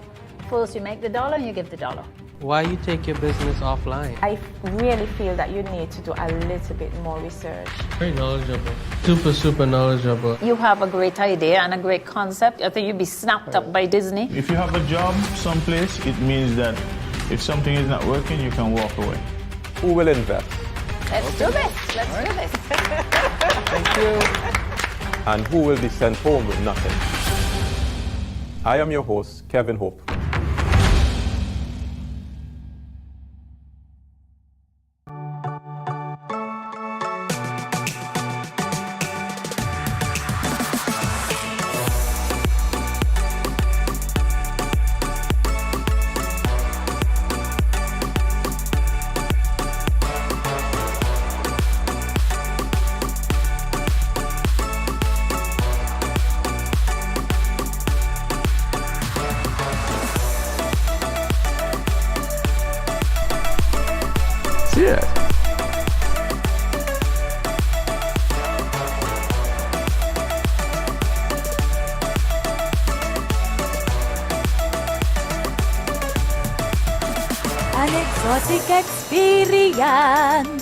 Speaker 13: First, you make the dollar and you give the dollar.
Speaker 14: Why you take your business offline?
Speaker 15: I really feel that you need to do a little bit more research.
Speaker 14: Very knowledgeable. Super knowledgeable.
Speaker 19: You have a great idea and a great concept. I think you'd be snapped up by Disney.
Speaker 16: If you have a job someplace, it means that if something is not working, you can walk away.
Speaker 11: Who will invest?
Speaker 19: Let's do this. Let's do this.
Speaker 11: Thank you. And who will be sent home with nothing? I am your host, Kevin Hope. Cheers.
Speaker 4: An exotic experience.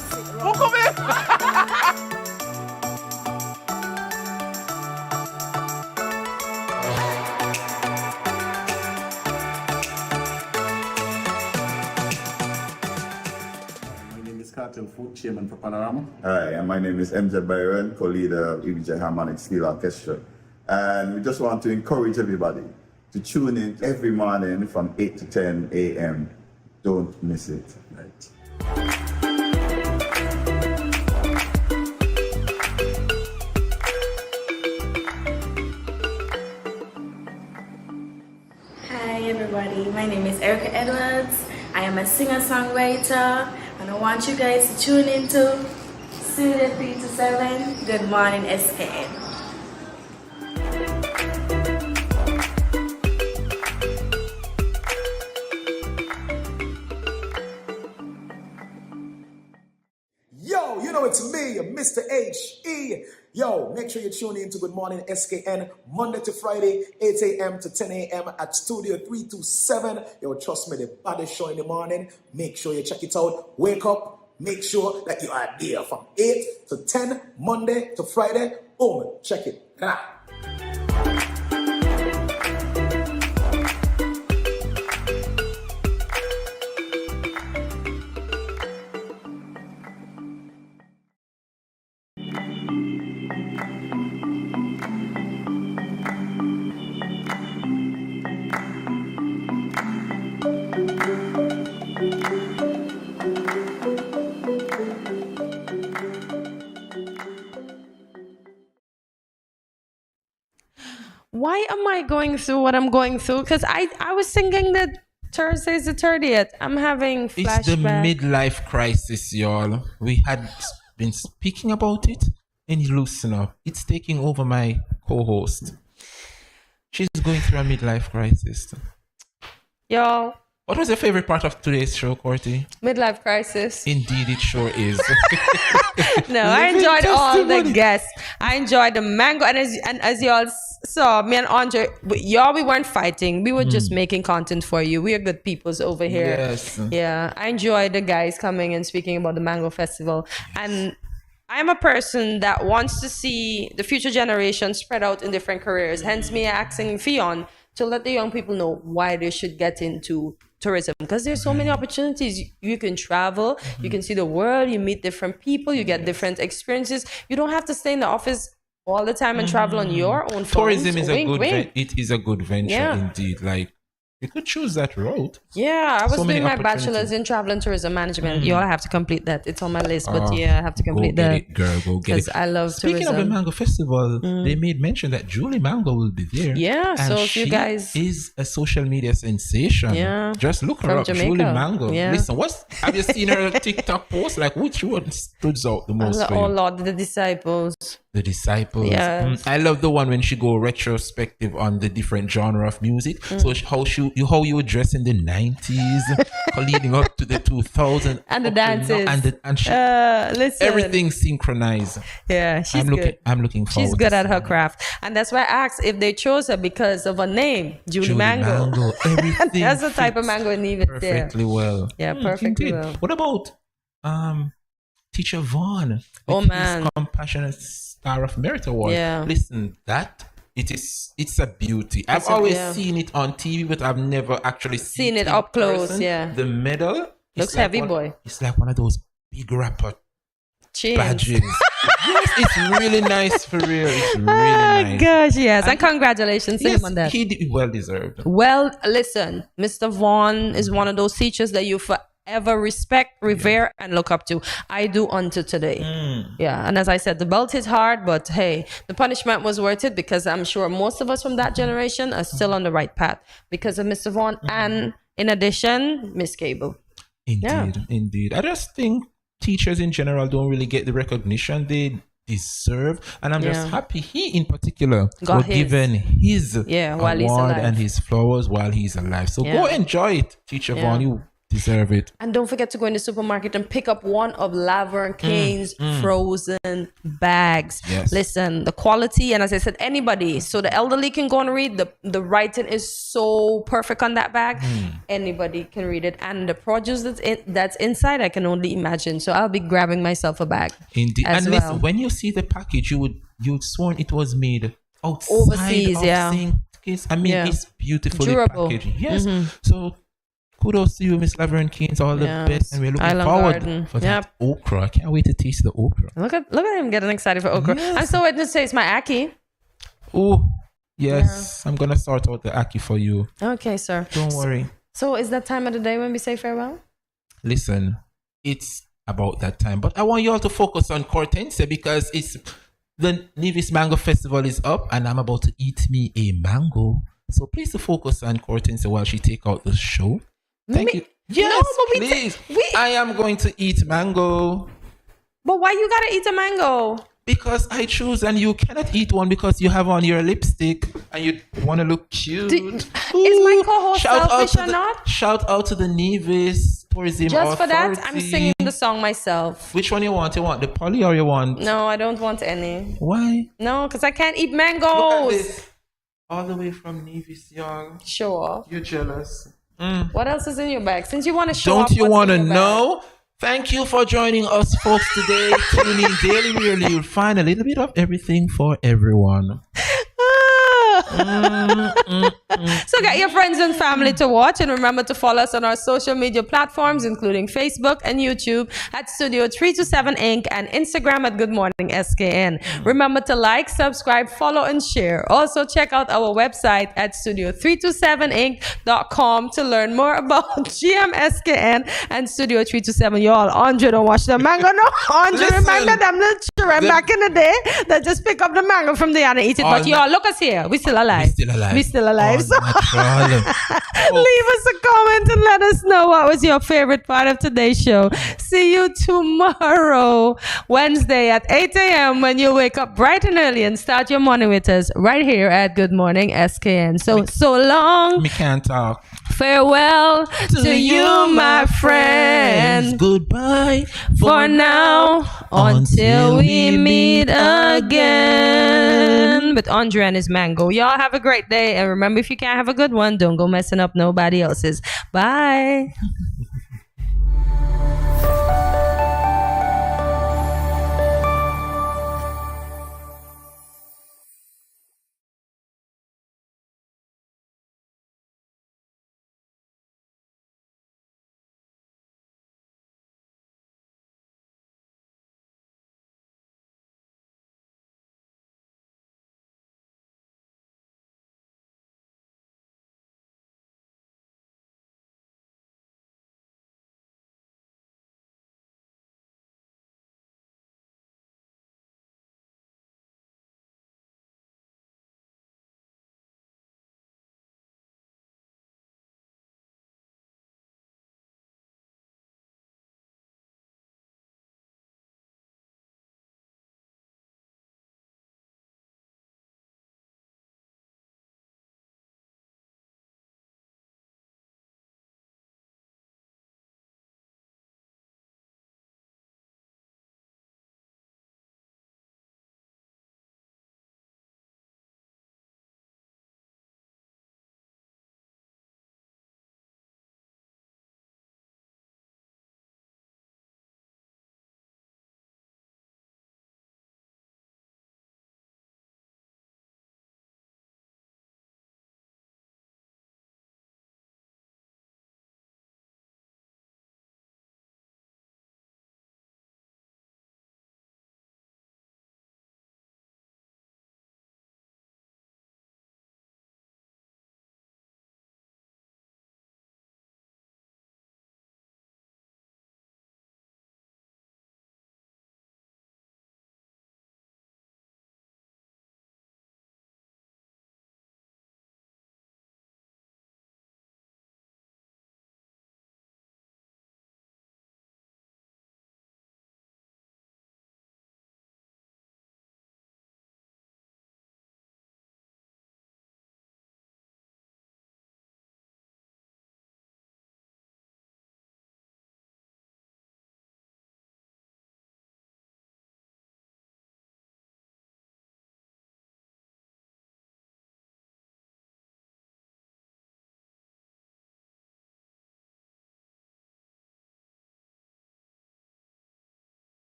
Speaker 7: Food chairman for Panorama.
Speaker 24: Hi, and my name is MZ Byron, co-leader of EBJ Harmonic Steel Orchestra. And we just want to encourage everybody to tune in every morning from 8 to 10 a.m. Don't miss it. Right.
Speaker 5: Hi everybody, my name is Erica Edwards. I am a singer-songwriter and I want you guys to tune into Studio 327, Good Morning SKN.
Speaker 9: Yo, you know it's me, Mr. H.E. free. Yo, make sure you tune in to Good Morning SKN Monday to Friday, 8 a.m. to 10 a.m. at Studio 327. Yo, trust me, the baddest show in the morning. Make sure you check it out. Wake up. Make sure that you are there from 8 to 10, Monday to Friday. Boom, check it. Ah.
Speaker 1: Why am I going through what I'm going through? Because I was thinking that Thursday's the 30th. I'm having flashbacks.
Speaker 2: It's the midlife crisis, y'all. We had been speaking about it, and loosen up. It's taking over my co-host. She's going through a midlife crisis.
Speaker 1: Y'all.
Speaker 2: What was your favorite part of today's show, Courtney?
Speaker 1: Midlife crisis.
Speaker 2: Indeed, it sure is.
Speaker 1: No, I enjoyed all the guests. I enjoyed the mango, and as y'all saw, me and Andre, we weren't fighting. We were just making content for you. We are good peoples over here.
Speaker 2: Yes.
Speaker 1: Yeah, I enjoyed the guys coming and speaking about the Mango Festival, and I'm a person that wants to see the future generation spread out in different careers. Hence, me asking Fionn to let the young people know why they should get into tourism, because there's so many opportunities. You can travel, you can see the world, you meet different people, you get different experiences. You don't have to stay in the office all the time and travel on your own phone.
Speaker 2: Tourism is it is a good venture indeed. Like, you could choose that route.
Speaker 1: Yeah, I was doing my bachelor's in travel and tourism management. You all have to complete that. It's on my list, but yeah, I have to complete that.
Speaker 2: It, girl, go get it.
Speaker 1: Because I love tourism.
Speaker 2: Speaking of the Mango Festival, they made mention that Julie Mango will be there.
Speaker 1: Yeah,
Speaker 2: and
Speaker 1: so if you guys
Speaker 2: is a social media sensation.
Speaker 1: Yeah,
Speaker 2: just look her
Speaker 1: from
Speaker 2: up,
Speaker 1: Jamaica.
Speaker 2: Julie Mango.
Speaker 1: Yeah.
Speaker 2: Listen, have you seen her TikTok post? Like, which one stood out the most?
Speaker 1: Oh Lord, the disciples.
Speaker 2: The disciples.
Speaker 1: Yes.
Speaker 2: I love the one when she go retrospective on the different genre of music. So how you were dressed in the 90s, leading up to the 2000s,
Speaker 1: and the dances,
Speaker 2: and she,
Speaker 1: listen,
Speaker 2: everything synchronized.
Speaker 1: Yeah, she's good.
Speaker 2: I'm looking forward.
Speaker 1: She's good at her craft, and that's why I asked if they chose her because of her name, Julie Mango.
Speaker 2: Everything
Speaker 1: that's the type of mango in even
Speaker 2: perfectly well.
Speaker 1: Yeah, perfectly well.
Speaker 2: What about Teacher Vaughn?
Speaker 1: Oh man,
Speaker 2: Compassionate Star of Merit Award.
Speaker 1: Yeah.
Speaker 2: Listen, it's a beauty. I've always seen it on TV, but I've never actually seen
Speaker 1: it up close.
Speaker 2: Person.
Speaker 1: Yeah.
Speaker 2: The medal
Speaker 1: looks like heavy, boy.
Speaker 2: It's like one of those big rapper
Speaker 1: chains.
Speaker 2: Badges. Yes, it's really nice for real. It's really nice.
Speaker 1: Gosh, yes. And congratulations to him on that.
Speaker 2: He well deserved.
Speaker 1: Well, listen, Mr. Vaughn is one of those teachers that you forever respect, revere, and look up to. I do until today. Yeah, and as I said, the belt is hard, but hey, the punishment was worth it, because I'm sure most of us from that generation are still on the right path because of Mr. Vaughn and, in addition, Miss Cable.
Speaker 2: Indeed. I just think teachers in general don't really get the recognition they deserve, and I'm just happy he in particular got given his
Speaker 1: while he's
Speaker 2: award
Speaker 1: alive.
Speaker 2: and his flowers while he's alive. So go enjoy it, Teacher Vaughn. You deserve it.
Speaker 1: And don't forget to go in the supermarket and pick up one of Laverne Kane's frozen bags.
Speaker 2: Yes.
Speaker 1: Listen, the quality, and as I said, anybody, so the elderly can go and read. The writing is so perfect on that bag. Anybody can read it, and the produce that's inside, I can only imagine. So I'll be grabbing myself a bag.
Speaker 2: Indeed.
Speaker 1: And
Speaker 2: listen, when you see the package, you'd sworn it was made outside
Speaker 1: overseas.
Speaker 2: of St. Kitts. I mean, it's beautifully
Speaker 1: durable
Speaker 2: packaged. Yes. So kudos to you, Miss Laverne Keynes. All the best, and we're looking forward for that okra. I can't wait to taste the okra.
Speaker 1: Look at him getting excited for okra.
Speaker 2: Yes.
Speaker 1: I'm so waiting to taste my ackee.
Speaker 2: Oh yes, I'm gonna sort out the ackee for you.
Speaker 1: Okay, sir.
Speaker 2: Don't worry.
Speaker 1: So is that time of the day when we say farewell?
Speaker 2: Listen, it's about that time, but I want you all to focus on Cortense, because it's the Nevis Mango Festival is up, and I'm about to eat me a mango. So please to focus on Cortense while she take out the show. Thank you. Yes,
Speaker 1: no, but
Speaker 2: please. I am going to eat mango.
Speaker 1: But why you gotta eat a mango?
Speaker 2: Because I choose, and you cannot eat one because you have on your lipstick and you want to look cute.
Speaker 1: Is my co-host selfish or not?
Speaker 2: Shout out to the Nevis tourism
Speaker 1: Just for that,
Speaker 2: authority.
Speaker 1: I'm singing the song myself.
Speaker 2: Which one you want? You want the poly or you want?
Speaker 1: No, I don't want any.
Speaker 2: Why?
Speaker 1: No, because I can't eat
Speaker 2: Look at
Speaker 1: mangoes.
Speaker 2: this. All the way from Nevis, y'all.
Speaker 1: Sure.
Speaker 2: You're jealous.
Speaker 1: What else is in your bag? Since you want to show
Speaker 2: Don't
Speaker 1: off
Speaker 2: you
Speaker 1: what's
Speaker 2: want to
Speaker 1: in your bag.
Speaker 2: know? Thank you for joining us, folks, today. Tune in daily, really. You'll find a little bit of everything for everyone.
Speaker 1: So get your friends and family to watch, and remember to follow us on our social media platforms, including Facebook and YouTube at Studio 327 Inc. and Instagram at Good Morning SKN. Remember to like, subscribe, follow, and share. Also, check out our website at studio327inc.com to learn more about GMSKN and Studio 327. Y'all, Andre don't watch the mango, no? Andre remember them little children back in the day that just pick up the mango from the and eat it. But y'all, look us here. We still alive. We still alive. So leave us a comment and let us know what was your favorite part of today's show. See you tomorrow, Wednesday at 8 a.m. when you wake up bright and early and start your morning with us right here at Good Morning SKN. So long.
Speaker 2: Me can't talk.
Speaker 1: Farewell to you, my friends.
Speaker 2: Goodbye
Speaker 1: for now until we meet again. With Andre and his mango. Y'all have a great day. And remember, if you can't have a good one, don't go messing up nobody else's. Bye.